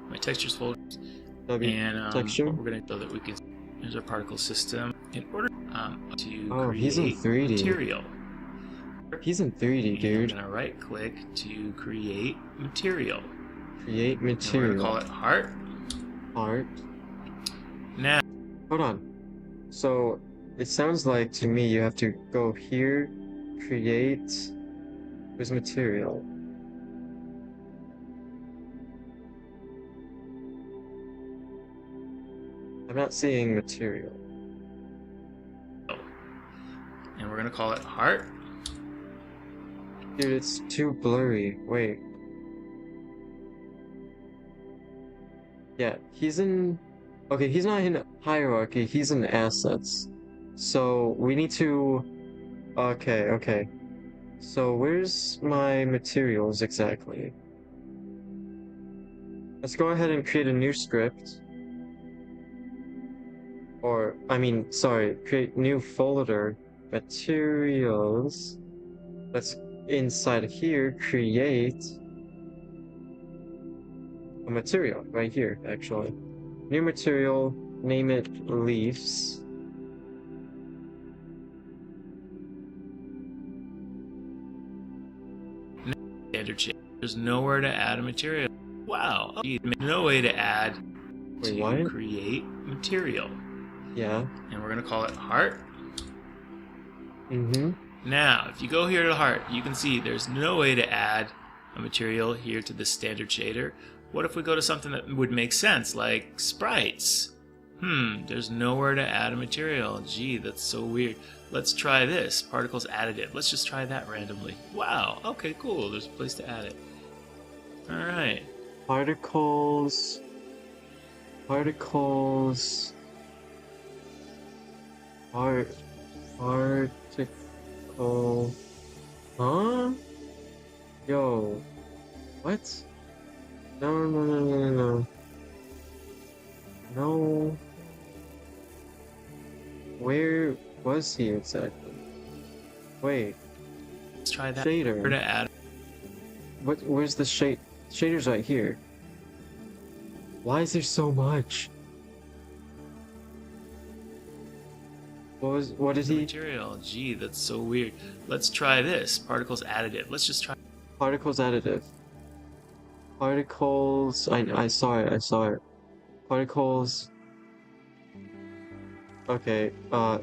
my textures folder. And
texture.
what we're gonna do that we can use our particle system in order to
Oh,
create
he's in 3D.
material.
He's in 3D, dude.
I'm gonna right click to create material.
Create material.
And we're gonna call it heart.
Heart.
Now,
hold on. So it sounds like to me you have to go here, create. Where's material? I'm not seeing material.
and we're gonna call it heart.
Dude, it's too blurry. Wait. Yeah, he's in... Okay, he's not in hierarchy, he's in assets. So, we need to... Okay. So, where's my materials exactly? Let's go ahead and create a new script. Or, I mean, sorry, create new folder. Materials. Let's, inside here, create a material right here, actually. New material, name it leaves.
Standard shape. There's nowhere to add a material. Wow. No way to add
Wait,
to
what?
create material.
Yeah.
And we're going to call it heart.
Mm-hmm.
Now, if you go here to heart, you can see there's no way to add a material here to this standard shader. What if we go to something that would make sense, like sprites? There's nowhere to add a material. Gee, that's so weird. Let's try this. Particles additive. Let's just try that randomly. Wow. Okay, cool. There's a place to add it. All right.
Particles. Particles. Particle. Huh? Yo. What? No, no, no, no, no, no. No. Where was he exactly? Wait.
Let's try that.
Shader.
Where to add?
What? Where's the shade? Shader's right here. Why is there so much? What did he?
Material. Gee, that's so weird. Let's try this. Particles additive. Let's just try.
Particles additive. Particles. I saw it. I saw it. Particles. Okay.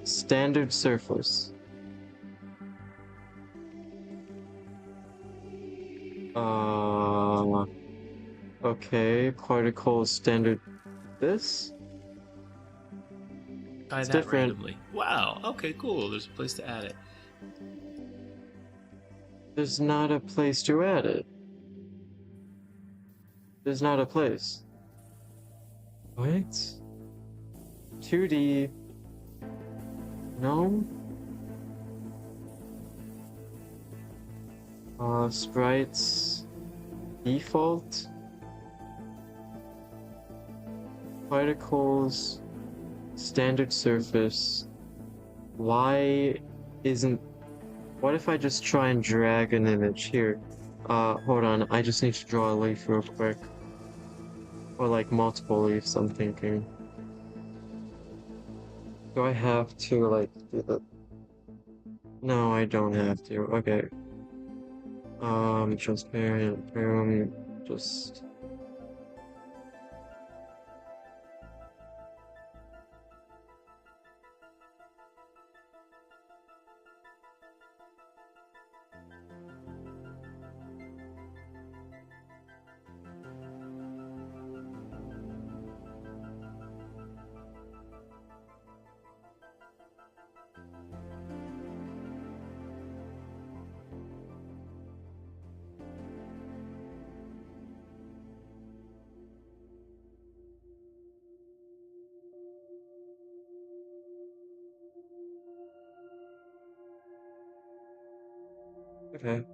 Standard surface. Okay. Particles standard. This.
Try
It's
that
different.
randomly. Wow. Okay, cool. There's a place to add it.
There's not a place to add it. There's not a place. What? 2D. No? Sprites. Default. Particles. Standard surface. Why isn't... What if I just try and drag an image here? Hold on, I just need to draw a leaf real quick. Or like multiple leaves, I'm thinking. Do I have to like do the... No, I don't have to. Okay. Transparent, boom, just... Okay.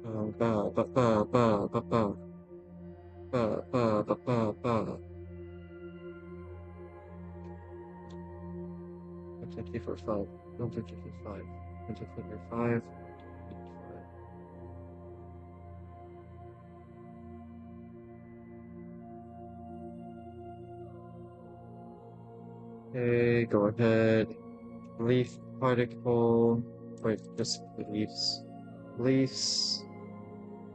Ba ba ba ba ba ba ba ba ba ba ba. 154.5. 154.5. 154.5. Okay, go ahead. Leaf particle. Wait, just leaves. Leaves.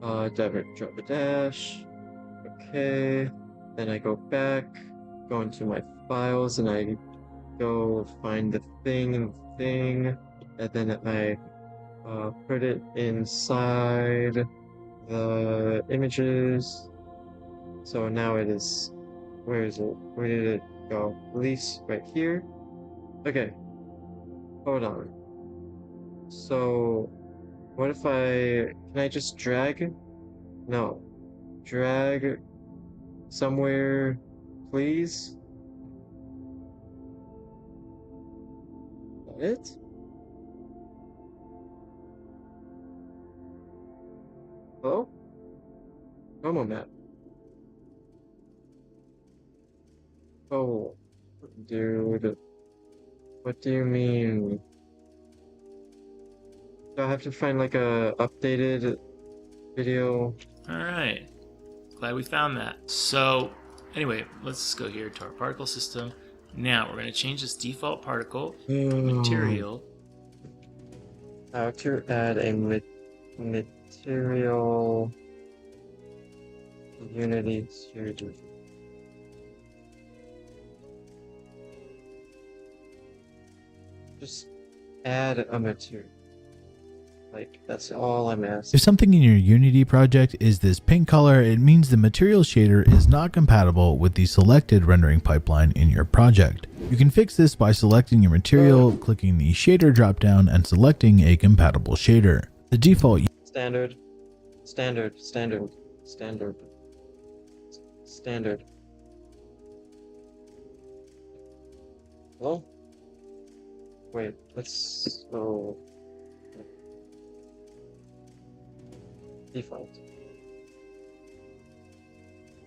Drop a dash. Okay. Then I go back, go into my files, and I go find the thing, and then I put it inside the images. So now it is. Where is it? Where did it go? Release right here. Okay. Hold on. So, what if can I just drag? No. Drag somewhere, please? That it? Hello? Promo map. Oh, dude. What do you mean? Do I have to find like a updated video?
All right. Glad we found that. So, anyway, let's go here to our particle system. Now, we're going to change this default particle material.
How to add a Material Unity shader. Just add a material. Like, that's all I'm asking.
If something in your Unity project is this pink color, it means the material shader is not compatible with the selected rendering pipeline in your project. You can fix this by selecting your material, clicking the shader dropdown, and selecting a compatible shader. The default
Standard. Well, wait, let's go default.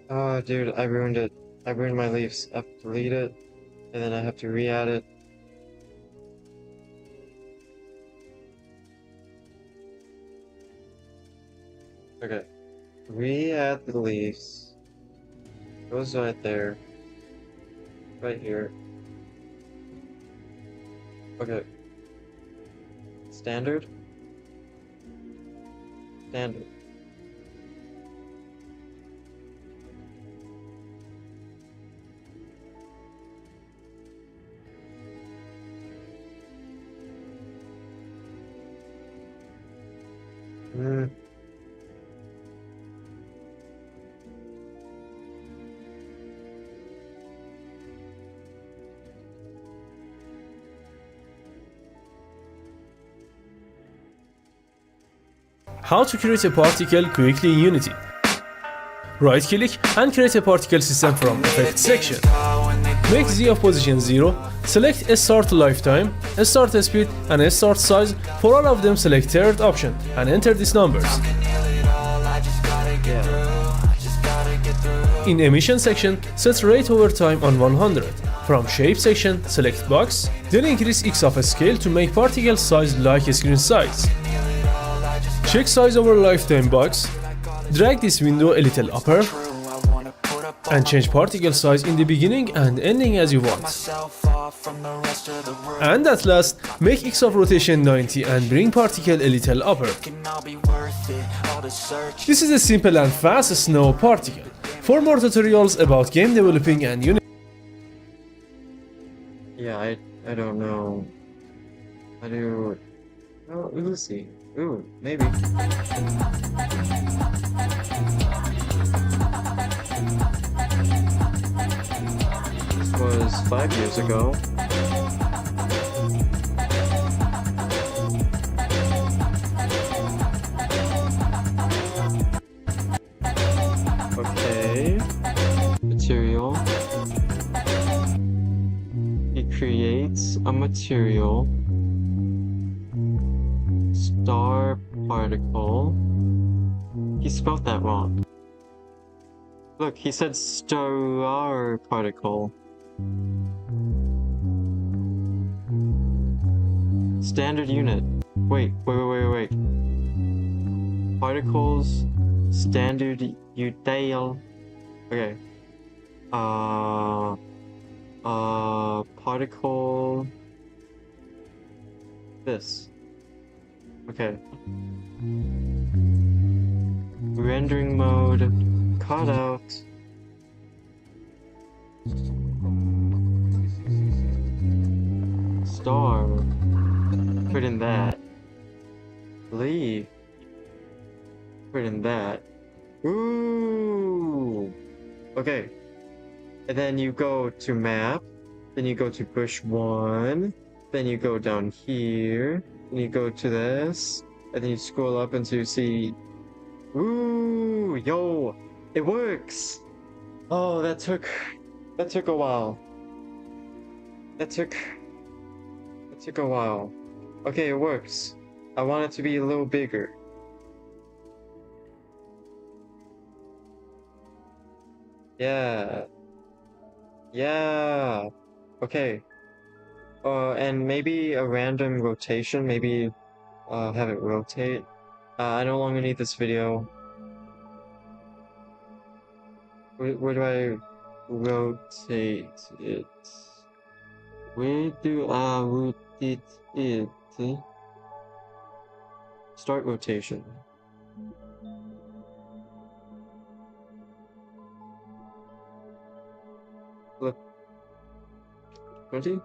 Oh, dude, I ruined it. I ruined my leaves. I have to delete it, and then I have to re-add it. Okay. Re-add the leaves. Goes right there. Right here. Okay. Standard. Hmm.
How to create a particle quickly in Unity. Right click and create a particle system from Effects section. Make Z of position 0, select Start Lifetime, Start Speed and Start Size. For all of them select third option and enter these numbers. In Emission section, set Rate over Time on 100. From Shape section, select Box, then increase X of scale to make particle size like screen size. Check Size over Lifetime box, drag this window a little upper, and change particle size in the beginning and ending as you want. And at last, make X of rotation 90 and bring particle a little upper. This is a simple and fast snow particle. For more tutorials about game developing and Unity.
Yeah, I don't know. I do. Oh, we'll see. Ooh, maybe. This was 5 years ago. Okay. Material. He creates a material. Star particle. He spelled that wrong. Look, he said star particle. Standard unit. Wait. Particles, standard util. Okay. Particle. This. Okay. Rendering mode, cutout. Star. Put in that. Leave. Put in that. Ooh. Okay. And then you go to map. Then you go to bush 1. Then you go down here. And you go to this, and then you scroll up until you see, ooh, yo, it works. Oh, that took a while. That took a while. Okay, it works. I want it to be a little bigger. Yeah. Okay. And maybe a random rotation, maybe have it rotate. I no longer need this video. Where do I rotate it? Where do I rotate it? Start rotation. Flip. 20?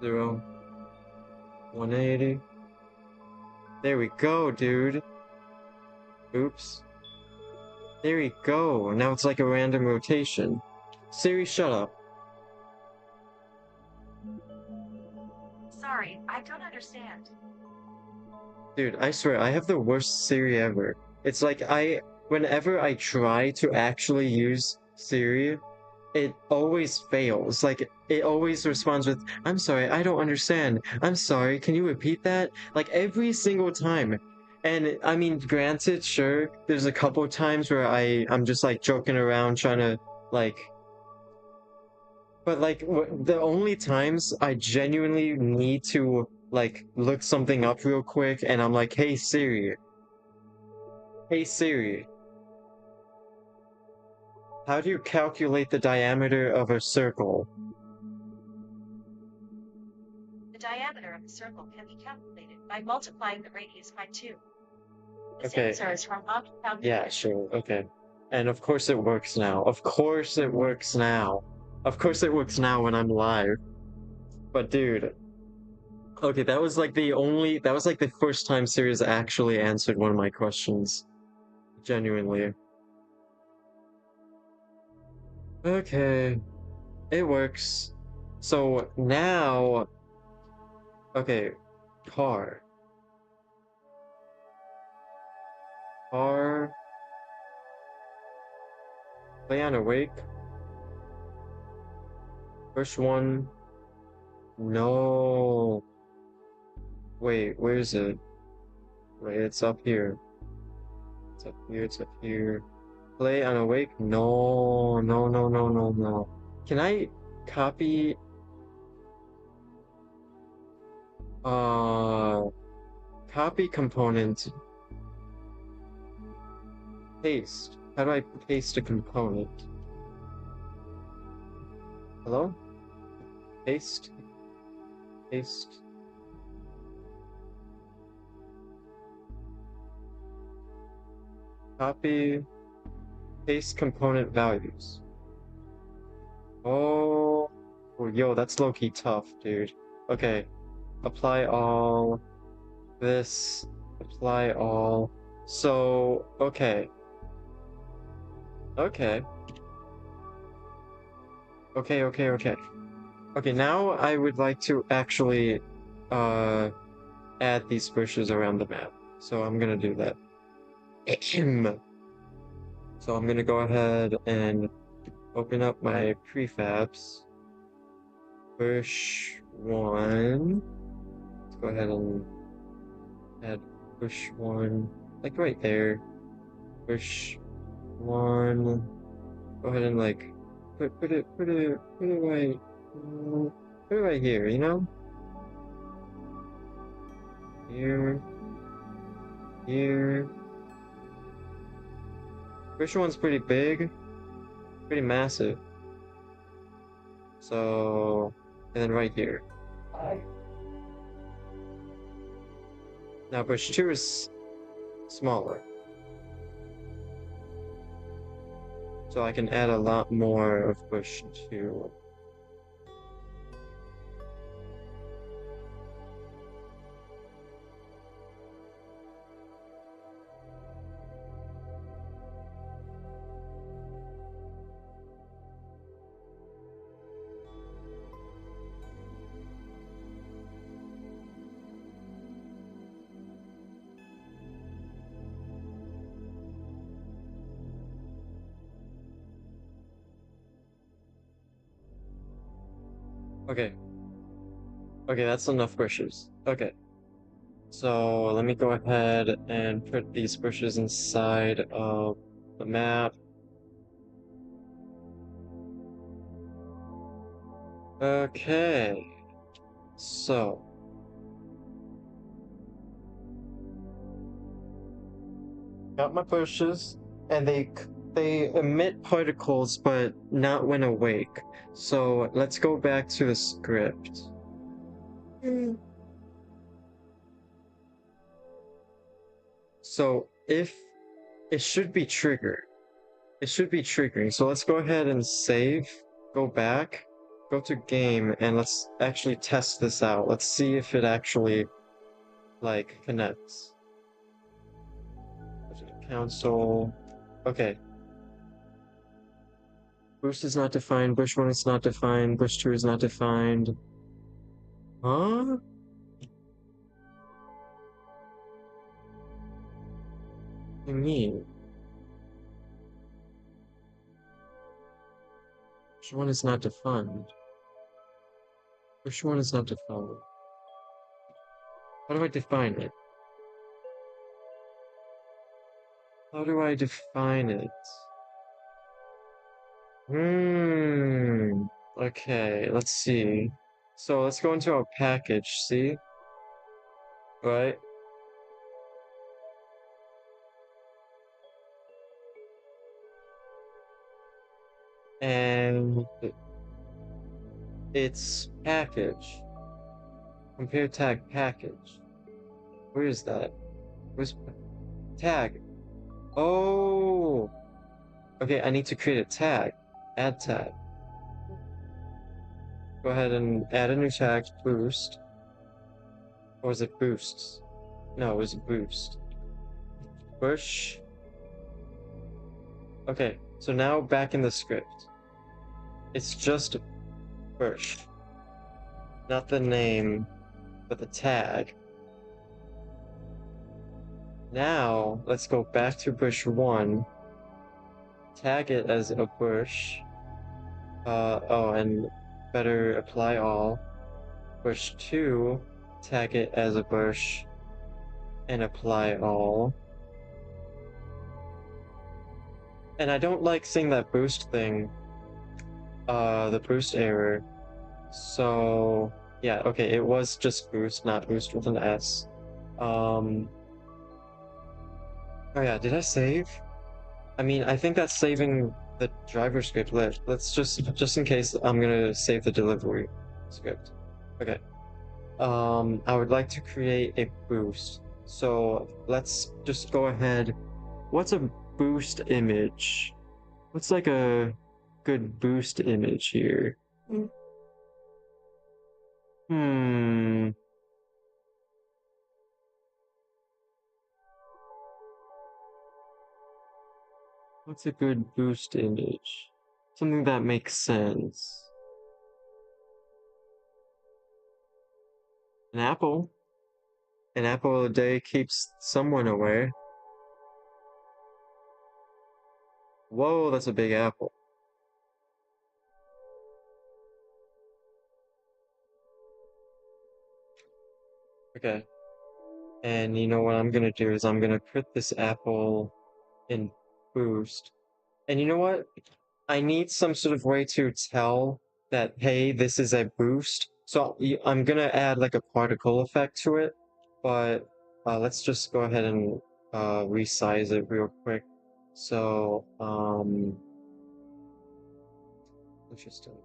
Zero. 180. There we go, dude. Oops. There we go. Now it's like a random rotation. Siri, shut up.
Sorry, I don't understand.
Dude, I swear, I have the worst Siri ever. It's like whenever I try to actually use Siri, it always fails. Like, it always responds with, I'm sorry, I don't understand. I'm sorry, can you repeat that? Like, every single time. And, I mean, granted, sure, there's a couple times where I'm just, like, joking around trying to, like... But, like, the only times I genuinely need to, like, look something up real quick, and I'm like, hey Siri. Hey Siri. How do you calculate the diameter of a circle?
The diameter of the circle can be calculated by multiplying the radius by 2. This
Okay.
answer is from Mount Calculator.
Yeah, sure, okay. And of course it works now. Of course it works now. Of course it works now when I'm live. But dude... Okay, that was like the first time Siri's actually answered one of my questions. Genuinely. Okay. It works. So now... Okay. Car. Car... Play on awake. First one... No... Wait, where is it? Wait, it's up here. It's up here, it's up here. Play on awake? No, no, no, no, no, no. Can I copy... Copy component. Paste. How do I paste a component? Hello? Paste. Paste. Copy. Paste component values. Oh, yo, that's low-key tough, dude. Okay. Apply all. This. Apply all. So, okay. Okay. Okay, okay, okay. Okay, now I would like to actually, add these bushes around the map. So I'm gonna do that. So I'm gonna go ahead and open up my prefabs. Bush 1. Let's go ahead and add bush 1, like right there. Bush 1. Go ahead and like put it right here, you know? Here. Here. Bush 1's pretty big. Pretty massive. So, and then right here. Now bush 2 is smaller. So I can add a lot more of bush 2. Okay. Okay, that's enough bushes. Okay. So let me go ahead and put these bushes inside of the map. Okay. So. Got my bushes, and they emit particles, but not when awake. So let's go back to the script. So if it should be triggered. It should be triggering. So let's go ahead and save, go back, go to game, and let's actually test this out. Let's see if it actually, like, connects. Go to the console. Okay. Boost is not defined, bush 1 is not defined, bush 2 is not defined. Huh? What do you mean? Bush 1 is not defined. Bush 1 is not defined. How do I define it? How do I define it? Okay, let's see. So let's go into our package, see? Right? And it's package. Compare tag package. Where is that? Where's tag? Oh! Okay, I need to create a tag. Add tag. Go ahead and add a new tag, boost. Or is it boosts? No, it was boost. Bush. Okay, so now back in the script. It's just bush. Not the name, but the tag. Now, let's go back to bush 1. Tag it as a bush. Oh, and better apply all. Bush 2, tag it as a bush. And apply all. And I don't like seeing that boost thing. The boost error. So, yeah, okay, it was just boost, not boost with an S. Oh yeah, did I save? I mean, I think that's saving the driver script. Let's just in case, I'm gonna save the delivery script. Okay. I would like to create a boost. So let's just go ahead. What's a boost image? What's like a good boost image here? What's a good boost image? Something that makes sense. An apple. An apple a day keeps someone away. Whoa, that's a big apple. Okay. And you know what I'm gonna do is I'm gonna put this apple in boost. And you know what? I need some sort of way to tell that, hey, this is a boost. So I'm gonna add like a particle effect to it, but let's just go ahead and resize it real quick. So, interesting.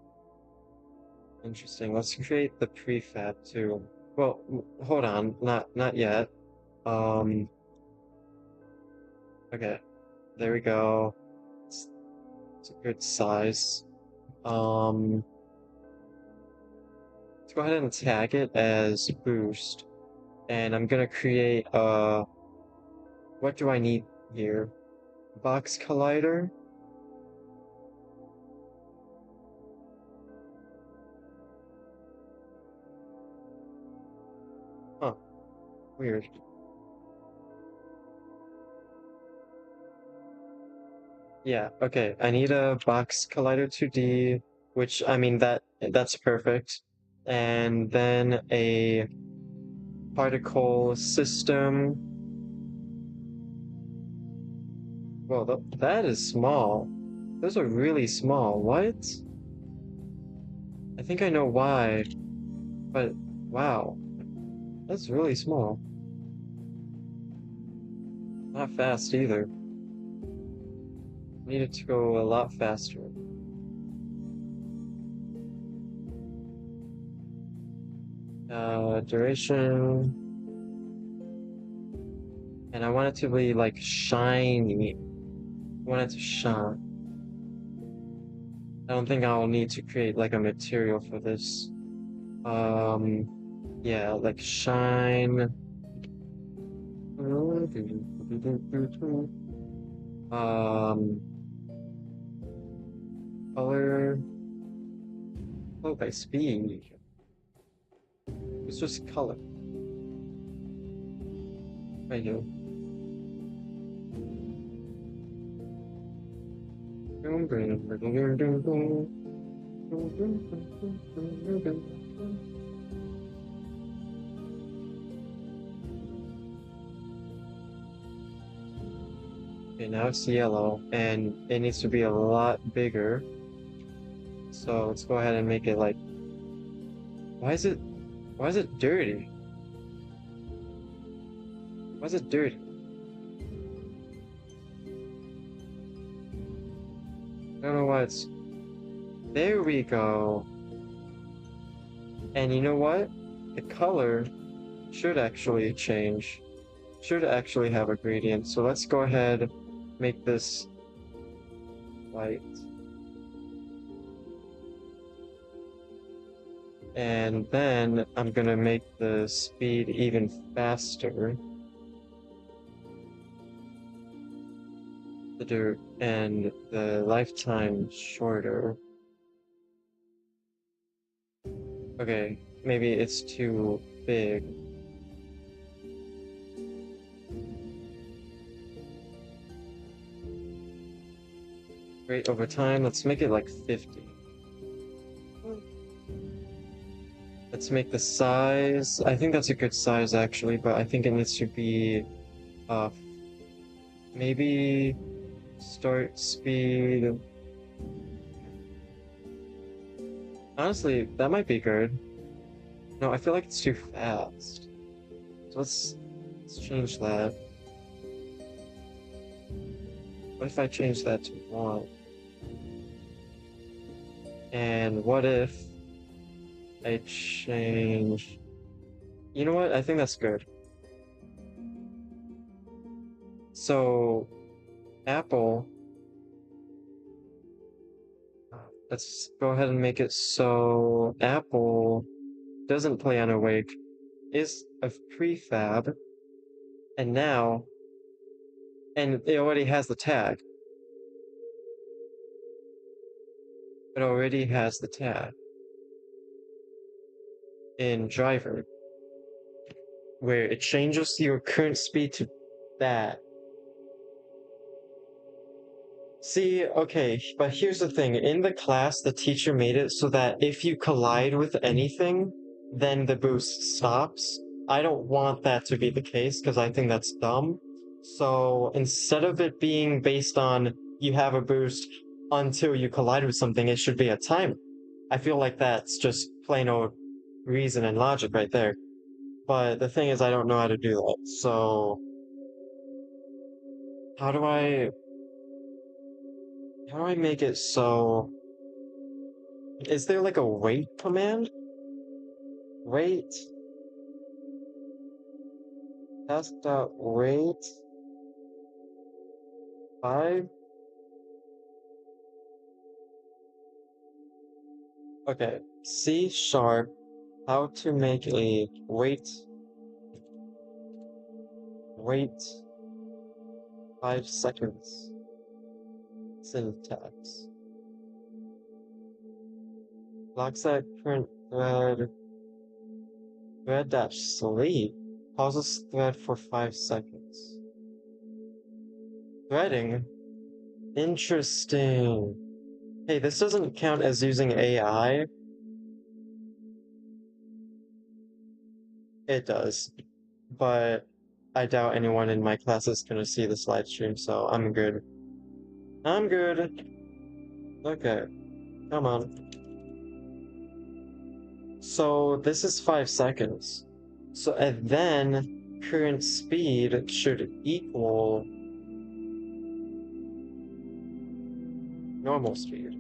Let's create the prefab too. Well, hold on, not yet. Okay, there we go. It's a good size. Let's go ahead and tag it as boost. And I'm gonna create what do I need here? Box collider? Huh. Weird. Yeah, okay. I need a box collider 2D, which I mean that's perfect. And then a particle system. Well, that is small. Those are really small. What? I think I know why. But wow. That's really small. Not fast either. Needed to go a lot faster. Duration. And I want it to be like shiny. I want it to shine. I don't think I'll need to create like a material for this. Yeah, like shine. Color. Oh, by speed. It's just color. Right here. Okay, now it's yellow, and it needs to be a lot bigger. So let's go ahead and make it like... Why is it dirty? Why is it dirty? I don't know why it's... There we go. And you know what? The color should actually change. Should actually have a gradient. So let's go ahead, make this white. And then I'm gonna make the speed even faster. And the lifetime shorter. Okay, maybe it's too big. Great over time, let's make it like 50. Let's make the size, I think that's a good size actually, but I think it needs to be, maybe start speed. Honestly, that might be good. No, I feel like it's too fast. So let's change that. What if I change that to 1? And what if I change... You know what? I think that's good. So, Apple... Let's go ahead and make it so Apple doesn't play on Awake, is a prefab, and now... And it already has the tag. It already has the tag in driver, where it changes your current speed to that. See, okay, but here's the thing. In the class, the teacher made it so that if you collide with anything, then the boost stops. I don't want that to be the case because I think that's dumb. So instead of it being based on you have a boost until you collide with something, it should be a timer. I feel like that's just plain old reason and logic right there. But the thing is, I don't know how to do that. So how do I make it so... Is there like a wait command? Wait. Task.wait. 5. Okay. C#. How to make a wait 5 seconds. Syntax. Locks that current thread-sleep. Pauses thread for 5 seconds. Threading? Interesting. Hey, this doesn't count as using AI. It does. But I doubt anyone in my class is gonna see this live stream, so I'm good. I'm good. Okay. Come on. So this is 5 seconds. So and then current speed should equal normal speed.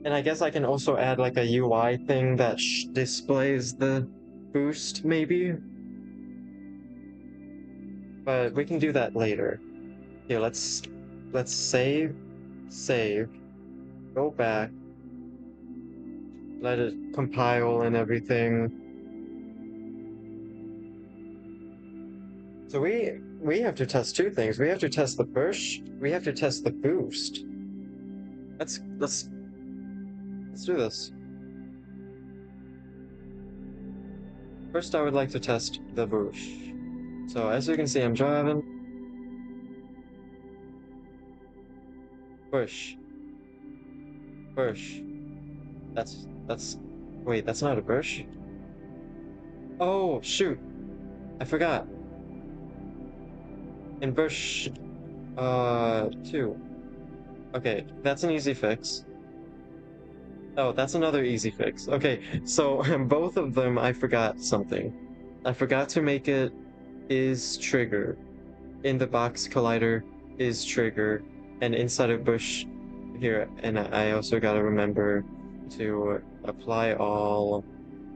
And I guess I can also add like a UI thing that displays the boost, maybe? But we can do that later. Here, let's save, go back, let it compile and everything. So we have to test two things. We have to test the push, we have to test the boost. Let's do this. First, I would like to test the boost. So as you can see, I'm driving. Push. Push. Wait, that's not a push? Oh, shoot. I forgot. In bush, 2. Okay, that's an easy fix. Oh, that's another easy fix. Okay, so both of them, I forgot something. I forgot to make it is trigger. In the box collider is trigger. And inside of bush here, and I also gotta remember to apply all.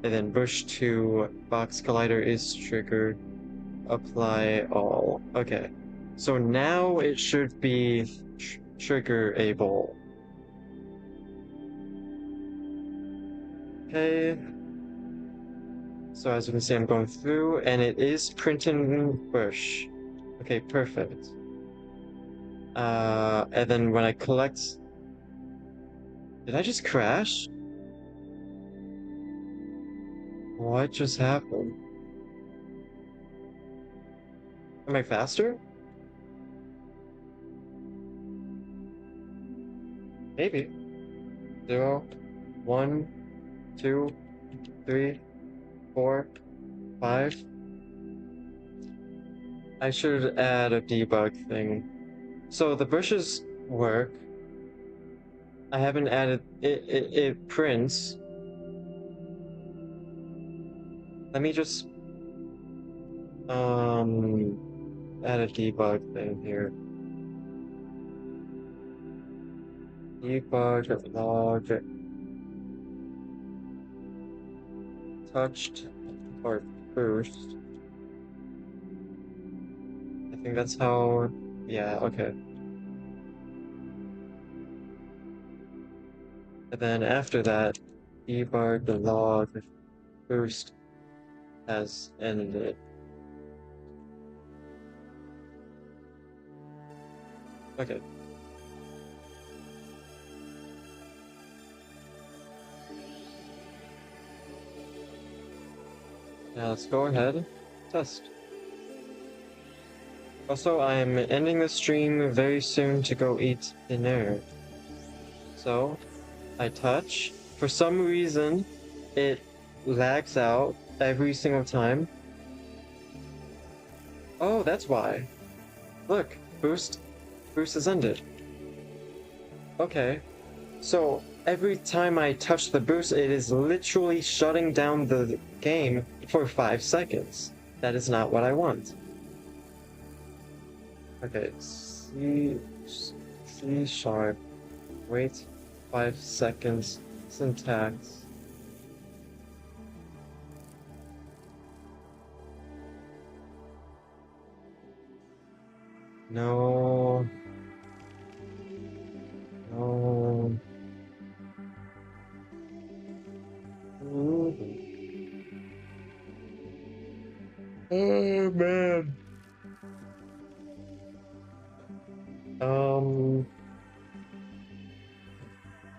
And then bush to box collider is trigger. Apply all. Okay. So now it should be trigger-able. Okay. So as you can see, I'm going through, and it is printing bush. Okay, perfect. And then when I collect... Did I just crash? What just happened? Am I faster? Maybe. 0, 1, 2, 3, 4, 5. I should add a debug thing. So the bushes work. I haven't added it prints. Let me just add a debug thing here. Debug log touched or boost. I think that's how, yeah, okay. And then after that, debug the log boost has ended. Okay. Now let's go ahead, test. Also, I'm ending the stream very soon to go eat dinner. So, I touch. For some reason, it lags out every single time. Oh, that's why. Look, boost is ended. Okay. So, every time I touch the boost, it is literally shutting down the game for 5 seconds. That is not what I want. Okay, C#, wait 5 seconds, syntax. No. No. Oh man.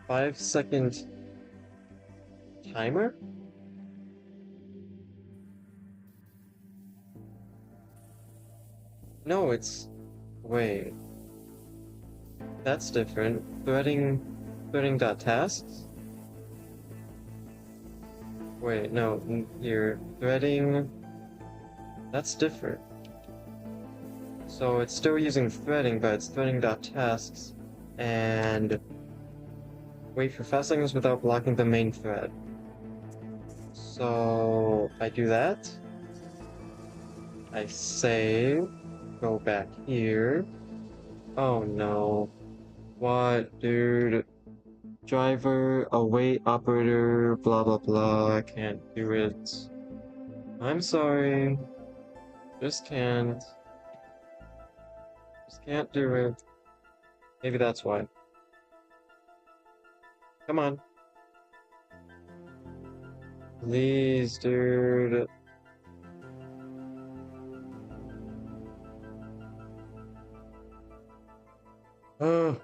5-second timer? No, it's... Wait. That's different. Threading.tasks? Wait, no, here. Threading... That's different. So it's still using threading, but it's threading.tasks. And... wait for 5 seconds without blocking the main thread. So I do that. I save. Go back here. Oh no. What, dude? Driver, await operator, blah blah blah. I can't do it. I'm sorry. Just can't. Just can't do it. Maybe that's why. Come on. Please, dude. Oh.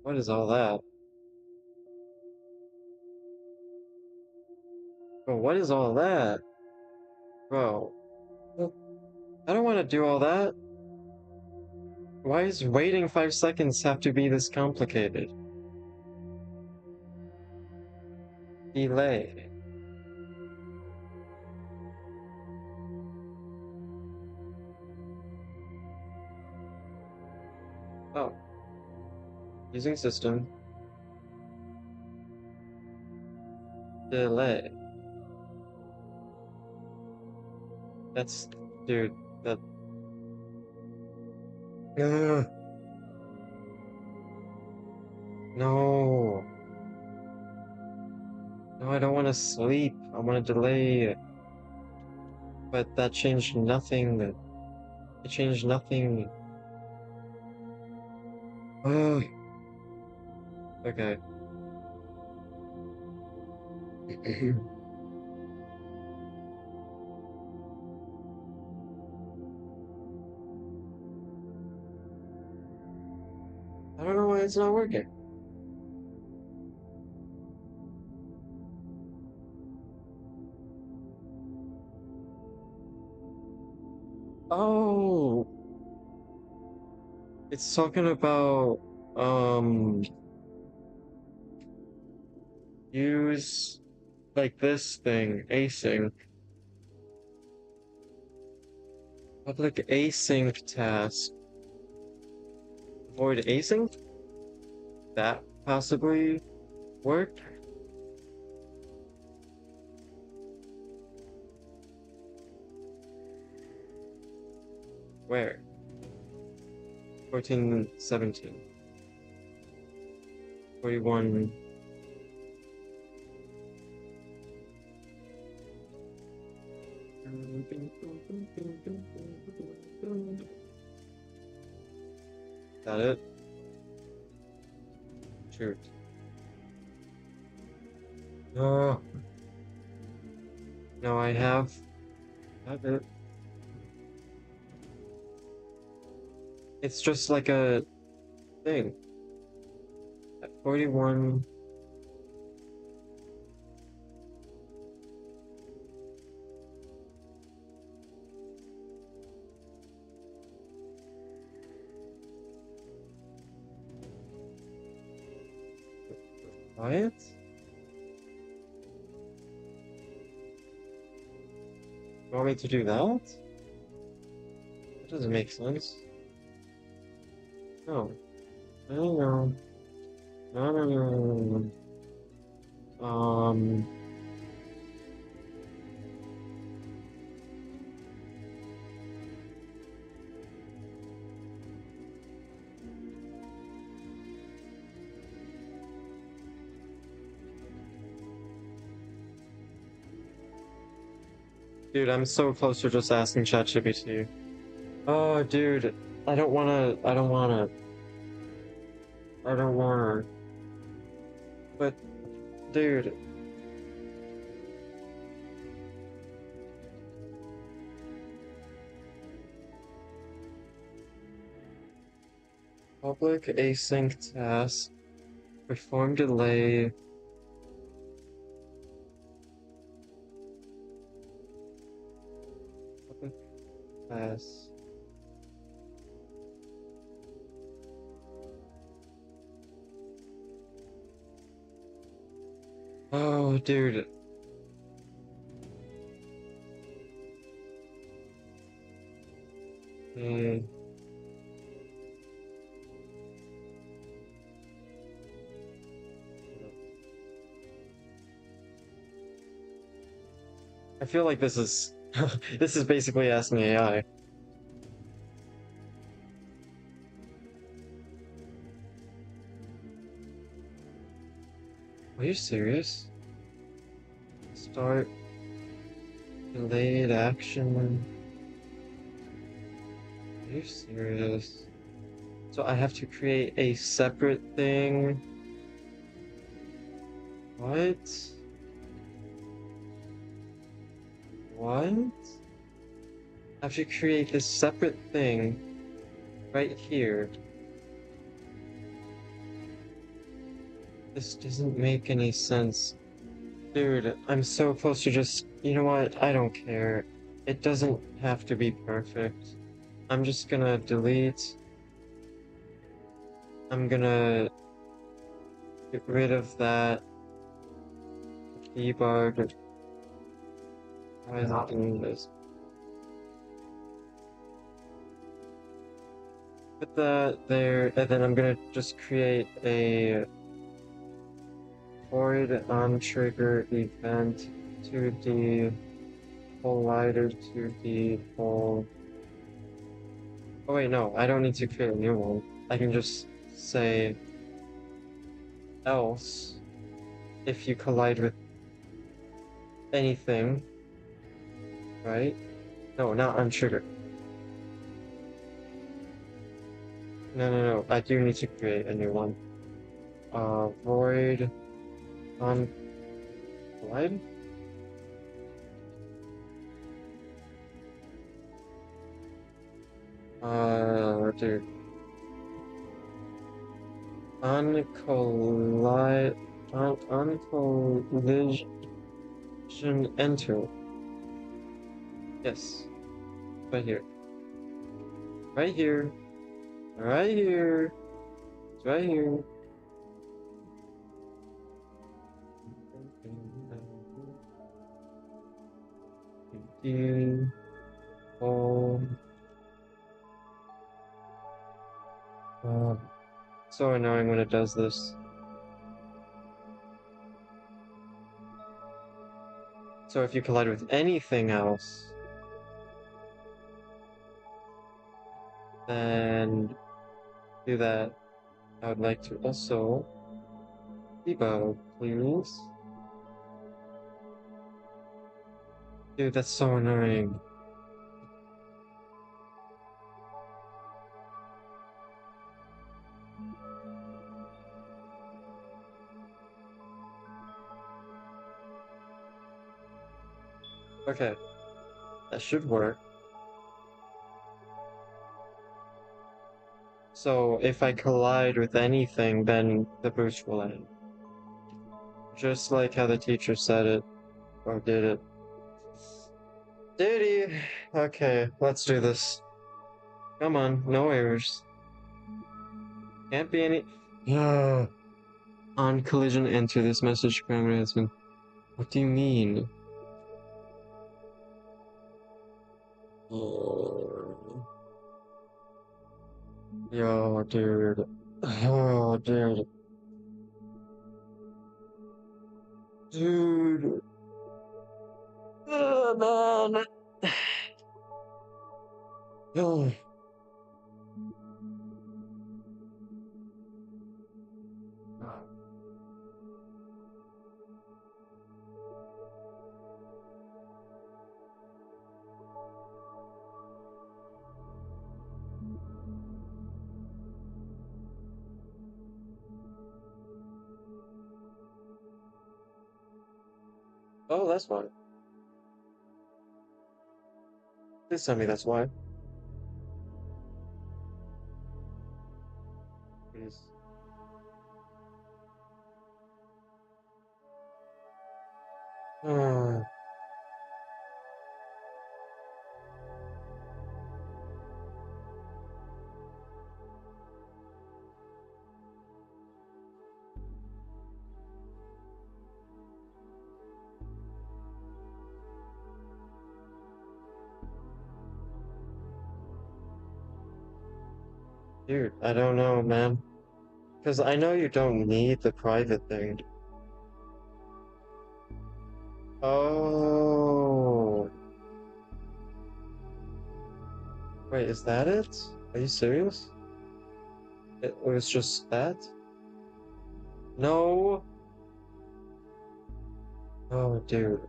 What is all that? Bro, what is all that? Bro. I don't want to do all that. Why is waiting 5 seconds have to be this complicated? Delay. Oh. Using system. Delay. That's... dude, that... Ugh. No. No, I don't want to sleep. I want to delay. But that changed nothing. It changed nothing. Ugh. Okay. I don't know why it's not working. Oh, it's talking about use like this thing, async. Public async task. Avoid async? That possibly work? Where? 14, 17. 41. That it? Shoot. No. No, I have it. It's just like a thing. At 41. Quiet? You want me to do that? That doesn't make sense. No. No, no, no, no, no, no. Dude, I'm so close to just asking ChatGPT. Oh, dude, I don't wanna. But, dude. Public async task. Perform delay. Public task. Oh, dude. Hmm. I feel like this is this is basically asking AI. Are you serious? Start delayed action. Are you serious? So I have to create a separate thing. What? What? I have to create this separate thing right here. This doesn't make any sense. Dude, I'm so close to just... You know what? I don't care. It doesn't have to be perfect. I'm just gonna delete. I'm gonna get rid of that debug. Why is it doing this? Put that there, and then I'm gonna just create a void on trigger event 2D collider 2D whole. Oh wait, no, I don't need to create a new one. I can just say else if you collide with anything, right? No, not on trigger. No, I do need to create a new one. Void on collide? Dude. On collision enter. Yes. Right here. Right here. Right here. It's right here. Oh. So annoying when it does this. So if you collide with anything else, then do that. I would like to also debug, please. Dude, that's so annoying. Okay, that should work. So if I collide with anything, then the boost will end. Just like how the teacher said it, or did it. Duty! Okay, let's do this. Come on, no errors. Can't be any... On collision enter, this message parameter has been... What do you mean? Yo, dude. Oh, dude. Dude. Oh, man. Oh. Oh, that's why. Please tell me that's why. Please. Oh, dude, I don't know, man. Because I know you don't need the private thing. Oh. Wait, is that it? Are you serious? It was just that? No! Oh, dude.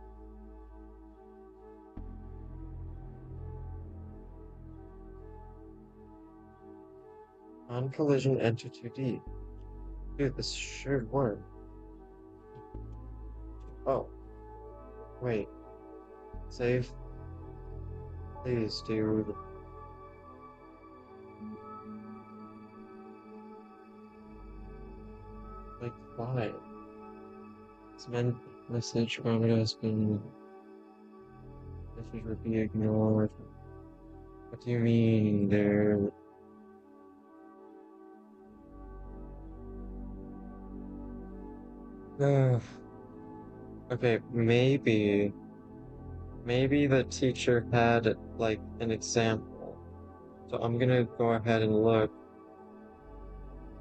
On collision, enter 2D. Dude, this should work. Oh. Wait. Save. Please, dude. Like, why? Cement message parameter has been. Message would be ignored. What do you mean, there? Okay, maybe the teacher had like an example. So I'm gonna go ahead and look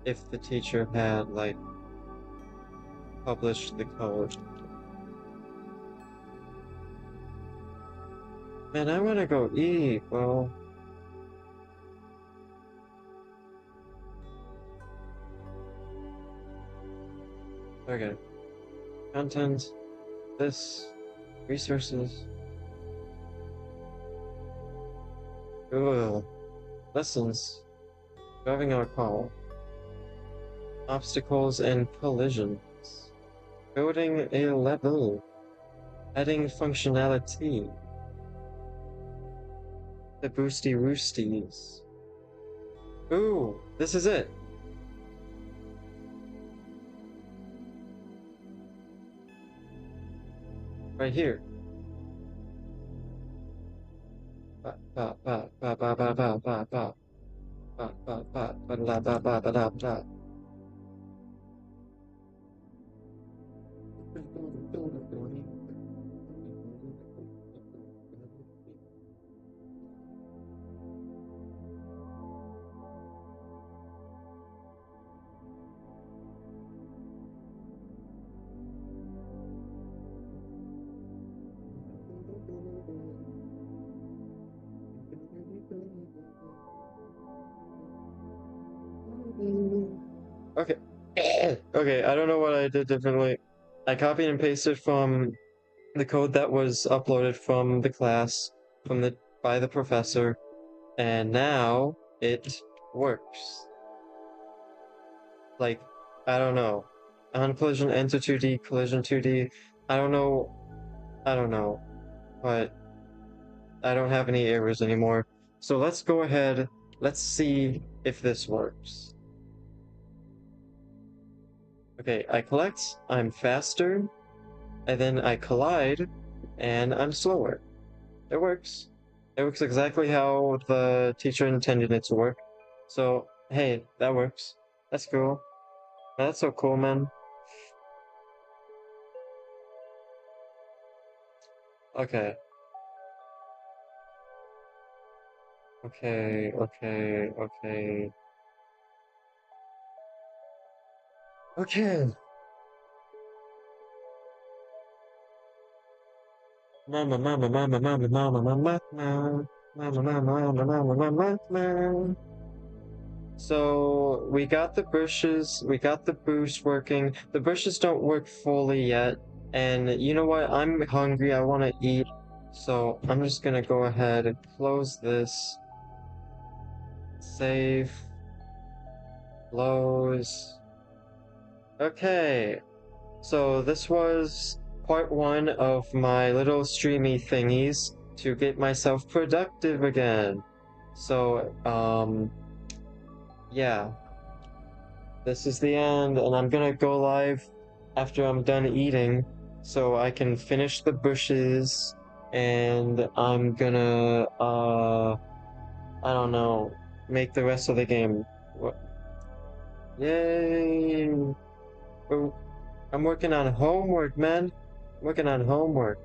if the teacher had like published the code. Man, I wanna go eat, bro. Okay. Content, this, resources. Ugh. Lessons. Driving our call. Obstacles and collisions. Building a level. Adding functionality. The boosty roosties. Ooh, this is it. Right here. Ba ba ba ba ba ba ba ba ba. Ba ba ba ba ba ba ba ba ba ba. Okay. Okay, I don't know what I did differently. I copied and pasted from the code that was uploaded from the class, by the professor, and now it works. Like, I don't know. On collision, enter 2D, collision 2D. I don't know, but I don't have any errors anymore. So let's go ahead, let's see if this works. Okay, I collect, I'm faster, and then I collide, and I'm slower. It works. It works exactly how the teacher intended it to work. So, hey, that works. That's cool. That's so cool, man. Okay. Okay, okay, okay. Okay. Mama, mama, mama, mama, mama, mama, mama, mama, mama, mama, mama, mama. So we got the bushes, we got the boost working. The bushes don't work fully yet. And you know what? I'm hungry, I want to eat. So I'm just gonna go ahead and close this. Save. Close. Okay. So this was part 1 of my little streamy thingies to get myself productive again. So, yeah. This is the end, and I'm gonna go live after I'm done eating so I can finish the bushes, and I'm gonna, I don't know, make the rest of the game. Yay! I'm working on homework, man. I'm working on homework.